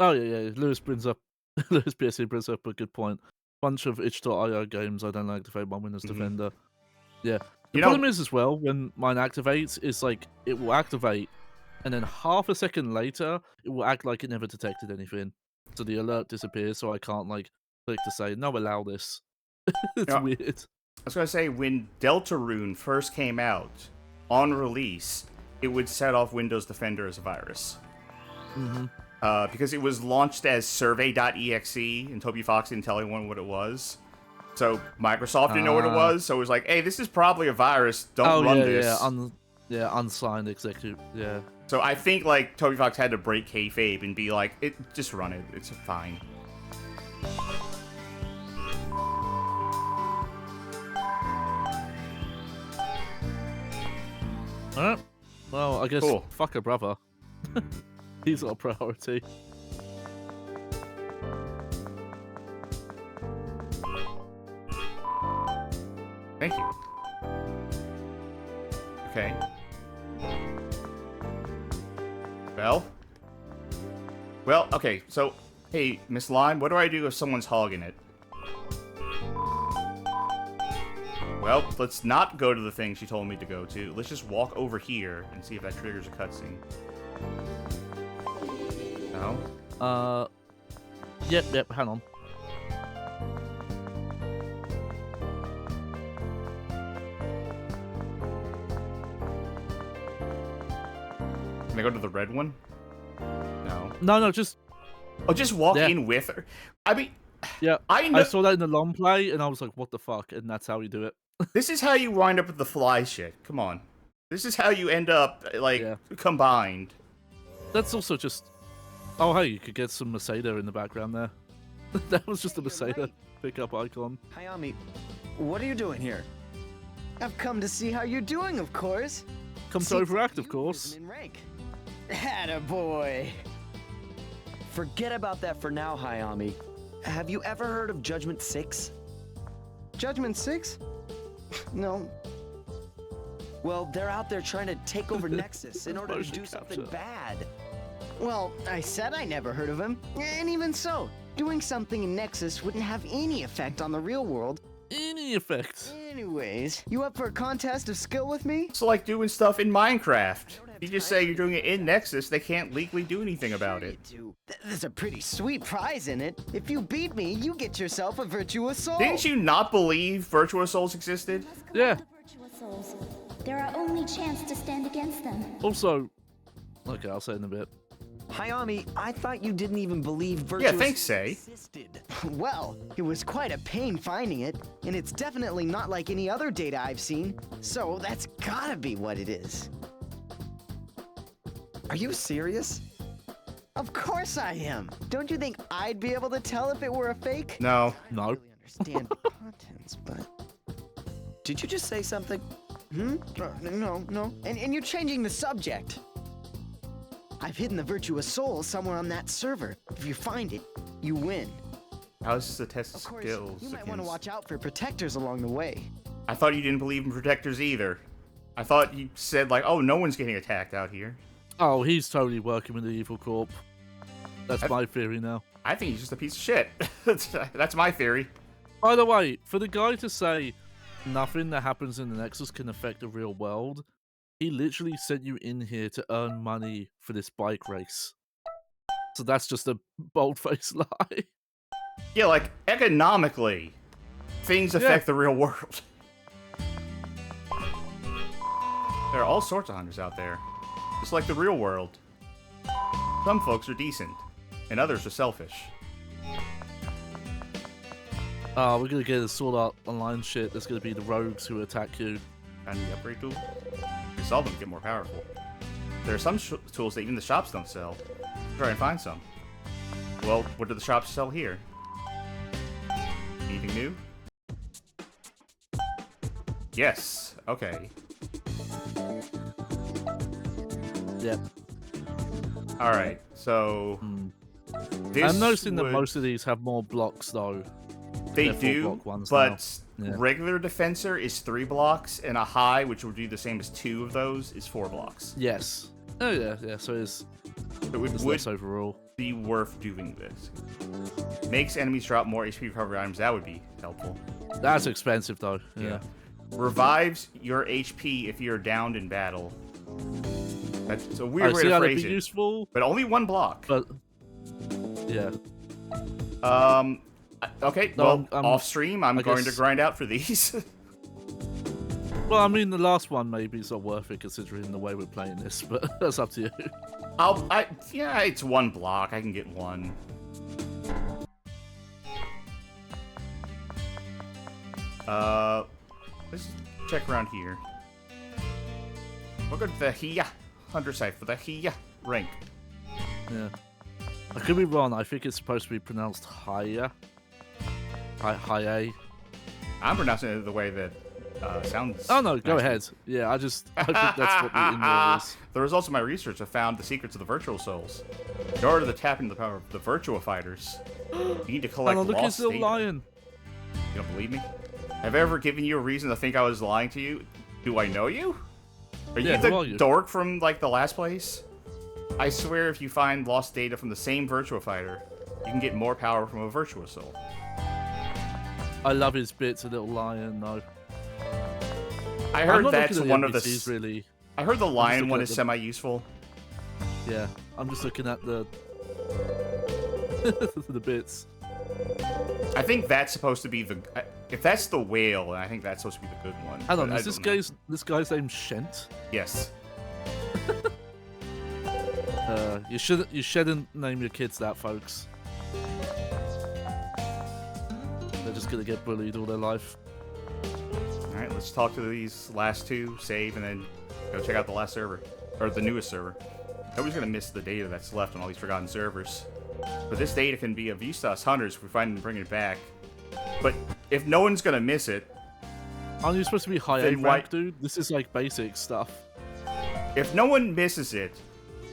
Oh yeah. Lewis PSC brings up a good point. Bunch of itch.io games I don't activate my Windows Defender. Yeah. The problem is as well, when mine activates, is like it will activate, and then half a second later, it will act like it never detected anything. So the alert disappears, so I can't like click to say no, allow this. It's weird. I was gonna say, when Deltarune first came out on release, it would set off Windows Defender as a virus. Because it was launched as survey.exe, and Toby Fox didn't tell anyone what it was. So Microsoft didn't know what it was, so it was like, hey, this is probably a virus, don't run this. Unsigned executive, yeah. So I think, like, Toby Fox had to break kayfabe and be like, just run it, it's fine. Alright. Well, I guess Cool. fuck her brother. He's our priority. Thank you. Okay. Well, okay, so, hey, Miss Lime, what do I do if someone's hogging it? Well, let's not go to the thing she told me to go to. Let's just walk over here and see if that triggers a cutscene. No? Yep, hang on. Can I go to the red one? No. No, just... Oh, just walk Yeah. in with her? I mean... Yeah, I know... I saw that in the long play, and I was like, what the fuck? And that's how you do it. This is how you wind up with the fly shit. Come on. This is how you end up, like, combined. That's also just... Oh, hey, you could get some Masada in the background there. That was just a Masada pickup icon. Hayami, what are you doing here? I've come to see how you're doing, of course. Come to overact, of course. In rank. Attaboy. Forget about that for now, Hayami. Have you ever heard of Judgment 6? Judgment 6? No. Well, they're out there trying to take over Nexus in order to do something bad. Well, I said I never heard of him. And even so, doing something in Nexus wouldn't have any effect on the real world. Any effect. Anyways, you up for a contest of skill with me? It's like doing stuff in Minecraft. You just say you're doing it in Nexus, they can't legally do anything about it. There's a pretty sweet prize in it. If you beat me, you get yourself a Virtua Soul. Didn't you not believe Virtua Souls existed? Yeah. Virtua Souls. They're our only chance to stand against them. Also... Okay, I'll say it in a bit. Hayami, I thought you didn't even believe Virtua Yeah, thanks, Say. Well, it was quite a pain finding it, and it's definitely not like any other data I've seen, so that's gotta be what it is. Are you serious? Of course I am. Don't you think I'd be able to tell if it were a fake? No. No. I don't really understand the contents, but... Did you just say something? No. And you're changing the subject. I've hidden the Virtua Soul somewhere on that server. If you find it, you win. How is this a test of Of course, skills? you might want to against- watch out for protectors along the way. I thought you didn't believe in protectors either. I thought you said, like, oh, no one's getting attacked out here. Oh, he's totally working with the Evil Corp. That's my theory now. I think he's just a piece of shit. That's my theory. By the way, for the guy to say nothing that happens in the Nexus can affect the real world, he literally sent you in here to earn money for this bike race. So that's just a bold-faced lie. Yeah, like, economically, things affect the real world. There are all sorts of hunters out there. Just like the real world. Some folks are decent, and others are selfish. We're gonna get a Sword Art Online shit. There's gonna be the rogues who attack you. And the upgrade tool? You saw them get more powerful. There are some tools that even the shops don't sell. Try and find some. Well, what do the shops sell here? Anything new? Yes. Okay. Yep. Alright, so... This I'm noticing that would- most of these have more blocks, though. They They're do, full-block ones but now. Yeah. regular Defensor is 3 blocks, and a high, which would do the same as 2 of those, is 4 blocks. Yes. Oh, yeah, so it's less overall. Be worth doing this. Makes enemies drop more HP recovery items, that would be helpful. That's expensive, though. Yeah. Revives your HP if you're downed in battle. That's a weird way see to how that'd phrase be it. useful. But only 1 block. But, yeah. Okay, No, well, I'm- off stream, I'm I going to guess- grind out for these. Well, I mean, the last one maybe is not worth it considering the way we're playing this, but that's up to you. Yeah, it's 1 block. I can get 1. Let's check around here. We'll go to the HiA Hunter site for the HiA rank. Yeah. I could be wrong. I think it's supposed to be pronounced HiA. HiA. I'm pronouncing it the way that Sounds. Oh no, go nice. ahead. Yeah, I think that's what the in-law is. The results of my research have found the secrets of the virtual souls. In order to tap into the power of the Virtua fighters, you need to collect Oh, look, lost he's still data. lying. You don't believe me? Have I ever given you a reason to think I was lying to you? Do I know you? Are you Yeah, the who are you? dork from, like, the last place? I swear if you find lost data from the same Virtua fighter, you can get more power from a Virtua soul. I love his bits, a little lion, though. I I'm heard not that's looking at one of the... NPCs, really. I heard the lion one looking is at semi-useful. Yeah, I'm just looking at the the bits. I think that's supposed to be the... If that's the whale, I think that's supposed to be the good one. Hang on, but I is this don't know. guy's name Shent? Yes. You shouldn't name your kids that, folks. They're just gonna get bullied all their life. Alright, let's talk to these last two, save, and then go check out the last server. Or the newest server. Nobody's gonna miss the data that's left on all these forgotten servers. But this data can be of use to us hunters if we find it and bring it back. But if no one's gonna miss it... Aren't you supposed to be high A then why- rank, dude? This is like basic stuff. If no one misses it,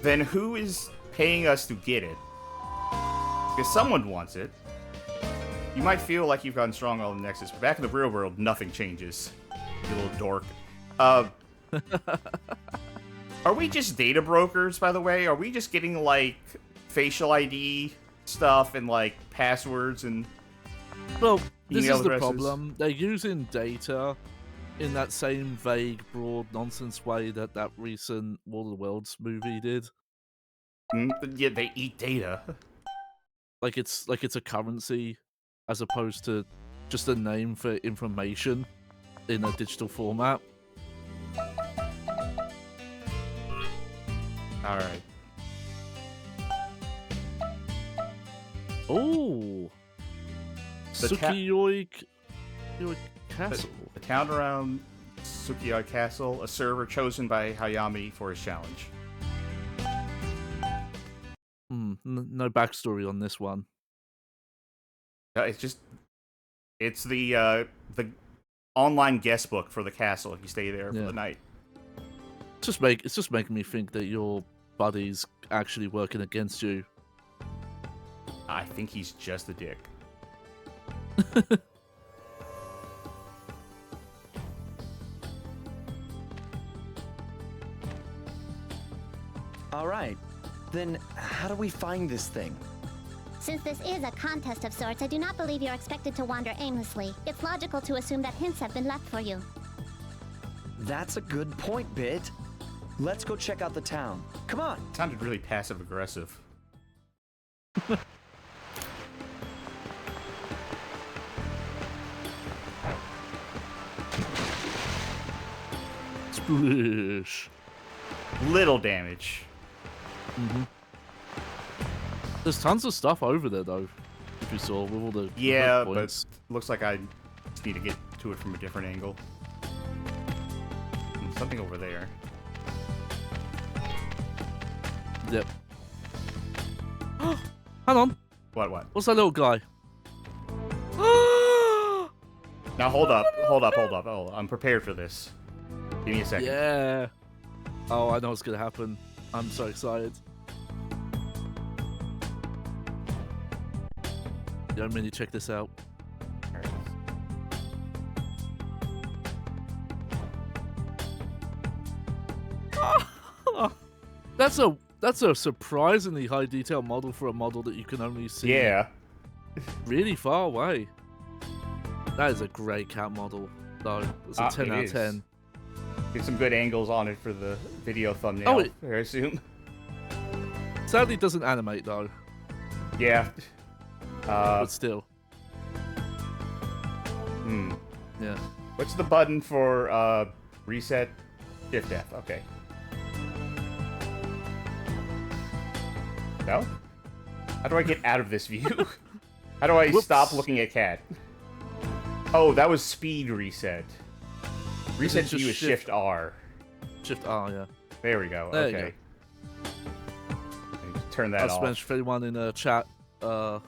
then who is paying us to get it? Because someone wants it. You might feel like you've gotten strong on the Nexus, but back in the real world, nothing changes. You little dork. Are we just data brokers, by the way? Are we just getting, like, facial ID stuff and, like, passwords and... Well, this email is the addresses? problem. They're using data in that same vague, broad nonsense way that that recent War of the Worlds movie did. Yeah, they eat data. Like it's a currency, as opposed to just a name for information in a digital format. Alright. Oh, Tsukiyoi Castle. The town around Tsukiyoi Castle, a server chosen by Hayami for his challenge. No backstory on this one. It's the online guest book for the castle if you stay there for the night. It's just making me think that your buddy's actually working against you. I think he's just a dick. All right. Then how do we find this thing? Since this is a contest of sorts, I do not believe you're expected to wander aimlessly. It's logical to assume that hints have been left for you. That's a good point, Bit. Let's go check out the town. Come on. It sounded really passive-aggressive. Splish. Little damage. There's tons of stuff over there, though. If you saw with all the Yeah, red but points. looks like I just need to get to it from a different angle. Something over there. Yep. Hang on. What? What's that little guy? Now hold up. Oh, I'm prepared for this. Give me a second. Yeah. Oh, I know what's gonna happen. I'm so excited. Yo, Mini, check this out. That's a surprisingly high detail model for a model that you can only see really far away. That is a great cat model, though. It's a 10 out of 10. Get some good angles on it for the video thumbnail, I assume. Sadly, it doesn't animate, though. Yeah. But still. Yeah. What's the button for reset? Shift F. Okay. No? How do I get out of this view? How do I stop looking at cat? Oh, that was speed reset. Reset view is Shift R. Shift R, yeah. There we go. There Okay. Turn that off. For anyone in the chat or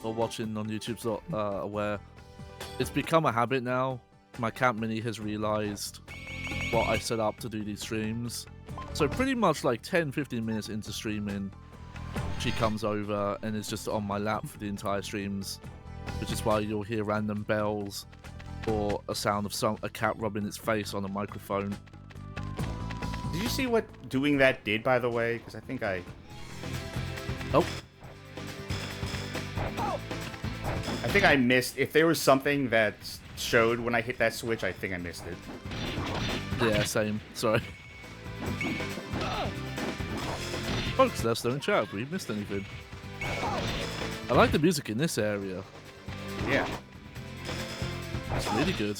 watching on YouTube's not aware, it's become a habit now my Camp Mini has realized what I set up to do these streams. So pretty much like 10-15 minutes into streaming, she comes over and is just on my lap for the entire streams, which is why you'll hear random bells or a sound of a cat rubbing its face on a microphone. Did you see what doing that did, by the way? Because I think I... Oh. I think I missed... If there was something that showed when I hit that switch, I think I missed it. Yeah, same. Sorry. Folks, let us know in chat if we missed anything. I like the music in this area. Yeah. It's really good.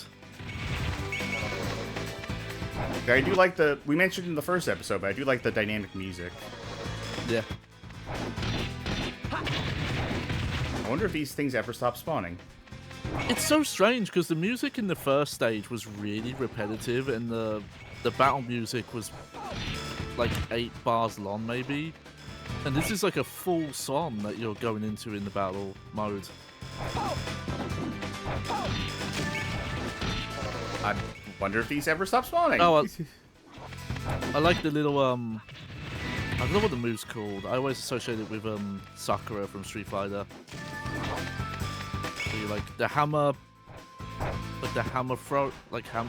I do like the... We mentioned in the first episode, but I do like the dynamic music. Yeah. I wonder if these things ever stop spawning. It's so strange, because the music in the first stage was really repetitive, and the battle music was like 8 bars long, maybe. And this is like a full song that you're going into in the battle mode. I wonder if these ever stop spawning. Oh, I like the little, I don't know what the move's called. I always associate it with Sakura from Street Fighter. So you like the hammer, like the hammer throw, like not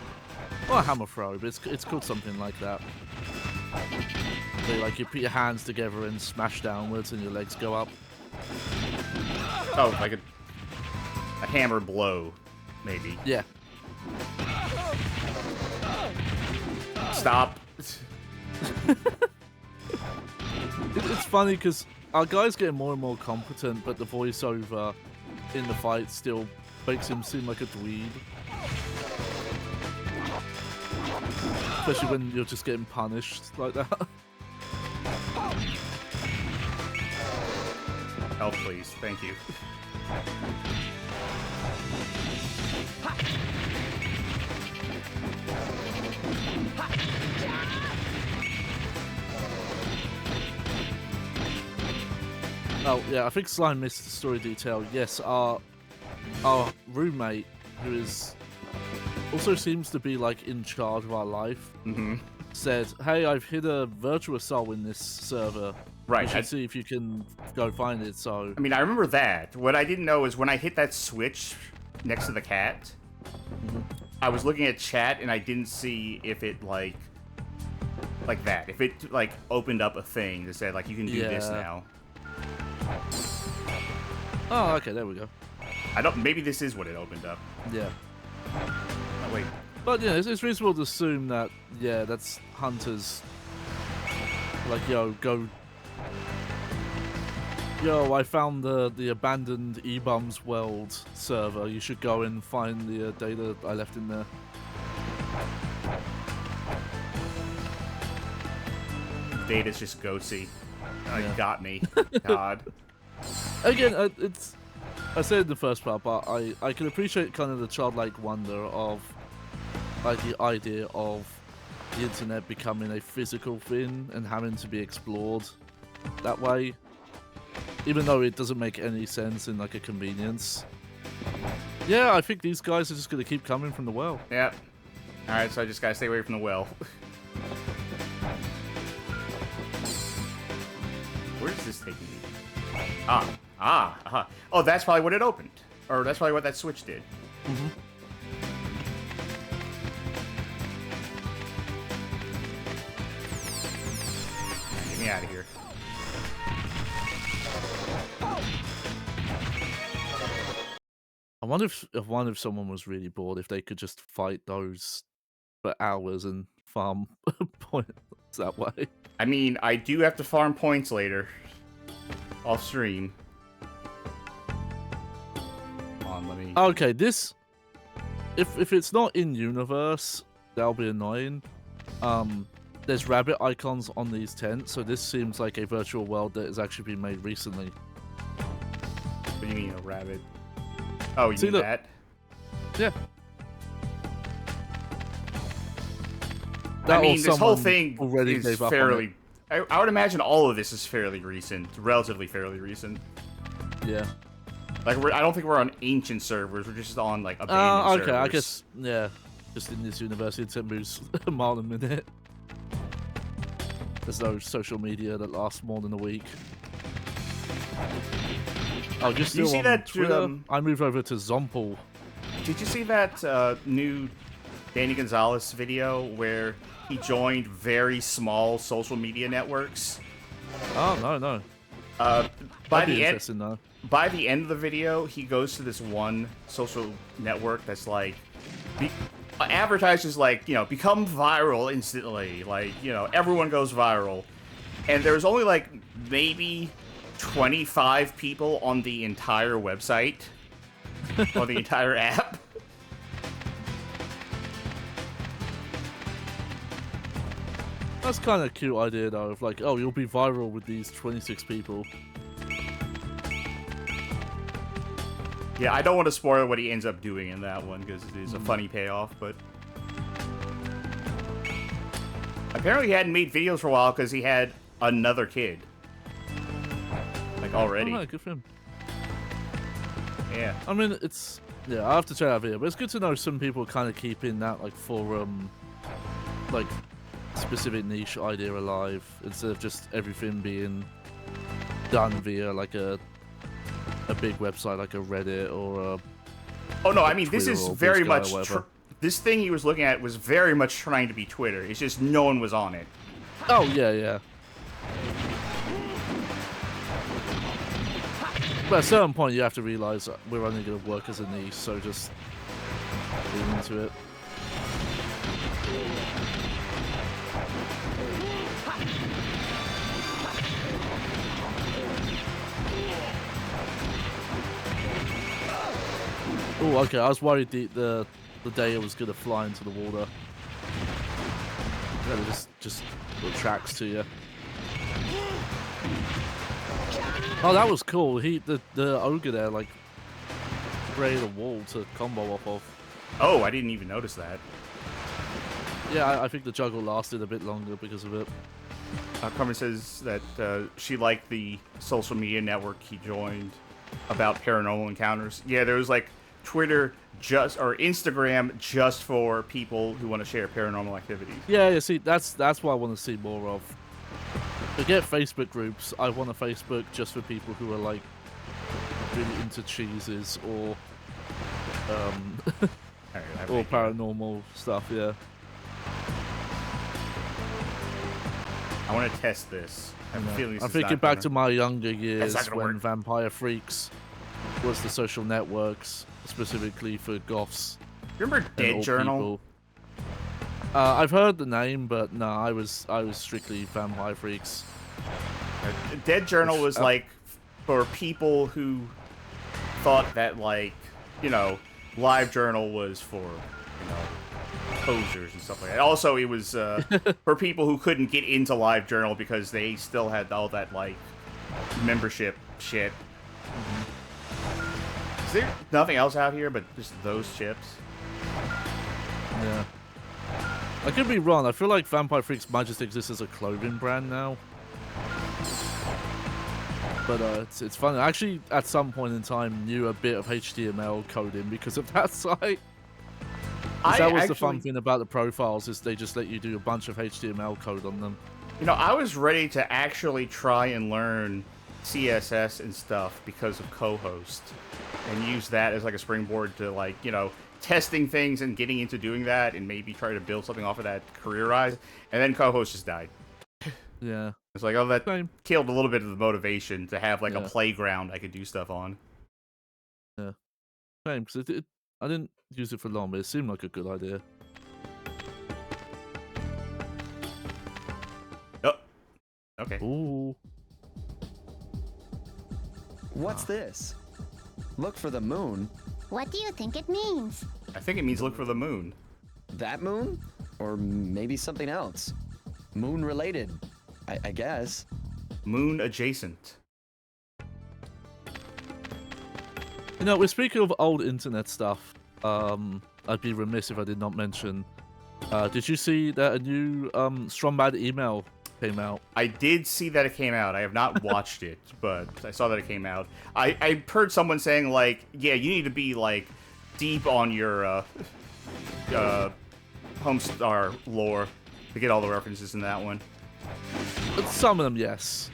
a hammer throw, but it's called something like that. So like you put your hands together and smash downwards, and your legs go up. Oh, like a hammer blow, maybe. Yeah. Stop. It's funny because our guy's getting more and more competent, but the voiceover in the fight still makes him seem like a dweeb. Especially when you're just getting punished like that. Help, please. Thank you. Oh, yeah, I think Slime missed the story detail. Yes, our roommate, who is also seems to be, like, in charge of our life, said, hey, I've hit a Virtua Soul in this server. Right. You should see if you can go find it, so... I mean, I remember that. What I didn't know is when I hit that switch next to the cat, I was looking at chat and I didn't see if it, like that. If it, like, opened up a thing that said, like, you can do this now. Oh, okay, there we go. Maybe this is what it opened up. Yeah. Oh, wait. But, yeah, it's reasonable to assume that, yeah, that's Hunter's... Like, yo, I found the abandoned E-Bums World server. You should go and find the data I left in there. Data's just goatsy. Got me. God. Again, I said in the first part, but I can appreciate kind of the childlike wonder of like the idea of the internet becoming a physical thing and having to be explored that way, even though it doesn't make any sense in like a convenience. Yeah, I think these guys are just gonna keep coming from the well. Yep. All right, so I just gotta stay away from the well. Where is this taking me? Oh, that's probably what it opened. Or that's probably what that switch did. Get me out of here. I wonder if someone was really bored, if they could just fight those for hours and farm points that way. I mean, I do have to farm points later. Off stream. Come on, let me... Okay, this... If it's not in universe, that'll be annoying. There's rabbit icons on these tents, so this seems like a virtual world that has actually been made recently. What do you mean, a rabbit? Oh, you See, mean look. that? Yeah. I mean, this whole thing already is gave up on fairly... I would imagine all of this is fairly recent. Relatively fairly recent. Yeah. Like, I don't think we're on ancient servers. We're just on, like, abandoned servers. Okay, I guess, yeah. Just in this universe, it moves a mile a minute. There's no social media that lasts more than a week. Oh, just still you see on that, Twitter, I moved over to Zompel. Did you see that new Danny Gonzalez video where he joined very small social media networks? Oh, no. By the end of the video, he goes to this one social network that's like advertises like, you know, become viral instantly, like, you know, everyone goes viral, and there's only like maybe 25 people on the entire website, on the entire app. That's kind of a cute idea though, of like, oh, you'll be viral with these 26 people. Yeah, I don't want to spoil what he ends up doing in that one, because it is a funny payoff, but... Apparently he hadn't made videos for a while because he had another kid. Like, already. Oh, good for him. Yeah. I mean, it's... Yeah, I have to check out video, but it's good to know some people kind of keeping that, like, forum, like, specific niche idea alive, instead of just everything being done via, like, a big website like a Reddit or a... Oh no, I mean, this is very much... This thing he was looking at was very much trying to be Twitter. It's just no one was on it. Oh, yeah. But at a certain point, you have to realize that we're only going to work as a niche, so just lean into it. Oh, okay. I was worried the day it was gonna fly into the water. Then it just retracts to you. Oh, that was cool. The ogre there like created a wall to combo off of. Oh, I didn't even notice that. Yeah, I think the juggle lasted a bit longer because of it. Carmen says that she liked the social media network he joined about paranormal encounters. Yeah, there was like Twitter or Instagram just for people who want to share paranormal activities. Yeah. See, that's what I want to see more of. Forget Facebook groups. I want a Facebook just for people who are like really into cheeses or or paranormal stuff. Yeah. I want to test this. I'm thinking back to my younger years when Vampire Freaks was the social networks specifically for goths. Remember Dead Journal? I've heard the name, but no, I was strictly Vampire Freaks. Dead Journal was like for people who thought that, like, you know, LiveJournal was for, you know, posers and stuff like that. Also, it was for people who couldn't get into LiveJournal because they still had all that, like, membership shit. Is there nothing else out here but just those chips? Yeah. I could be wrong. I feel like Vampire Freaks might just exist as a clothing brand now. But it's funny. I actually, at some point in time, knew a bit of HTML coding because of that site. That was the fun thing about the profiles, is they just let you do a bunch of HTML code on them. You know, I was ready to actually try and learn CSS and stuff because of co-host, and use that as like a springboard to, like, you know, testing things and getting into doing that and maybe try to build something off of that career-wise. And then co-host just died. Yeah. It's like, oh, that killed a little bit of the motivation to have like a playground I could do stuff on. Yeah. Same, because I didn't use it for long, but it seemed like a good idea. Oh. Okay. Ooh. What's this? Look for the moon? What do you think it means? I think it means look for the moon. That moon? Or maybe something else. Moon related, I guess. Moon adjacent. You know, we're speaking of old internet stuff. I'd be remiss if I did not mention. Did you see that a new Strombat email came out. I did see that it came out. I have not watched it, but I saw that it came out. I heard someone saying, like, yeah, you need to be, like, deep on your Homestar lore to get all the references in that one. But some of them, yes.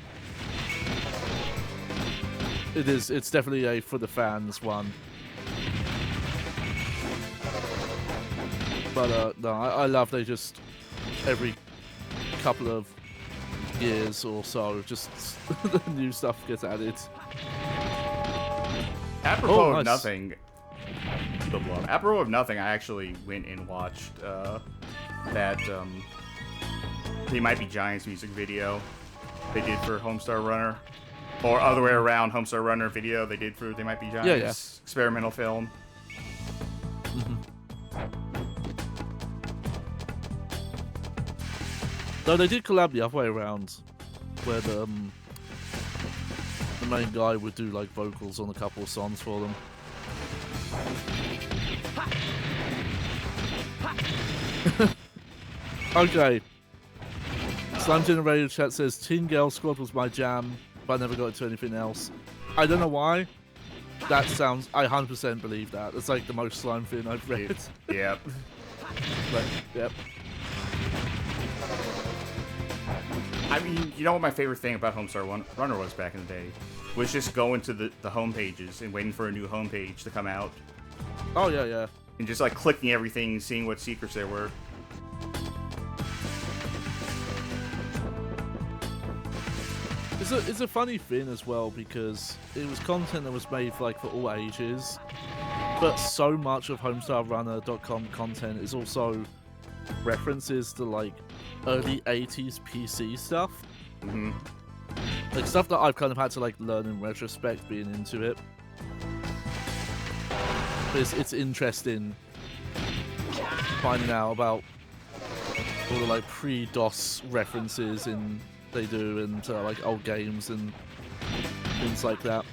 It's definitely a for the fans one. But no, I love they just every couple of years or so, just new stuff gets added. Apropos of nothing, apropos of nothing, I actually went and watched that They Might Be Giants music video they did for Homestar Runner, or other way around, Homestar Runner video they did for They Might Be Giants experimental film. No, they did collab the other way around, where the main guy would do like vocals on a couple of songs for them. Okay. Slime Generator chat says Teen Girl Squad was my jam, but I never got into anything else. I don't know why. That sounds, I 100% believe that. It's like the most slime thing I've read. Yep. But, yep. I mean, you know what my favorite thing about Homestar Runner was back in the day? Was just going to the home pages and waiting for a new homepage to come out. Oh, yeah, yeah. And just like clicking everything, seeing what secrets there were. It's a funny thing as well, because it was content that was made for all ages, but so much of HomestarRunner.com content is also references to like early 80s PC stuff. Like stuff that I've kind of had to like learn in retrospect being into it. But it's interesting finding out about all the like pre-DOS references they do into like old games and things like that.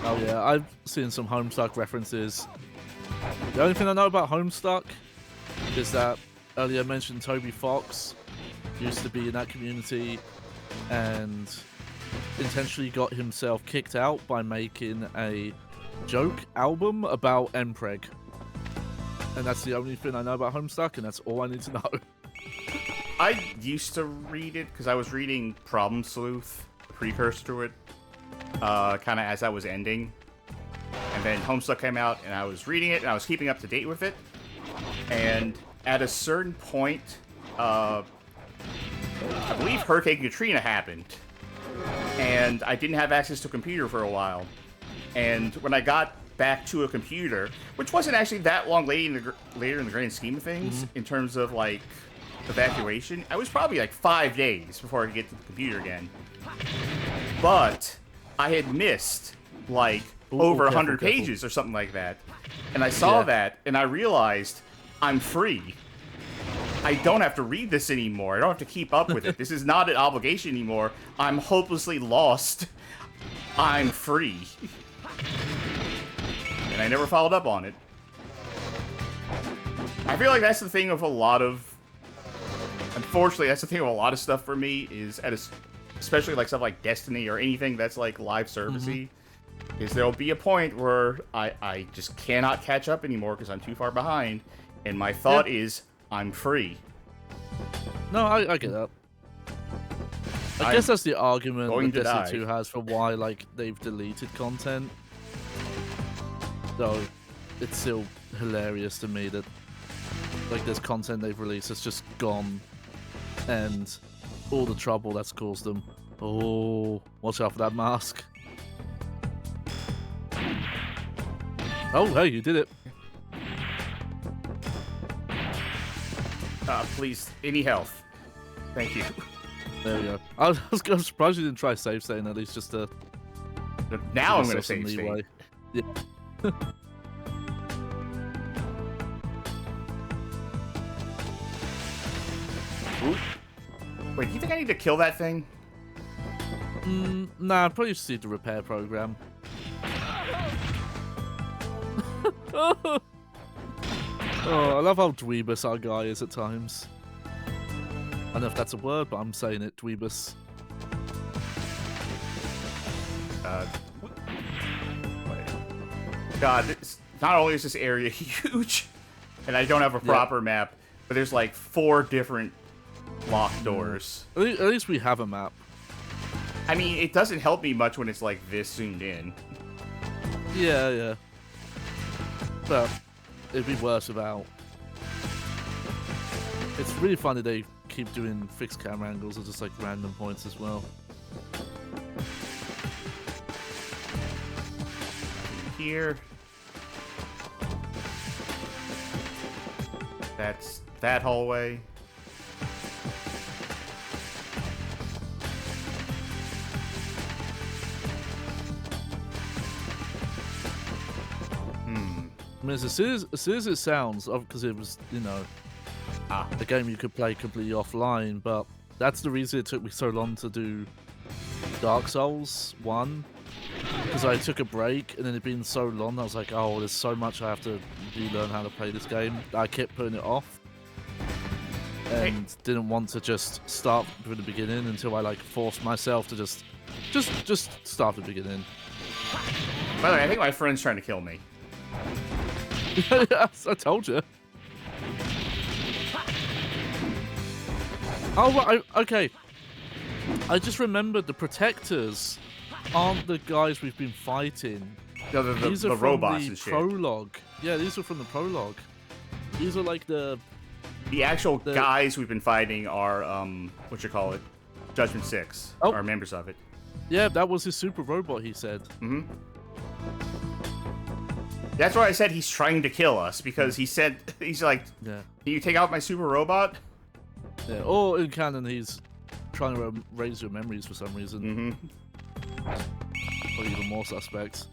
Oh yeah, I've seen some Homestuck references. The only thing I know about Homestuck is that earlier mentioned Toby Fox used to be in that community and intentionally got himself kicked out by making a joke album about Mpreg. And that's the only thing I know about Homestuck, and that's all I need to know. I used to read it because I was reading Problem Sleuth, precursor to it, kind of as I was ending. And then Homestuck came out, and I was reading it, and I was keeping up to date with it. And at a certain point, I believe Hurricane Katrina happened, and I didn't have access to a computer for a while. And when I got back to a computer, which wasn't actually that long later in the grand scheme of things, in terms of like evacuation, I was probably like 5 days before I could get to the computer again. But I had missed like over 100 pages or something like that. And I saw that, and I realized I'm free. I don't have to read this anymore. I don't have to keep up with it. This is not an obligation anymore. I'm hopelessly lost. I'm free. And I never followed up on it. I feel like that's the thing of a lot of... Unfortunately, that's the thing of a lot of stuff for me, is especially like stuff like Destiny or anything that's like live servicey, is there'll be a point where I just cannot catch up anymore because I'm too far behind, and my thought is, I'm free. No, I get that. I guess that's the argument that Destiny 2 has for why like they've deleted content. Though it's still hilarious to me that like there's content they've released that's just gone, and all the trouble that's caused them. Oh, watch out for that mask. Oh, hey, you did it. Please, any health. Thank you. There we go. I'm surprised you didn't try save saying at least just to... Now I'm going to save state. Yeah. Wait, do you think I need to kill that thing? Nah, I probably just need the repair program. Oh, I love how dweebus our guy is at times. I don't know if that's a word, but I'm saying it, dweebus. God, not only is this area huge, and I don't have a proper map, but there's like 4 different locked doors. At least we have a map. I mean, it doesn't help me much when it's like this zoomed in. Yeah. But it'd be worse without. It's really funny they keep doing fixed camera angles at just like random points as well. Here. That's that hallway. I mean, as soon as it sounds, because it was, you know, a game you could play completely offline, but that's the reason it took me so long to do Dark Souls 1, because I took a break, and then it'd been so long, I was like, oh, there's so much I have to relearn how to play this game. I kept putting it off, and didn't want to just start from the beginning until I, like, forced myself to just start from the beginning. By the way, I think my friend's trying to kill me. Yes, I told you. Oh, okay. I just remembered the protectors aren't the guys we've been fighting. No, these are the from robots the and shit. prologue. Yeah, these are from the prologue. These are like the actual guys we've been fighting are what you call it, Judgment 6, are members of it. Yeah, that was his super robot. He said. Mm-hmm. That's why I said he's trying to kill us, because he's like, yeah. Can you take out my super robot? Yeah, or in canon, he's trying to raise your memories for some reason. Mm-hmm. Or even more suspects.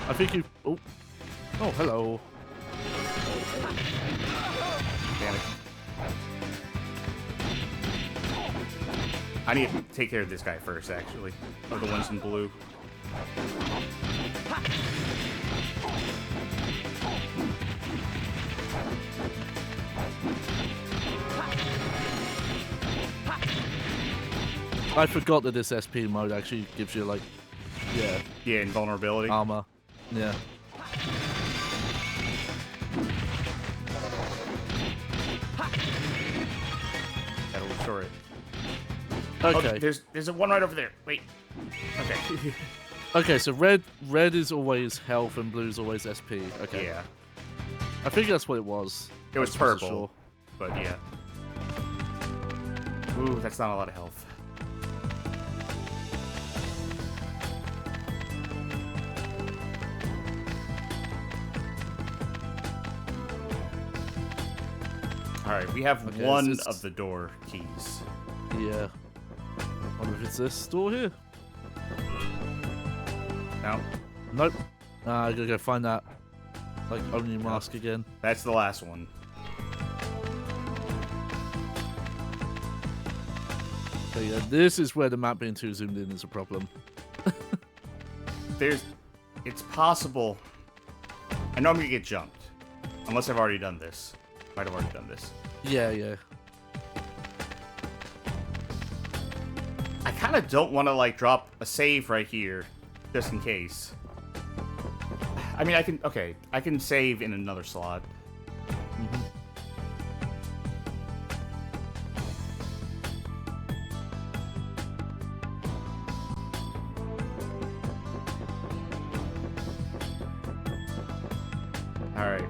I think you. Oh, hello. Damn it. I need to take care of this guy first, actually. Or the ones in blue. I forgot that this SP mode actually gives you, like, yeah, invulnerability. Armor. Yeah. That'll restore it. Okay. Oh, there's a one right over there. Wait. Okay. Okay, so red is always health and blue is always SP. Okay. Yeah. I think that's what it was. It was I wasn't purple. sure. But yeah. Ooh, that's not a lot of health. Alright, we have one of the door keys. Yeah. Wonder if it's this door here? No. Nope. I gotta go find that, like, Oni mask again. That's the last one. So yeah, this is where the map being too zoomed in is a problem. It's possible. I know I'm gonna get jumped. Unless I've already done this. Might have already done this. Yeah. I kind of don't want to, like, drop a save right here, just in case. I mean, I can save in another slot. Alright.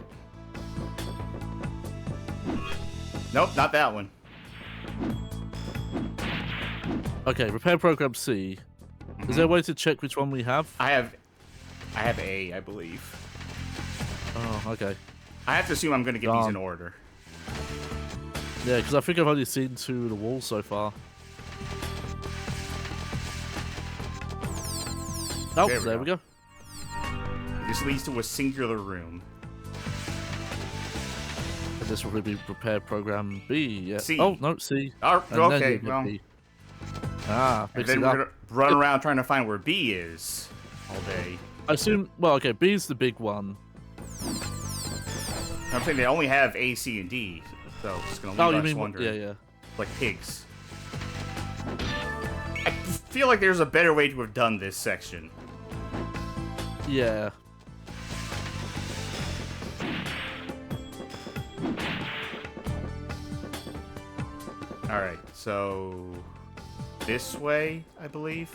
Nope, not that one. Okay, repair program C. Is there a way to check which one we have? I have A, I believe. Oh, okay. I have to assume I'm going to get these in order. Yeah, because I think I've only seen 2 of the walls so far. Oh, there we go. This leads to a singular room. And this will be repair program B. Yeah. C. Oh, no, C. Oh, And then okay, you get well. B. Ah, And then we're gonna run around trying to find where B is all day. I assume. Well, okay, B's the big one. I'm saying they only have A, C, and D, so it's just gonna leave us wondering. Yeah. Like pigs. I feel like there's a better way to have done this section. Yeah. Alright, so this way, I believe?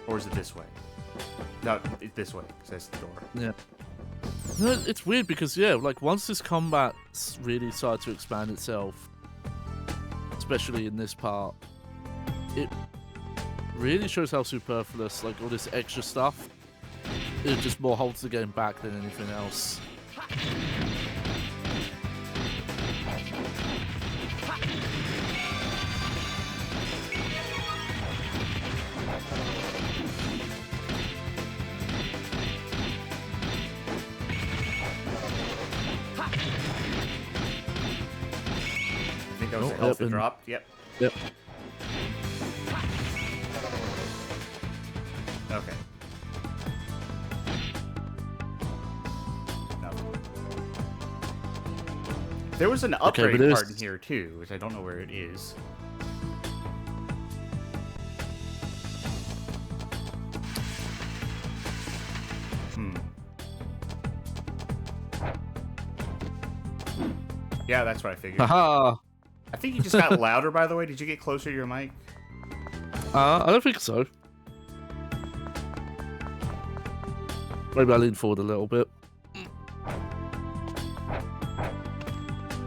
Or is it this way? No, this way, because that's the door. Yeah. No, it's weird because, yeah, like, once this combat really started to expand itself, especially in this part, it really shows how superfluous, like, all this extra stuff, it just more holds the game back than anything else. I think that was the health that dropped. Yep. Yep. Okay. No. There was an upgrade part in here too, which I don't know where it is. Yeah, that's what I figured. Haha. I think you just got louder, by the way. Did you get closer to your mic? I don't think so. Maybe I lean forward a little bit.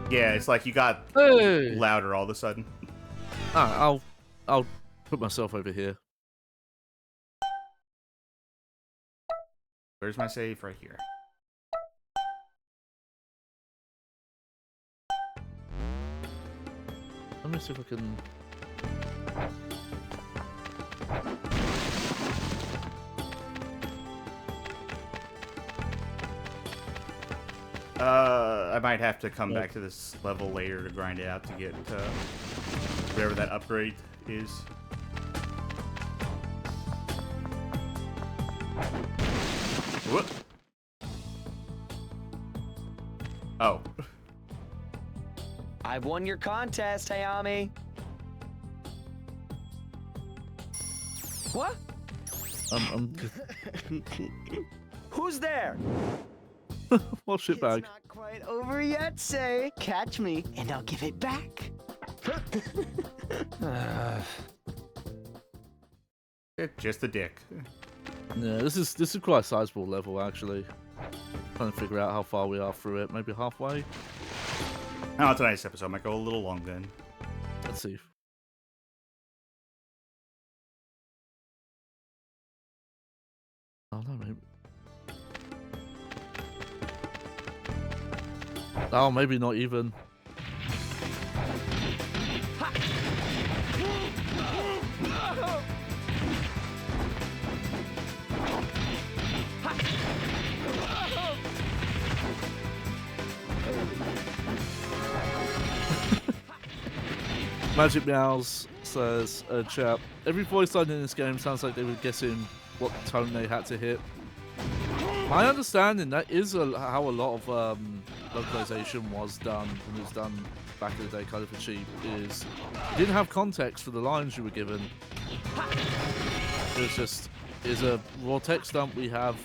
Yeah, it's like you got louder all of a sudden. I'll put myself over here. Where's my save? Right here. Let me see if I can... I might have to come back to this level later to grind it out to get whatever that upgrade is. Whoop. Oh. I've won your contest, Hayami. What? Who's there? What shitbag? It's not quite over yet, say. Catch me, and I'll give it back. Just a dick. Yeah, this is quite a sizable level actually. Trying to figure out how far we are through it. Maybe halfway. Oh, tonight's episode might go a little long then. Let's see. Oh no, maybe. Oh, maybe not even. Magic Meows says, chat, every voice line in this game sounds like they were guessing what tone they had to hit. My understanding, that is how a lot of localization was done, when it was done back in the day kind of for cheap, is you didn't have context for the lines you were given. It was just, is a raw text dump we have,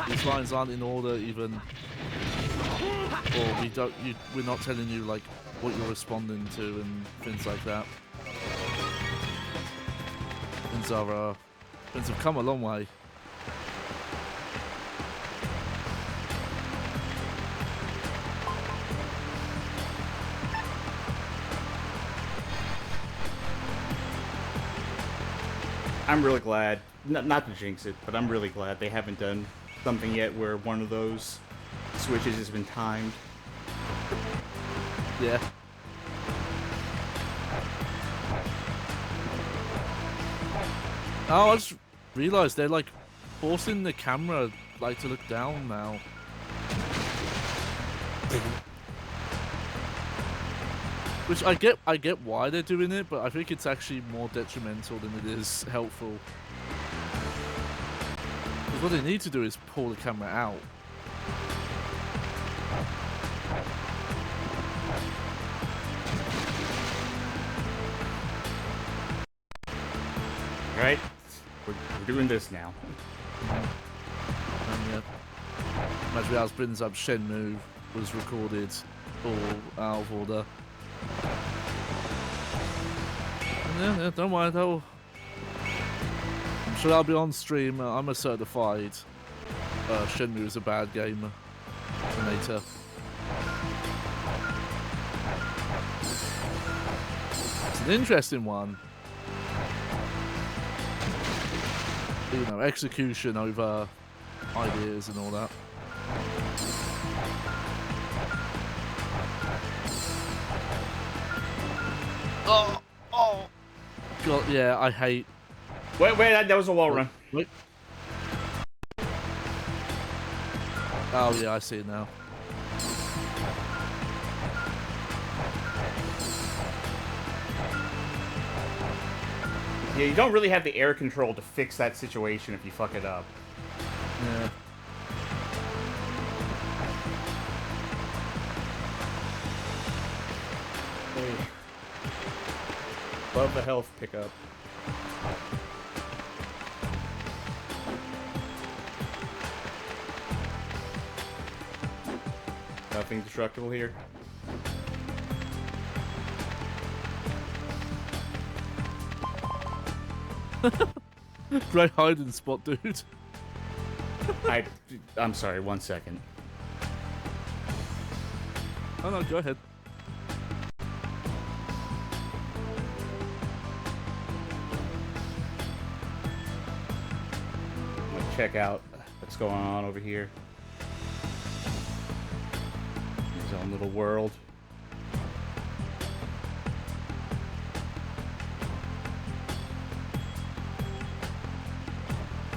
these lines aren't in order even, or we're not telling you like what you're responding to and things like that. Things have come a long way. I'm really glad, not to jinx it, but I'm really glad they haven't done something yet where one of those switches has been timed. Yeah. Oh, I just realized they're like forcing the camera like to look down now. Which I get why they're doing it, but I think it's actually more detrimental than it is helpful. Because what they need to do is pull the camera out. Right? We're doing this now. Yeah. Imagine how brings up Shenmue was recorded all out of order. Yeah, don't worry though. I'm sure I'll be on stream. I'm a certified Shenmue is a bad game later. It's an interesting one. You know, execution over ideas and all that. Oh, God, yeah, I hate. Wait, that was a wall run. Wait. Oh yeah, I see it now. Yeah, you don't really have the air control to fix that situation if you fuck it up. Yeah. Hey. Love the health pickup. Nothing destructible here. Great hiding spot, dude. I'm sorry, 1 second. Oh no, go ahead. I'm gonna check out what's going on over here. His own little world.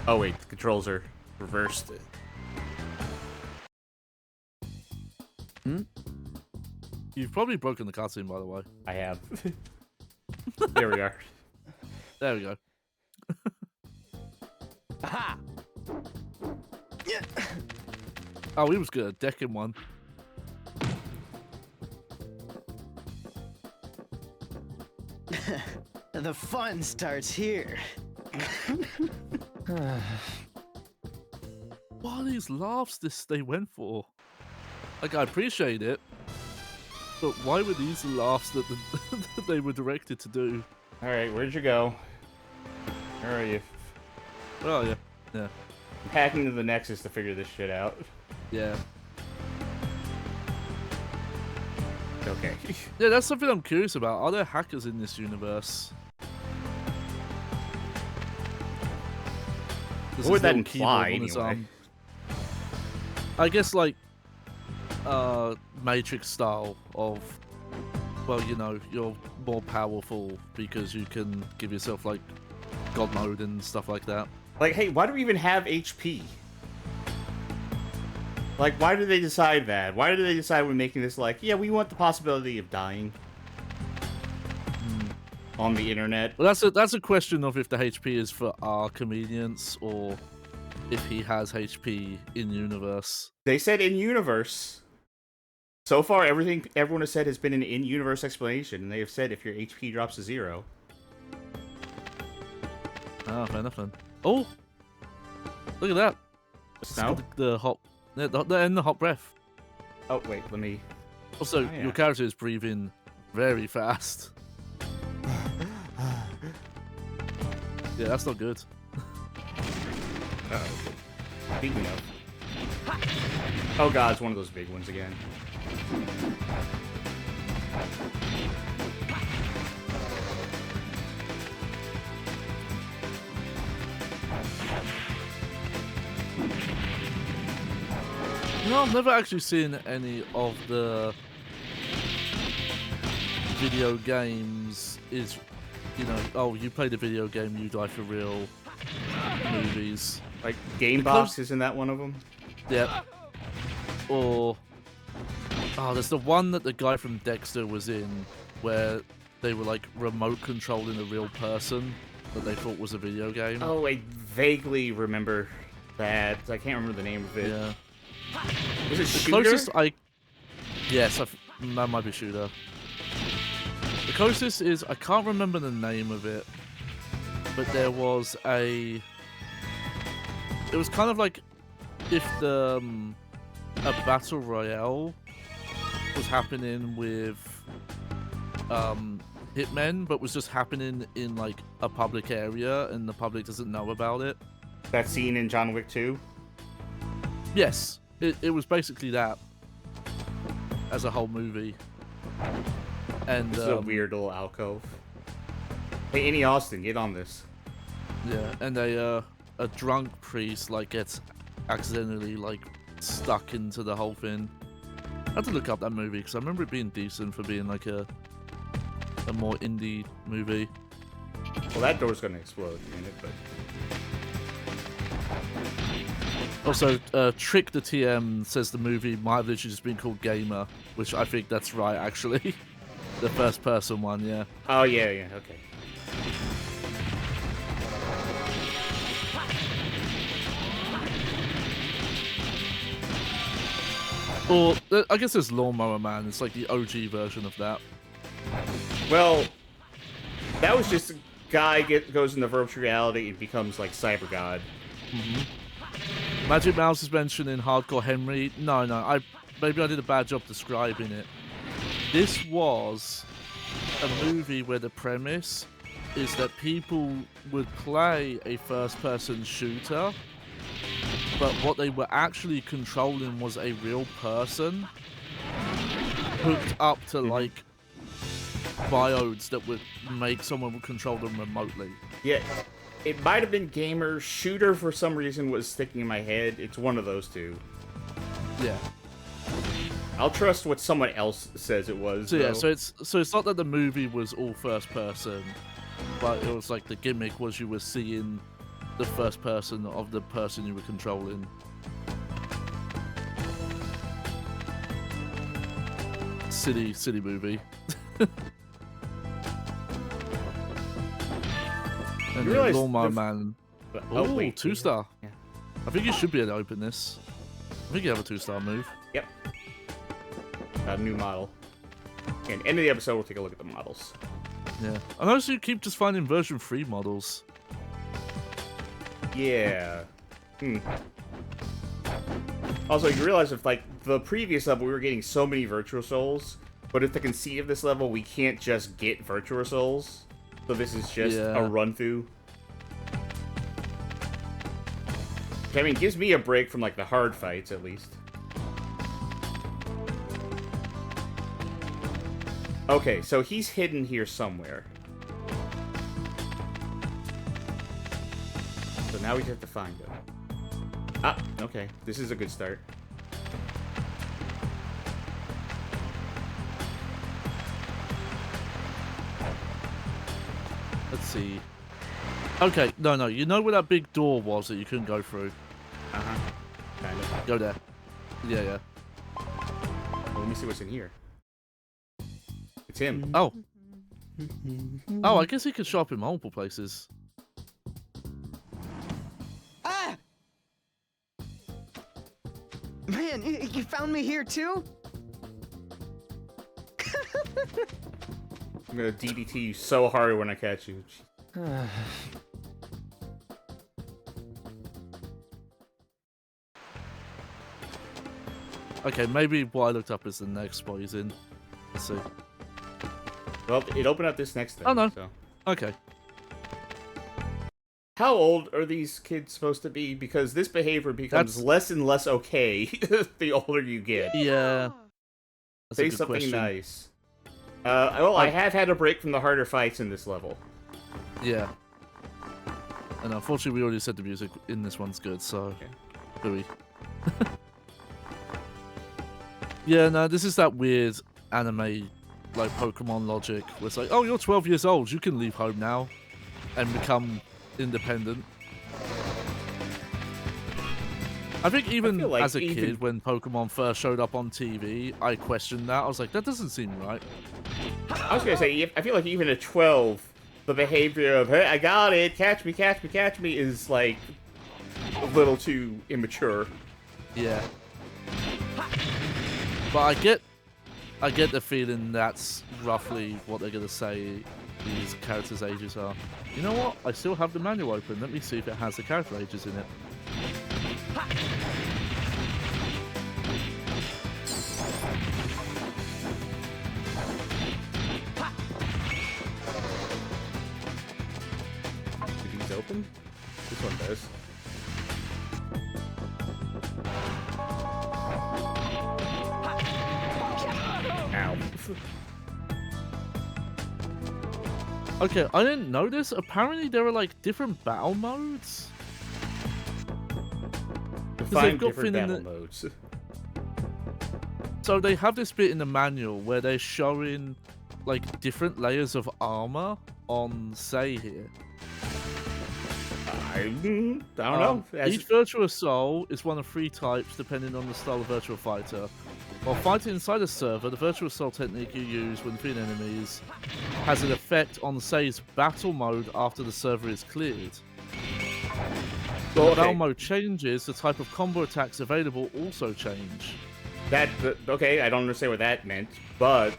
Oh wait, the controls are reversed. You've probably broken the cutscene, by the way. I have. There we are. There we go. Aha! Oh, he was good at decking one. The fun starts here. What are these laughs they went for? Like, I appreciate it, but why were these the laughs that they were directed to do? Alright, where'd you go? Where are you? Oh, yeah. Yeah. I'm hacking to the Nexus to figure this shit out. Yeah. Okay. Yeah, that's something I'm curious about. Are there hackers in this universe? What would that imply, anyway? I guess, like, Matrix style of, well, you know, you're more powerful because you can give yourself, like, God mode and stuff like that. Like, hey, why do we even have HP? Like, why did they decide that? Why did they decide when making this, like, yeah, we want the possibility of dying on the internet? Well, that's a question of if the HP is for our convenience or if he has HP in universe. They said in universe. So far, everything everyone has said has been an in-universe explanation, and they have said if your HP drops to 0. Ah, fair enough then. Oh, look at that! Snow? The hot, the hot breath. Oh wait, let me. Also, Oh, yeah. your character is breathing very fast. Yeah, that's not good. Uh-oh. Speaking of. Oh god, it's one of those big ones again. You know, I've never actually seen any of the video games is, you know, oh, you play the video game, you die for real movies. Like, Gamebox, isn't that one of them? Yep. Or, oh, there's the one that the guy from Dexter was in, where they were like remote controlling a real person that they thought was a video game. Oh, I vaguely remember that. I can't remember the name of it. Yeah. Was it The Shooter? closest yes, that might be Shooter. The closest is, I can't remember the name of it, but there was it was kind of like if a battle royale was happening with hitmen, but was just happening in like a public area and the public doesn't know about it. That scene in John Wick 2? Yes, it was basically that as a whole movie. And This is a weird little alcove. Hey, Annie Austin, get on this. Yeah, and a drunk priest like gets accidentally like stuck into the whole thing. I had to look up that movie because I remember it being decent for being like a more indie movie. Well, that door's gonna explode in a minute, but... Also, Trick the TM says the movie might have literally just been called Gamer, which I think that's right, actually. The first person one, yeah. Oh, yeah, okay. Or, I guess there's Lawnmower Man, it's like the OG version of that. Well, that was just a guy goes into virtual reality and becomes like Cyber God. Magic Mouse is mentioned in Hardcore Henry. No, maybe I did a bad job describing it. This was a movie where the premise is that people would play a first-person shooter, but what they were actually controlling was a real person hooked up to like biodes that would make someone control them remotely. Yeah, it might have been Gamer. Shooter, for some reason, was sticking in my head. It's one of those two. Yeah. I'll trust what someone else says it was. So though. yeah, so it's not that the movie was all first person, but it was like the gimmick was you were seeing the first person of the person you were controlling. Silly movie. And You then realize Lawnmower Man. Oh, Ooh, wait. 2-star. Yeah. I think you should be able to open this. I think you have a 2-star move. Yep. A new model. And end of the episode, we'll take a look at the models. Yeah. I notice you keep just finding version 3 models. Yeah. Also, you realize if, like, the previous level, we were getting so many Virtual Souls, but if the conceit of this level, we can't just get Virtual Souls. So this is just a run-through. I mean, gives me a break from, like, the hard fights, at least. Okay, so he's hidden here somewhere. So now we just have to find him. Ah, okay. This is a good start. Let's see. Okay, no. You know where that big door was that you couldn't go through? Uh-huh. Kind of. Go there. Yeah. Well, let me see what's in here. It's him. Oh. Oh, I guess he could show up in multiple places. Ah! Man, you found me here too? I'm gonna DDT you so hard when I catch you. Okay, maybe what I looked up is the next spot he's in. Let's see. Well, it opened up this next thing. Oh, no. So. Okay. How old are these kids supposed to be? Because this behavior becomes less and less okay the older you get. Yeah. That's Say a good something question. nice. Well, I have had a break from the harder fights in this level. Yeah. And unfortunately, we already said the music in this one's good, so... Booey. Yeah, no, this is that weird anime, like, Pokemon logic, where it's like, oh, you're 12 years old, you can leave home now and become independent. I think even feel like as a kid, when Pokemon first showed up on TV, I questioned that. I was like, that doesn't seem right. I was gonna say, I feel like even at 12, the behavior of, hey, I got it, catch me, catch me, catch me, is like a little too immature. Yeah. But I get the feeling that's roughly what they're gonna say these characters' ages are. You know what? I still have the manual open. Let me see if it has the character ages in it. Do these open? This one does. Ow. Okay, I didn't know this. Apparently there are like different battle modes. Define got different fin in battle modes. So they have this bit in the manual where they're showing like different layers of armor on Sei here. I don't know. Each Virtua Soul is one of 3 types depending on the style of Virtua Fighter. While fighting inside a server, the Virtua Soul technique you use when defeating enemies has an effect on Sei's battle mode after the server is cleared. When the battle mode changes, the type of combo attacks available also change. Okay, I don't understand what that meant, but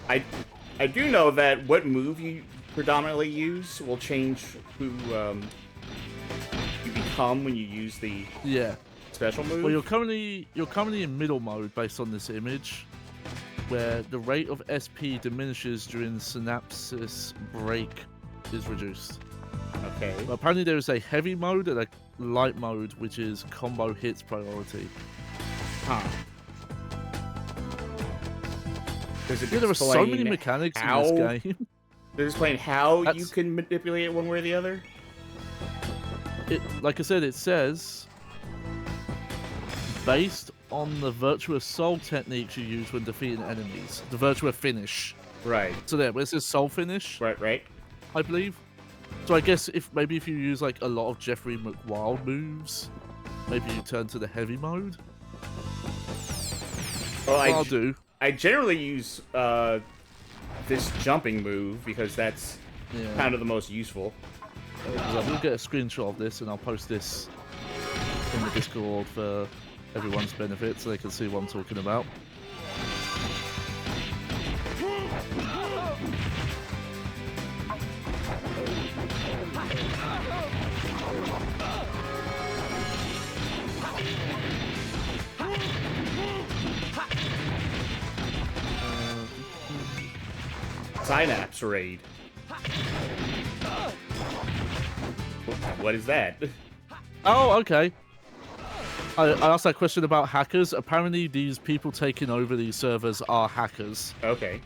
I do know that what move you predominantly use will change who you become when you use the special move. Well, you're currently in middle mode based on this image, where the rate of SP diminishes during synapsis break is reduced. Okay. But apparently there is a heavy mode and a light mode, which is combo hits priority. Huh. There are so many mechanics in this game. They're explaining how you can manipulate it one way or the other? Like I said, it says, based on the Virtua Soul techniques you use when defeating enemies. The Virtua Finish. Right. So there, where's this Soul Finish? Right. I believe. So I guess if you use like a lot of Jeffrey McWild moves, maybe you turn to the heavy mode. Well, I'll do. I generally use this jumping move because that's kind of the most useful. I will get a screenshot of this and I'll post this in the Discord for everyone's benefit so they can see what I'm talking about. Synapse raid. What is that? Oh, okay. I asked that question about hackers. Apparently, these people taking over these servers are hackers. Okay.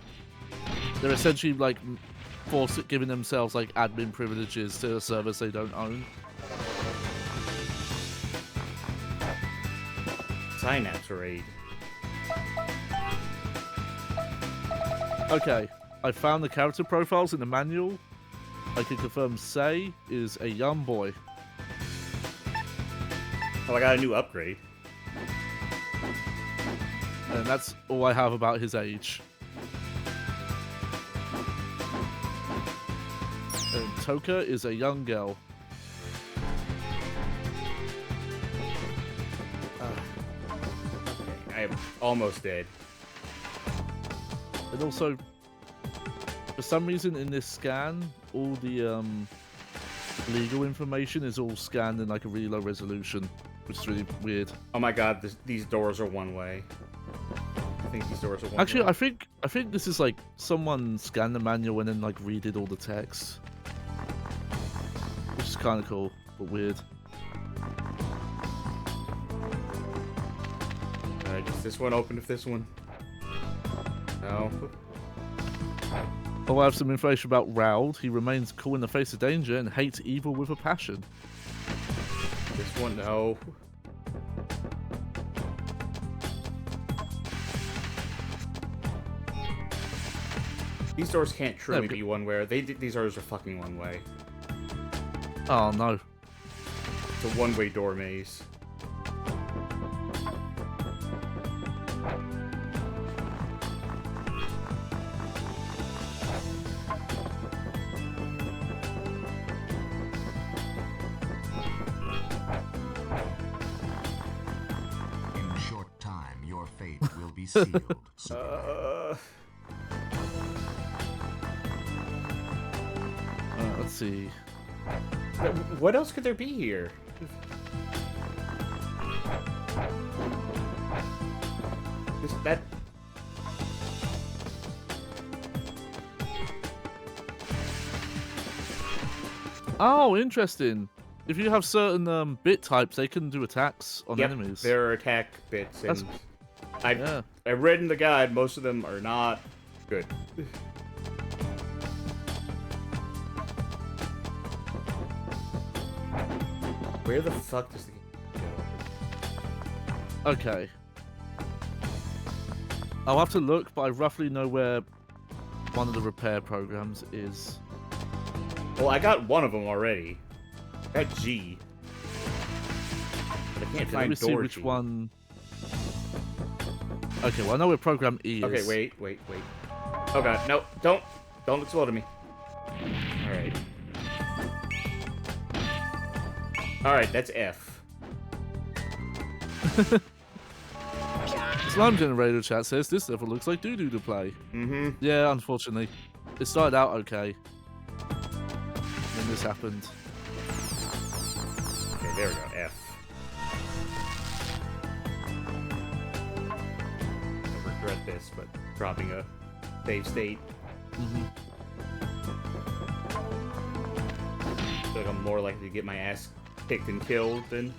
They're essentially like giving themselves like admin privileges to servers they don't own. Synapse raid. Okay, I found the character profiles in the manual. I can confirm Sei is a young boy. Oh, I got a new upgrade. And that's all I have about his age. And Toka is a young girl. I am almost dead. And also, for some reason in this scan, all the legal information is all scanned in like a really low resolution, which is really weird. Oh my god, these doors are one way. I think these doors are one Actually, way. I think this is like someone scanned the manual and then like redid all the text. Which is kind of cool, but weird. Does this one open with this one? No. Oh, I have some information about Raoud. He remains cool in the face of danger and hates evil with a passion. This one, no. These doors can't truly be one way. These doors are fucking one way. Oh no. It's a one-way door maze. fate will be sealed, Tsukiyoi. Let's see. What else could there be here? That. Oh, interesting. If you have certain bit types, they can do attacks on enemies. There are attack bits, and yeah. I read in the guide most of them are not good. Where the fuck does the game go? Okay. I'll have to look, but I roughly know where one of the repair programs is. Well, I got one of them already. I got G. But I can't find Let me see which one. Okay, well I know where program E is. Okay, wait. Oh god, no, don't look slow to me. Alright, that's F. Slime Generator chat says this level looks like doo-doo to play. Mm-hmm. Yeah, unfortunately. It started out okay. Then this happened. Okay, there we go, F. I regret this, but dropping a save state. Mm-hmm. I feel like I'm more likely to get my ass kicked and killed than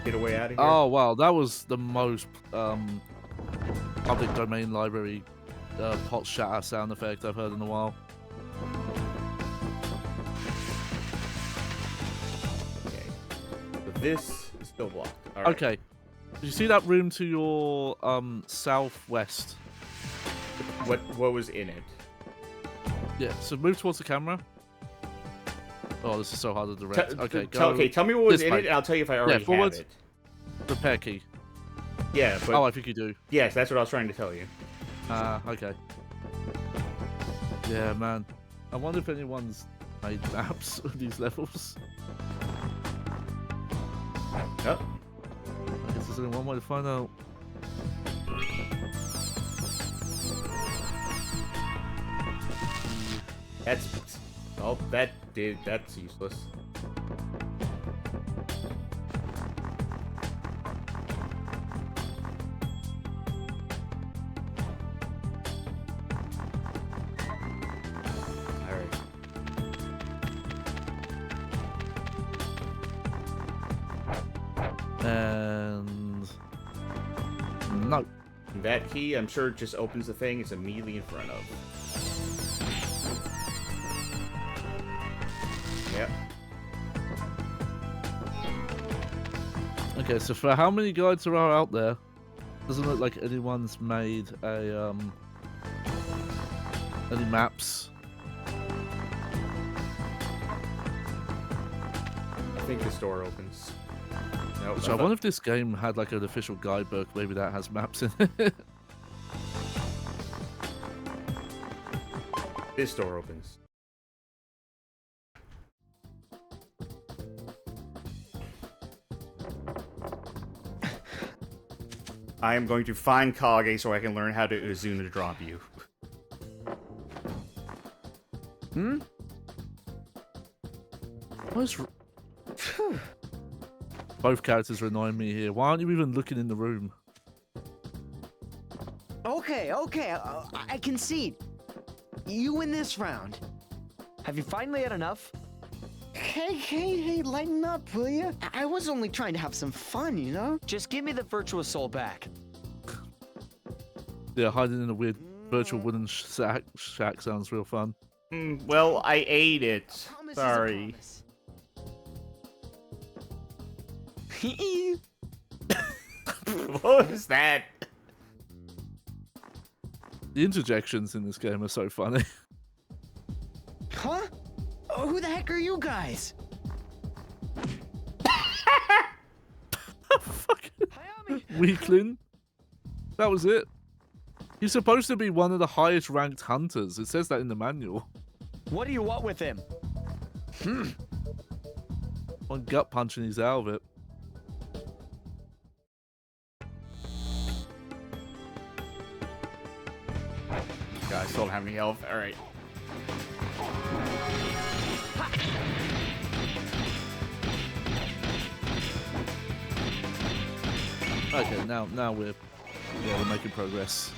get away out of here. Oh wow, that was the most public domain library pot shatter sound effect I've heard in a while. Okay, so this is still blocked. All right. Okay, did you see that room to your southwest? What was in it? Yeah, so move towards the camera. Oh, this is so hard to direct. Okay, tell me what was in it, and I'll tell you if I already have it. Repair key. Yeah, but... Oh, I think you do. Yes, that's what I was trying to tell you. Okay. Yeah, man. I wonder if anyone's made maps of these levels. Yep. I guess there's only one way to find out. That's useless. Alright. And no. That key, I'm sure, just opens the thing it's immediately in front of. Yep. Okay, so for how many guides there are out there, doesn't look like anyone's made a any maps. I think this door opens. Nope, So I wonder if this game had like an official guidebook. Maybe that has maps in it. This door opens. I am going to find Kage so I can learn how to Uzuna drop you. Hmm? What's... Both characters are annoying me here. Why aren't you even looking in the room? Okay, I concede. You win this round. Have you finally had enough? Hey, lighten up, will you? I was only trying to have some fun, you know? Just give me the Virtua Soul back. Yeah, hiding in a weird virtual wooden shack sounds real fun. Well, I ate it. Sorry. What was that? The interjections in this game are so funny. Huh? Oh, who the heck are you guys? Fucking weakling. That was it. He's supposed to be one of the highest ranked hunters. It says that in the manual. What do you want with him? One gut punch and he's out of it. God, I still don't have any health. All right. Okay, now we're making progress.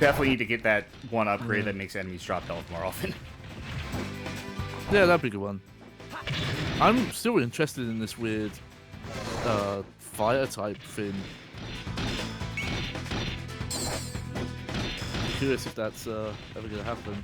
Definitely need to get that one upgrade that makes enemies drop health more often. Yeah, that'd be a good one. I'm still interested in this weird fire type thing. I'm curious if that's ever gonna happen.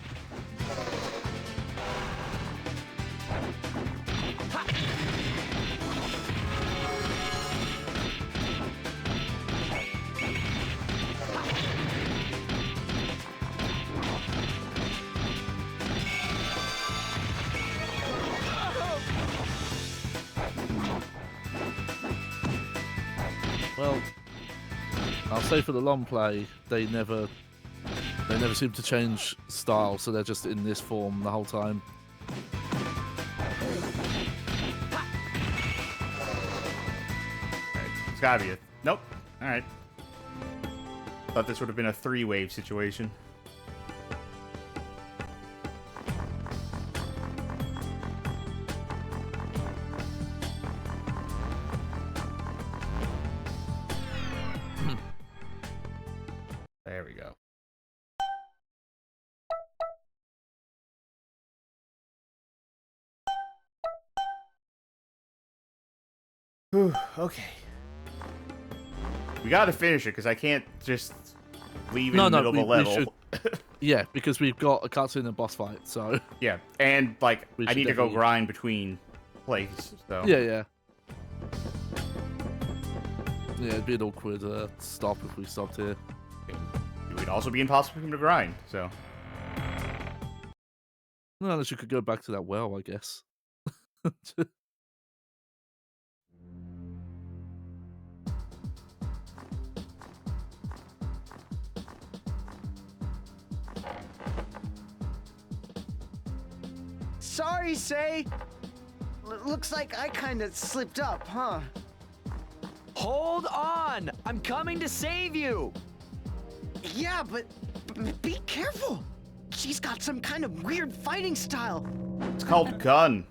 Well, I'll say for the long play, they never seem to change style, so they're just in this form the whole time. It's gotta be a... Nope. Alright. Thought this would have been a 3-wave situation. There we go. Whew, okay. We gotta finish it, because I can't just leave in the middle of a level. Yeah, because we've got a cutscene and a boss fight, so... Yeah, and, like, We I should need to go definitely- grind between plays, so... Yeah. Yeah, it'd be an awkward stop if we stopped here. It would also be impossible for him to grind, so... No, unless you could go back to that well, I guess. Sorry, Sei. Looks like I kind of slipped up, huh? Hold on! I'm coming to save you! Yeah, but be careful. She's got some kind of weird fighting style. It's called Gun.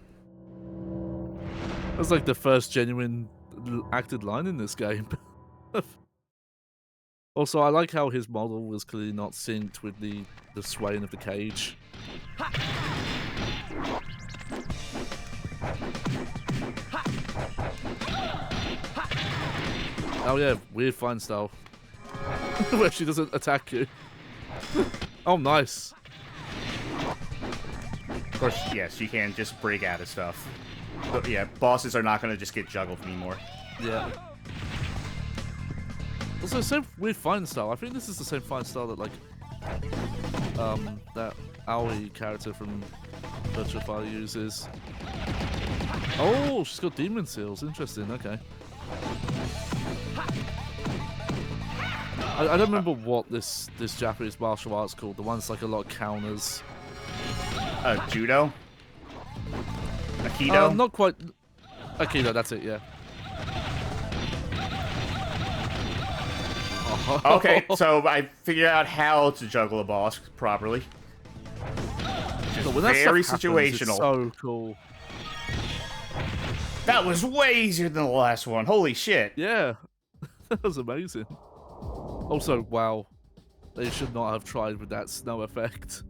That's like the first genuine acted line in this game. Also, I like how his model was clearly not synced with the swaying of the cage. Oh yeah, weird fine style. Where she doesn't attack you. Oh, nice. Of course, yes, you can just break out of stuff. But yeah, bosses are not going to just get juggled anymore. Yeah. Also, same weird fine style. I think this is the same fine style that, like, that Aoi character from Virtua Quest uses. Oh, she's got demon seals. Interesting. Okay. I don't remember what this Japanese martial art's called. The one's like a lot of counters. Judo? Aikido? Not quite. Aikido, that's it, yeah. Okay, so I figured out how to juggle a boss properly. Just So when that very stuff happens, situational. it's so cool. That was way easier than the last one. Holy shit. Yeah, that was amazing. Also, wow, they should not have tried with that snow effect.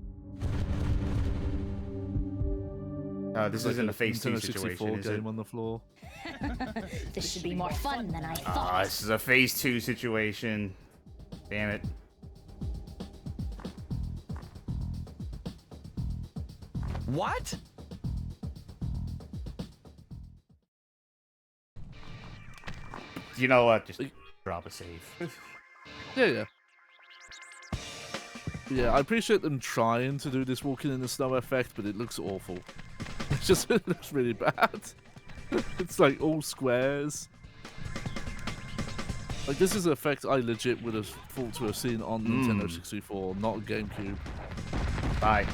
This isn't a phase 2 Nintendo 64 situation, is it? game on the floor. This should be more fun than I thought. Ah, this is a phase 2 situation. Damn it. What? You know what? Just drop a save. Yeah. Yeah, I appreciate them trying to do this walking in the snow effect, but it looks awful. It looks really bad. It's like all squares. Like, this is an effect I legit would have thought to have seen on Nintendo 64, not GameCube. Bye.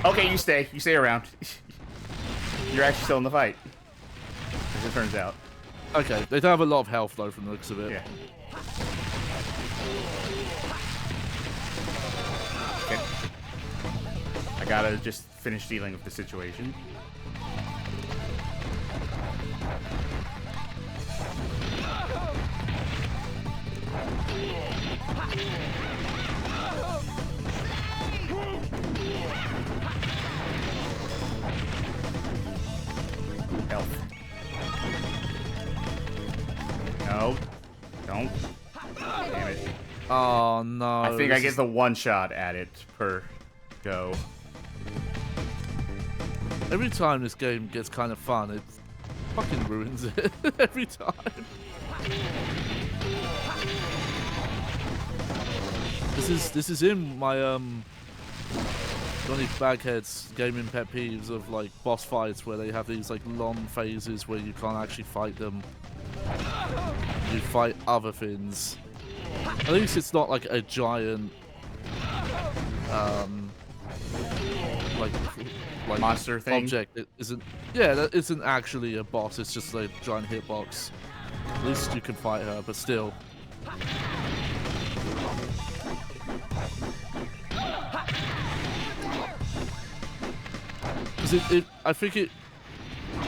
Okay, you stay. You stay around. You're actually still in the fight, as it turns out. Okay, they don't have a lot of health though from the looks of it. Yeah. Okay. I gotta just finish dealing with the situation. Health. No. Don't. Damn it. Oh no. I think I get the one shot at it per go. Every time this game gets kind of fun, it fucking ruins it. Every time. This is in my Johnny Baghead's gaming pet peeves of like boss fights where they have these like long phases where you can't actually fight them. You fight other things. At least it's not like a giant like monster thing object. It isn't. Yeah, that isn't actually a boss. It's just a giant hitbox. At least you can fight her, but still. Because I think it.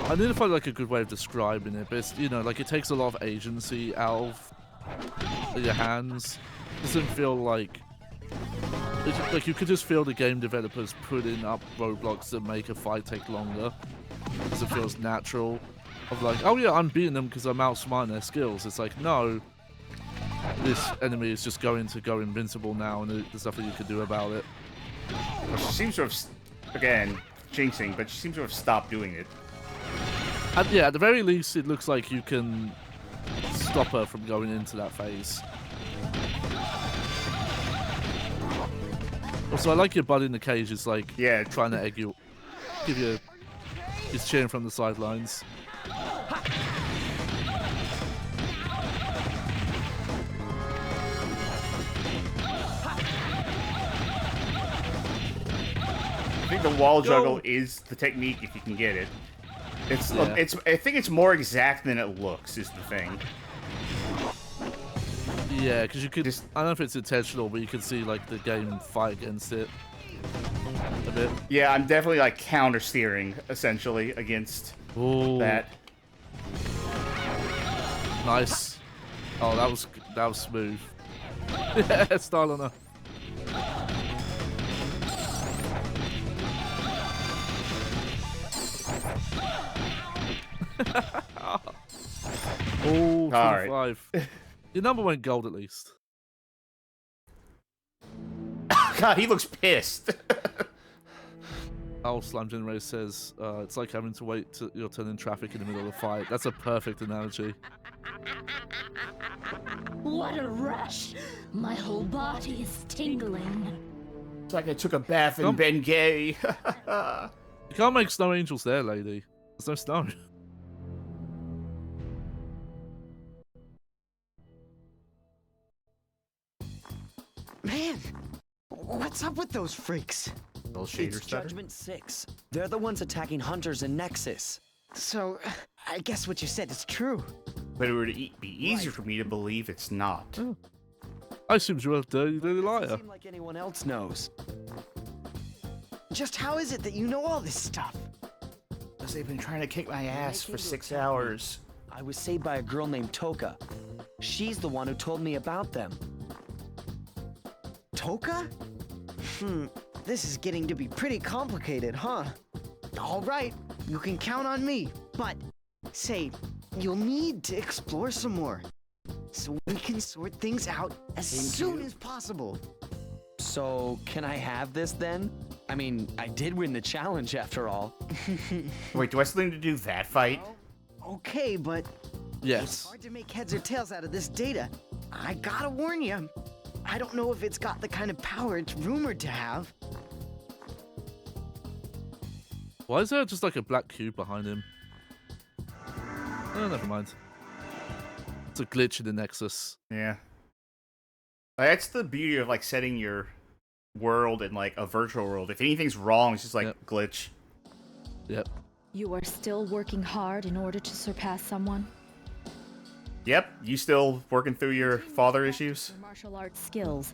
I need to find like a good way of describing it, but it's, you know, like it takes a lot of agency out of your hands. It doesn't feel like. It's, like you could just feel the game developers putting up roadblocks that make a fight take longer, because it feels natural. Of like, oh yeah, I'm beating them because I'm outsmarting their skills. It's like, no, this enemy is just going to go invincible now, and there's nothing you can do about it. Well, she seems to have, again, jinxing, but she seems to have stopped doing it. And yeah, at the very least, it looks like you can stop her from going into that phase. Also, I like your buddy in the cage is like, yeah, trying to egg you, give you, he's cheering from the sidelines. I think the wall juggle is the technique if you can get it. It's I think it's more exact than it looks is the thing. Yeah, because you could just, I don't know if it's intentional, but you can see like the game fight against it a bit. Yeah, I'm definitely like counter steering essentially against that. Nice. Oh, that was smooth. Yeah, style on her. Oh, 45. Right. Your number went gold at least. God, he looks pissed. Oh, Slime Generator says, it's like having to wait to your turn in traffic in the middle of the fight. That's a perfect analogy. What a rush! My whole body is tingling. It's like I took a bath in Bengay. You can't make snow angels there, lady. There's no snow. Man, what's up with those freaks? It's Judgment 6. They're the ones attacking hunters in Nexus. So, I guess what you said is true. But it would be easier for me to believe it's not. I assume you're a dirty liar. Doesn't seem like anyone else knows. Just how is it that you know all this stuff? Because they've been trying to kick my ass for 6 hours. I was saved by a girl named Toka. She's the one who told me about them. Toka? This is getting to be pretty complicated, huh? All right, you can count on me, but say, you'll need to explore some more, so we can sort things out as soon as possible. So, can I have this then? I mean, I did win the challenge after all. Wait, do I still need to do that fight? Okay, but yes, it's hard to make heads or tails out of this data. I gotta warn you, I don't know if it's got the kind of power it's rumored to have. Why is there just like a black cube behind him? Oh, never mind. It's a glitch in the Nexus. Yeah. That's the beauty of like setting your world in like a virtual world. If anything's wrong, it's just like glitch. Yep. You are still working hard in order to surpass someone? Yep, you still working through your father issues? Your martial arts skills.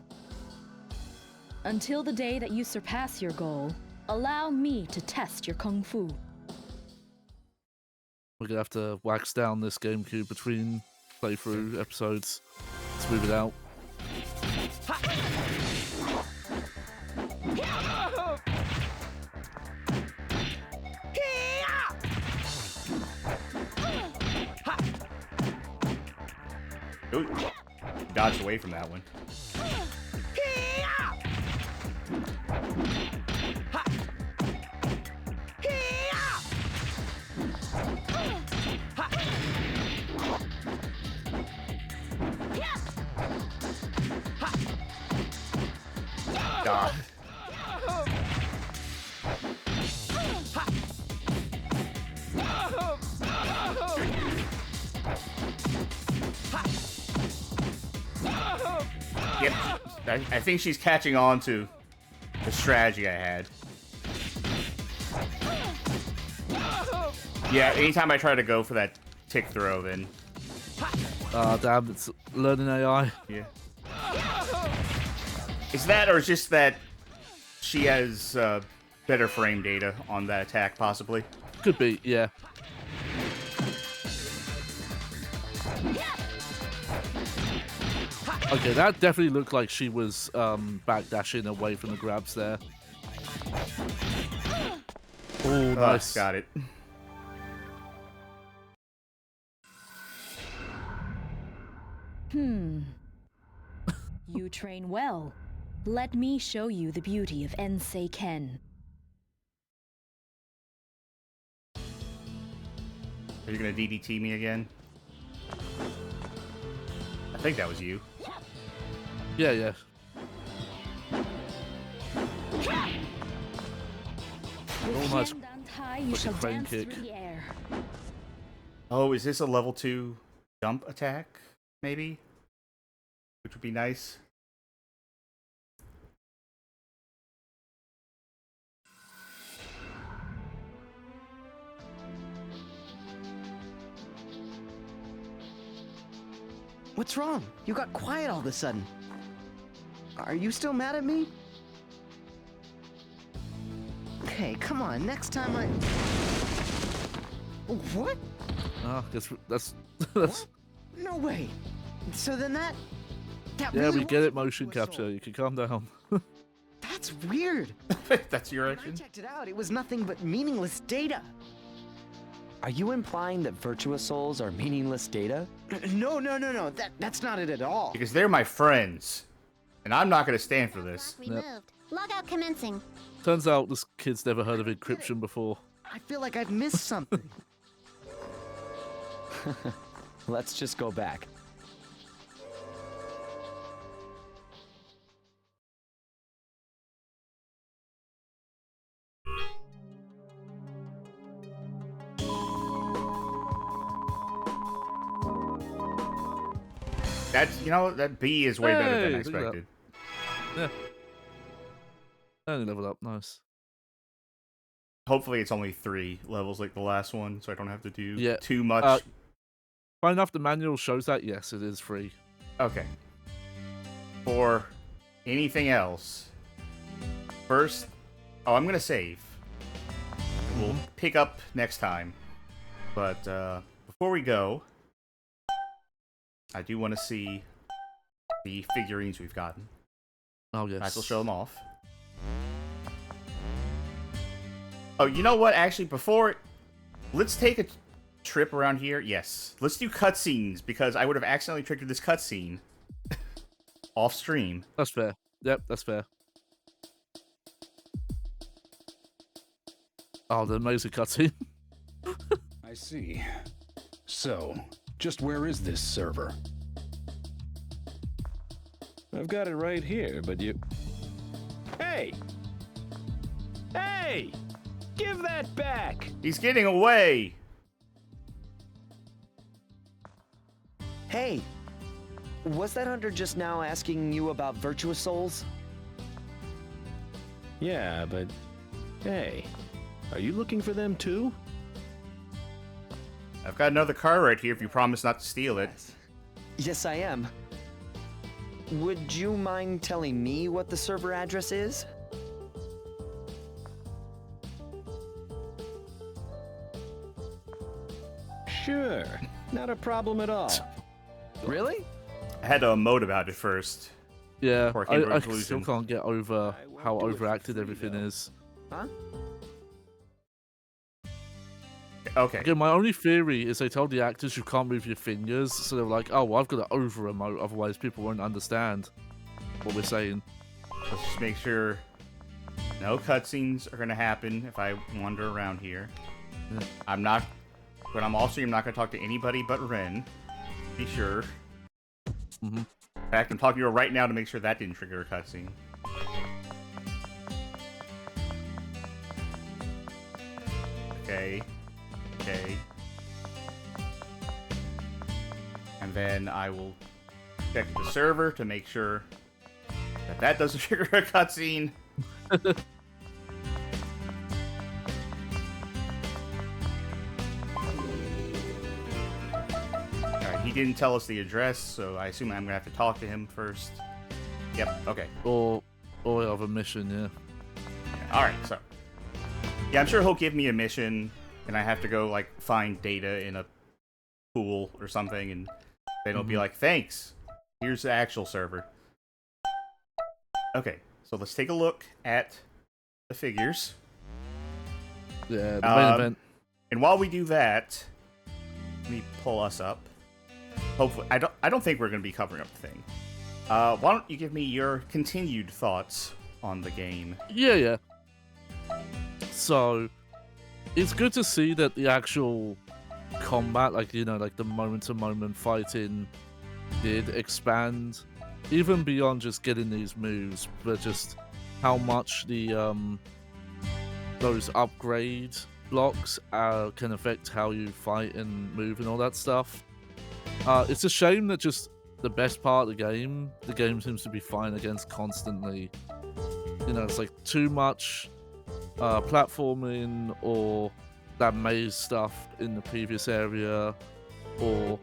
Until the day that you surpass your goal, allow me to test your kung fu. We're gonna have to wax down this GameCube between playthrough episodes. Smooth it out. Ooh, dodged away from that one. God. Yep, I think she's catching on to the strategy I had. Yeah, anytime I try to go for that tick throw, then... Damn, it's learning AI. Yeah. Is that, or is just that she has better frame data on that attack, possibly? Could be, yeah. Okay, that definitely looked like she was backdashing away from the grabs there. Oh, nice. Got it. You train well. Let me show you the beauty of Ensei Ken. Are you gonna DDT me again? I think that was you. Yeah, yeah. With nice. hand on high, you Like a shall crane dance kick. through the air. Oh, is this a level 2 jump attack, maybe? Which would be nice. What's wrong? You got quiet all of a sudden. Are you still mad at me? Okay, come on. Next time I... What? Ah, that's No way. So then that yeah, really we get was it, motion Virtua capture. Soul. You can calm down. That's weird. That's your When I action? checked it out, it was nothing but meaningless data. Are you implying that Virtua Souls are meaningless data? No. That's not it at all. Because they're my friends. And I'm not gonna stand for this. Removed. Log out commencing. Turns out this kid's never heard of encryption before. I feel like I've missed something. Let's just go back. That's, you know, that B is way better than I Hey, look at that. expected. Yeah. Only leveled up, nice. Hopefully it's only 3 levels like the last one, so I don't have to do Yeah. too much. Fine enough, the manual shows that, yes, it is free. Okay. For anything else, first, I'm gonna save. We'll pick up next time. But before we go, I do want to see the figurines we've gotten. Oh, yes. Might as well show them off. Oh, you know what? Actually, before... Let's take a trip around here. Yes. Let's do cutscenes, because I would have accidentally triggered this cutscene off stream. That's fair. Yep, that's fair. Oh, the amazing cutscene. I see. So, just where is this server? I've got it right here, but you... Hey! Hey! Give that back! He's getting away! Hey! Was that hunter just now asking you about Virtua Souls? Yeah, but... Hey, are you looking for them too? I've got another car right here if you promise not to steal it. Yes, I am. Would you mind telling me what the server address is? Sure, not a problem at all. Really? I had to emote about it first. Yeah, before I came to a I conclusion. still can't get over how overacted everything is. Huh? Okay. Again, my only theory is they told the actors you can't move your fingers, so they're like, oh, well, I've got to over-emote, otherwise people won't understand what we're saying. Let's just make sure no cutscenes are going to happen if I wander around here. Yeah. I'm not... When I'm off stream, I'm not going to talk to anybody but Ren. Be sure. Mm-hmm. In fact, I'm talking to her right now to make sure that didn't trigger a cutscene. Okay. Okay. And then I will check the server to make sure that that doesn't trigger a cutscene. Alright, he didn't tell us the address, so I assume I'm gonna have to talk to him first. Yep, okay. Or of a mission, yeah. Alright, so. Yeah, I'm sure he'll give me a mission, and I have to go, like, find data in a pool or something, and then it'll be like, thanks, here's the actual server. Okay, so let's take a look at the figures. Yeah, the main event. And while we do that, let me pull us up. Hopefully, I don't think we're going to be covering up the thing. Why don't you give me your continued thoughts on the game? Yeah. So, it's good to see that the actual combat, like, you know, like the moment-to-moment fighting did expand, even beyond just getting these moves, but just how much the, those upgrade blocks can affect how you fight and move and all that stuff. It's a shame that just the best part of the game seems to be fighting against constantly. You know, it's like too much platforming or that maze stuff in the previous area, or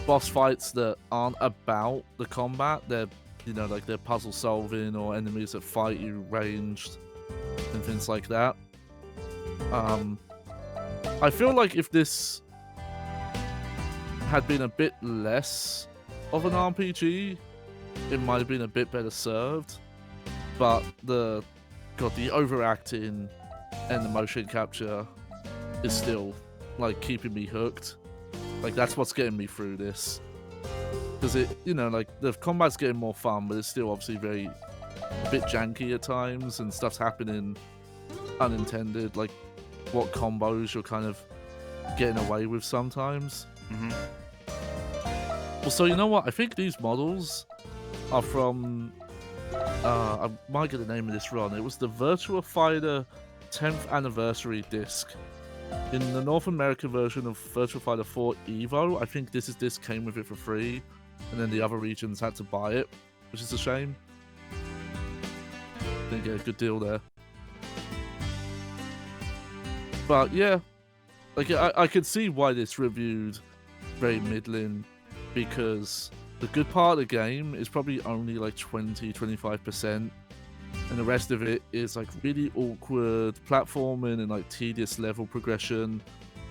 boss fights that aren't about the combat. They're, you know, like they're puzzle solving or enemies that fight you ranged and things like that. I feel like if this had been a bit less of an RPG, it might have been a bit better served. But the overacting and the motion capture is still like keeping me hooked. Like that's what's getting me through this. Because it, you know, like the combat's getting more fun, but it's still obviously a bit janky at times, and stuff's happening unintended. Like what combos you're kind of getting away with sometimes. Mm-hmm. Well, so you know what? I think these models are from. I might get the name of this wrong. It was the Virtua Fighter 10th anniversary disc. In the North American version of Virtua Fighter 4 Evo, I think this disc came with it for free, and then the other regions had to buy it, which is a shame. Didn't get a good deal there. But yeah, like I could see why this reviewed very middling, because the good part of the game is probably only like 20-25%, and the rest of it is like really awkward platforming and like tedious level progression.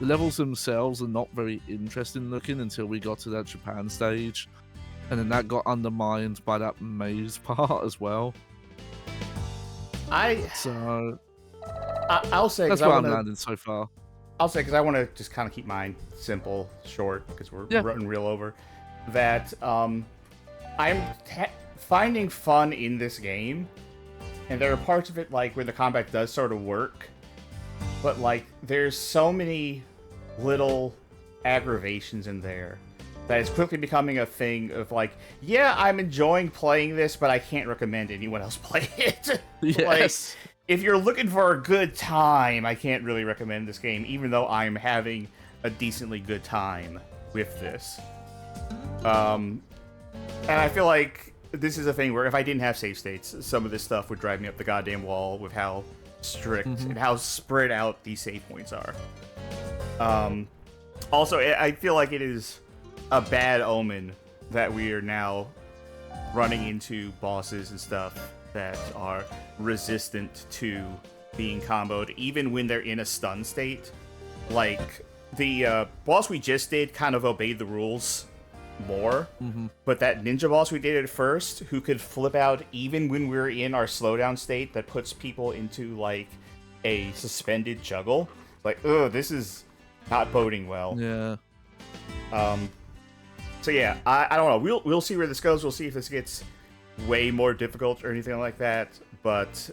The levels themselves are not very interesting looking until we got to that Japan stage, and then that got undermined by that maze part as well. I'll say that's where I'm landing so far. I'll say, because I want to just kind of keep mine simple, short, because we're running real over, that I'm finding fun in this game, and there are parts of it like where the combat does sort of work, but like there's so many little aggravations in there that it's quickly becoming a thing of like, yeah, I'm enjoying playing this, but I can't recommend anyone else play it. Yes. Like, if you're looking for a good time, I can't really recommend this game, even though I'm having a decently good time with this. And I feel like this is a thing where if I didn't have save states, some of this stuff would drive me up the goddamn wall with how strict and how spread out these save points are. Also, I feel like it is a bad omen that we are now running into bosses and stuff that are resistant to being comboed, even when they're in a stun state. Like, the boss we just did kind of obeyed the rules more, but that ninja boss we did at first, who could flip out even when we're in our slowdown state, that puts people into, like, a suspended juggle. Like, ugh, this is not boding well. Yeah. So yeah, I don't know. We'll see where this goes. We'll see if this gets way more difficult or anything like that. But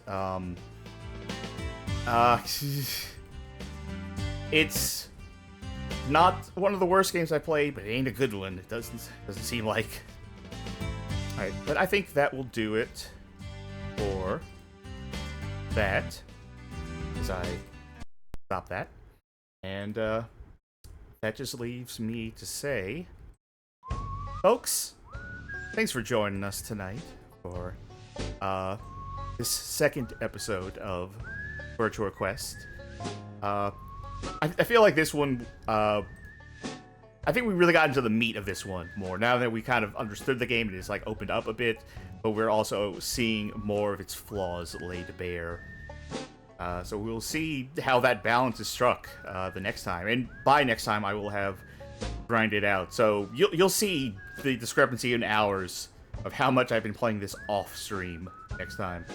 it's not one of the worst games I played, but it ain't a good one. It doesn't seem like. All right, but I think that will do it for that. As I stop that, and that just leaves me to say, folks, thanks for joining us tonight for this second episode of Virtua Quest. I feel like this one, I think we really got into the meat of this one more, now that we kind of understood the game and it's like opened up a bit, but we're also seeing more of its flaws laid bare. So we'll see how that balance is struck the next time, and by next time I will have grinded out. So you'll see the discrepancy in hours of how much I've been playing this off stream next time.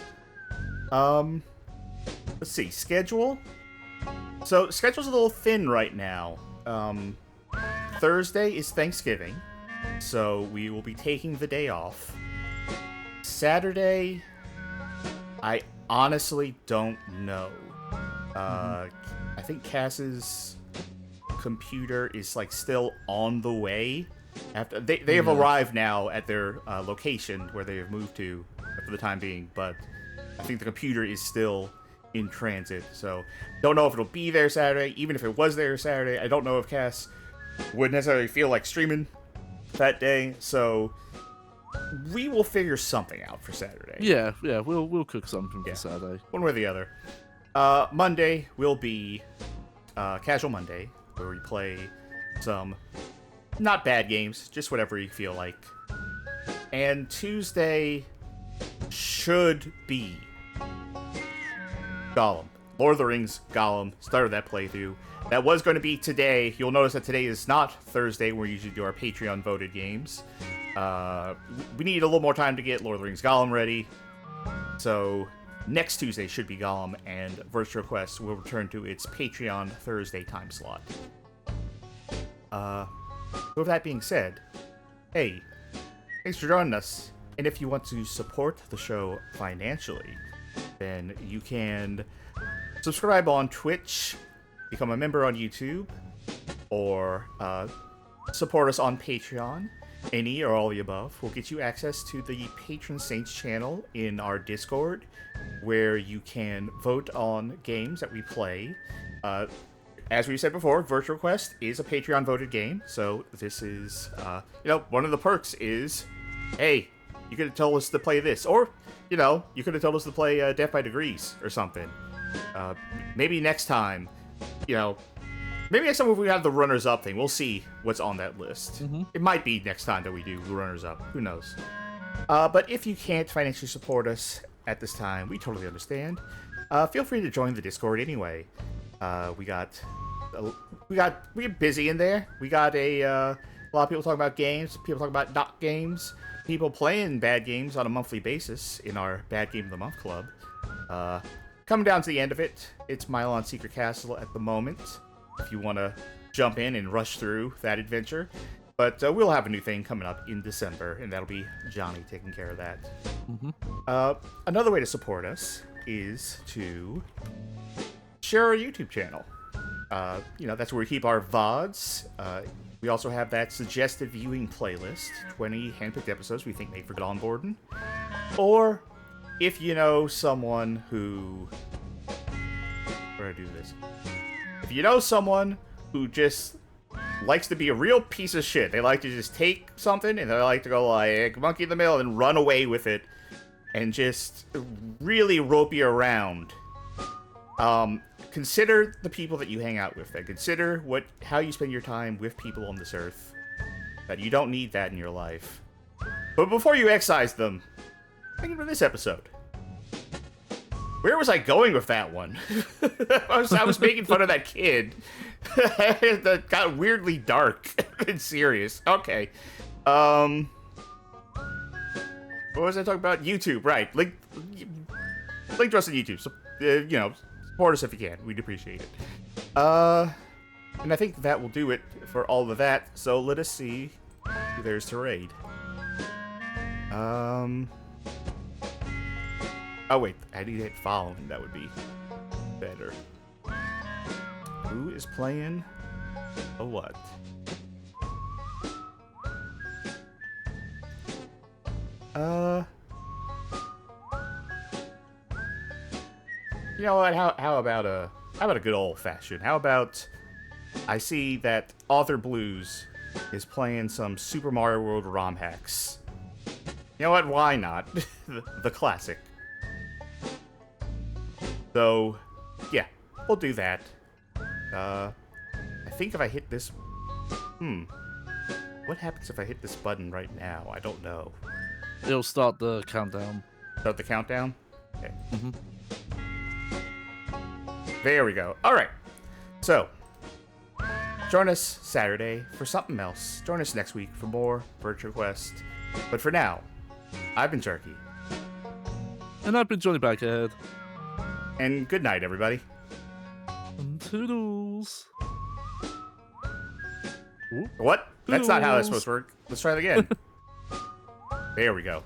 Let's see, schedule. So schedule's a little thin right now. Thursday is Thanksgiving, so we will be taking the day off. Saturday, I honestly don't know. I think Cass's computer is like still on the way. After they have arrived now at their location where they have moved to for the time being, but I think the computer is still in transit. So don't know if it'll be there Saturday. Even if it was there Saturday, I don't know if Cass would necessarily feel like streaming that day. So we will figure something out for Saturday. Yeah, we'll cook something for Saturday. One way or the other. Monday will be Casual Monday, where we play some not bad games, just whatever you feel like. And Tuesday should be Gollum. Lord of the Rings Gollum. Started that playthrough. That was going to be today. You'll notice that today is not Thursday, where we usually do our Patreon voted games. We need a little more time to get Lord of the Rings Gollum ready. So next Tuesday should be Gollum, and Virtua Quest will return to its Patreon Thursday time slot. With that being said, hey, thanks for joining us. And if you want to support the show financially, then you can subscribe on Twitch, become a member on YouTube, or support us on Patreon. Any or all of the above will get you access to the Patron Saints channel in our Discord, where you can vote on games that we play. As we said before, Virtua Quest is a Patreon voted game, so this is, one of the perks is, hey, you could have told us to play this, or, you could have told us to play Death by Degrees or something. Maybe next time, maybe next time if we have the runners-up thing, we'll see what's on that list. It might be next time that we do the runners-up. Who knows? But if you can't financially support us at this time, we totally understand. Feel free to join the Discord anyway. We get busy in there. We got a lot of people talking about games, people talking about not games, people playing bad games on a monthly basis in our Bad Game of the Month Club. Coming down to the end of it, it's Milon Secret Castle at the moment, if you want to jump in and rush through that adventure. But we'll have a new thing coming up in December, and that'll be Johnny taking care of that. Another way to support us is to share our YouTube channel. That's where we keep our VODs. We also have that suggested viewing playlist, 20 handpicked episodes we think made for good onboarding. Or if you know someone who... Where do I do this? If you know someone who just likes to be a real piece of shit, they like to just take something and they like to go like monkey in the middle and run away with it and just really rope you around. Consider the people that you hang out with. Consider how you spend your time with people on this earth. that you don't need that in your life. But before you excise them, thank you for this episode. Where was I going with that one? I was making fun of that kid. That got weirdly dark and serious. Okay. What was I talking about? YouTube, right. Link to us on YouTube. So, support us if you can. We'd appreciate it. And I think that will do it for all of that. So let us see who there's to raid. Oh wait, I need to hit following. That would be better. Who is playing a what? You know what? How about a good old fashioned? How about I see that Author Blues is playing some Super Mario World ROM hacks. You know what? Why not? the classic. So, yeah, we'll do that. I think if I hit this... What happens if I hit this button right now? I don't know. It'll start the countdown. Start the countdown? Okay. There we go. Alright. So, join us Saturday for something else. Join us next week for more Virtua Quest. But for now, I've been Jerky. And I've been Johnny Backahead. And good night, everybody. And toodles. What? That's not how that's supposed to work. Let's try it again. There we go.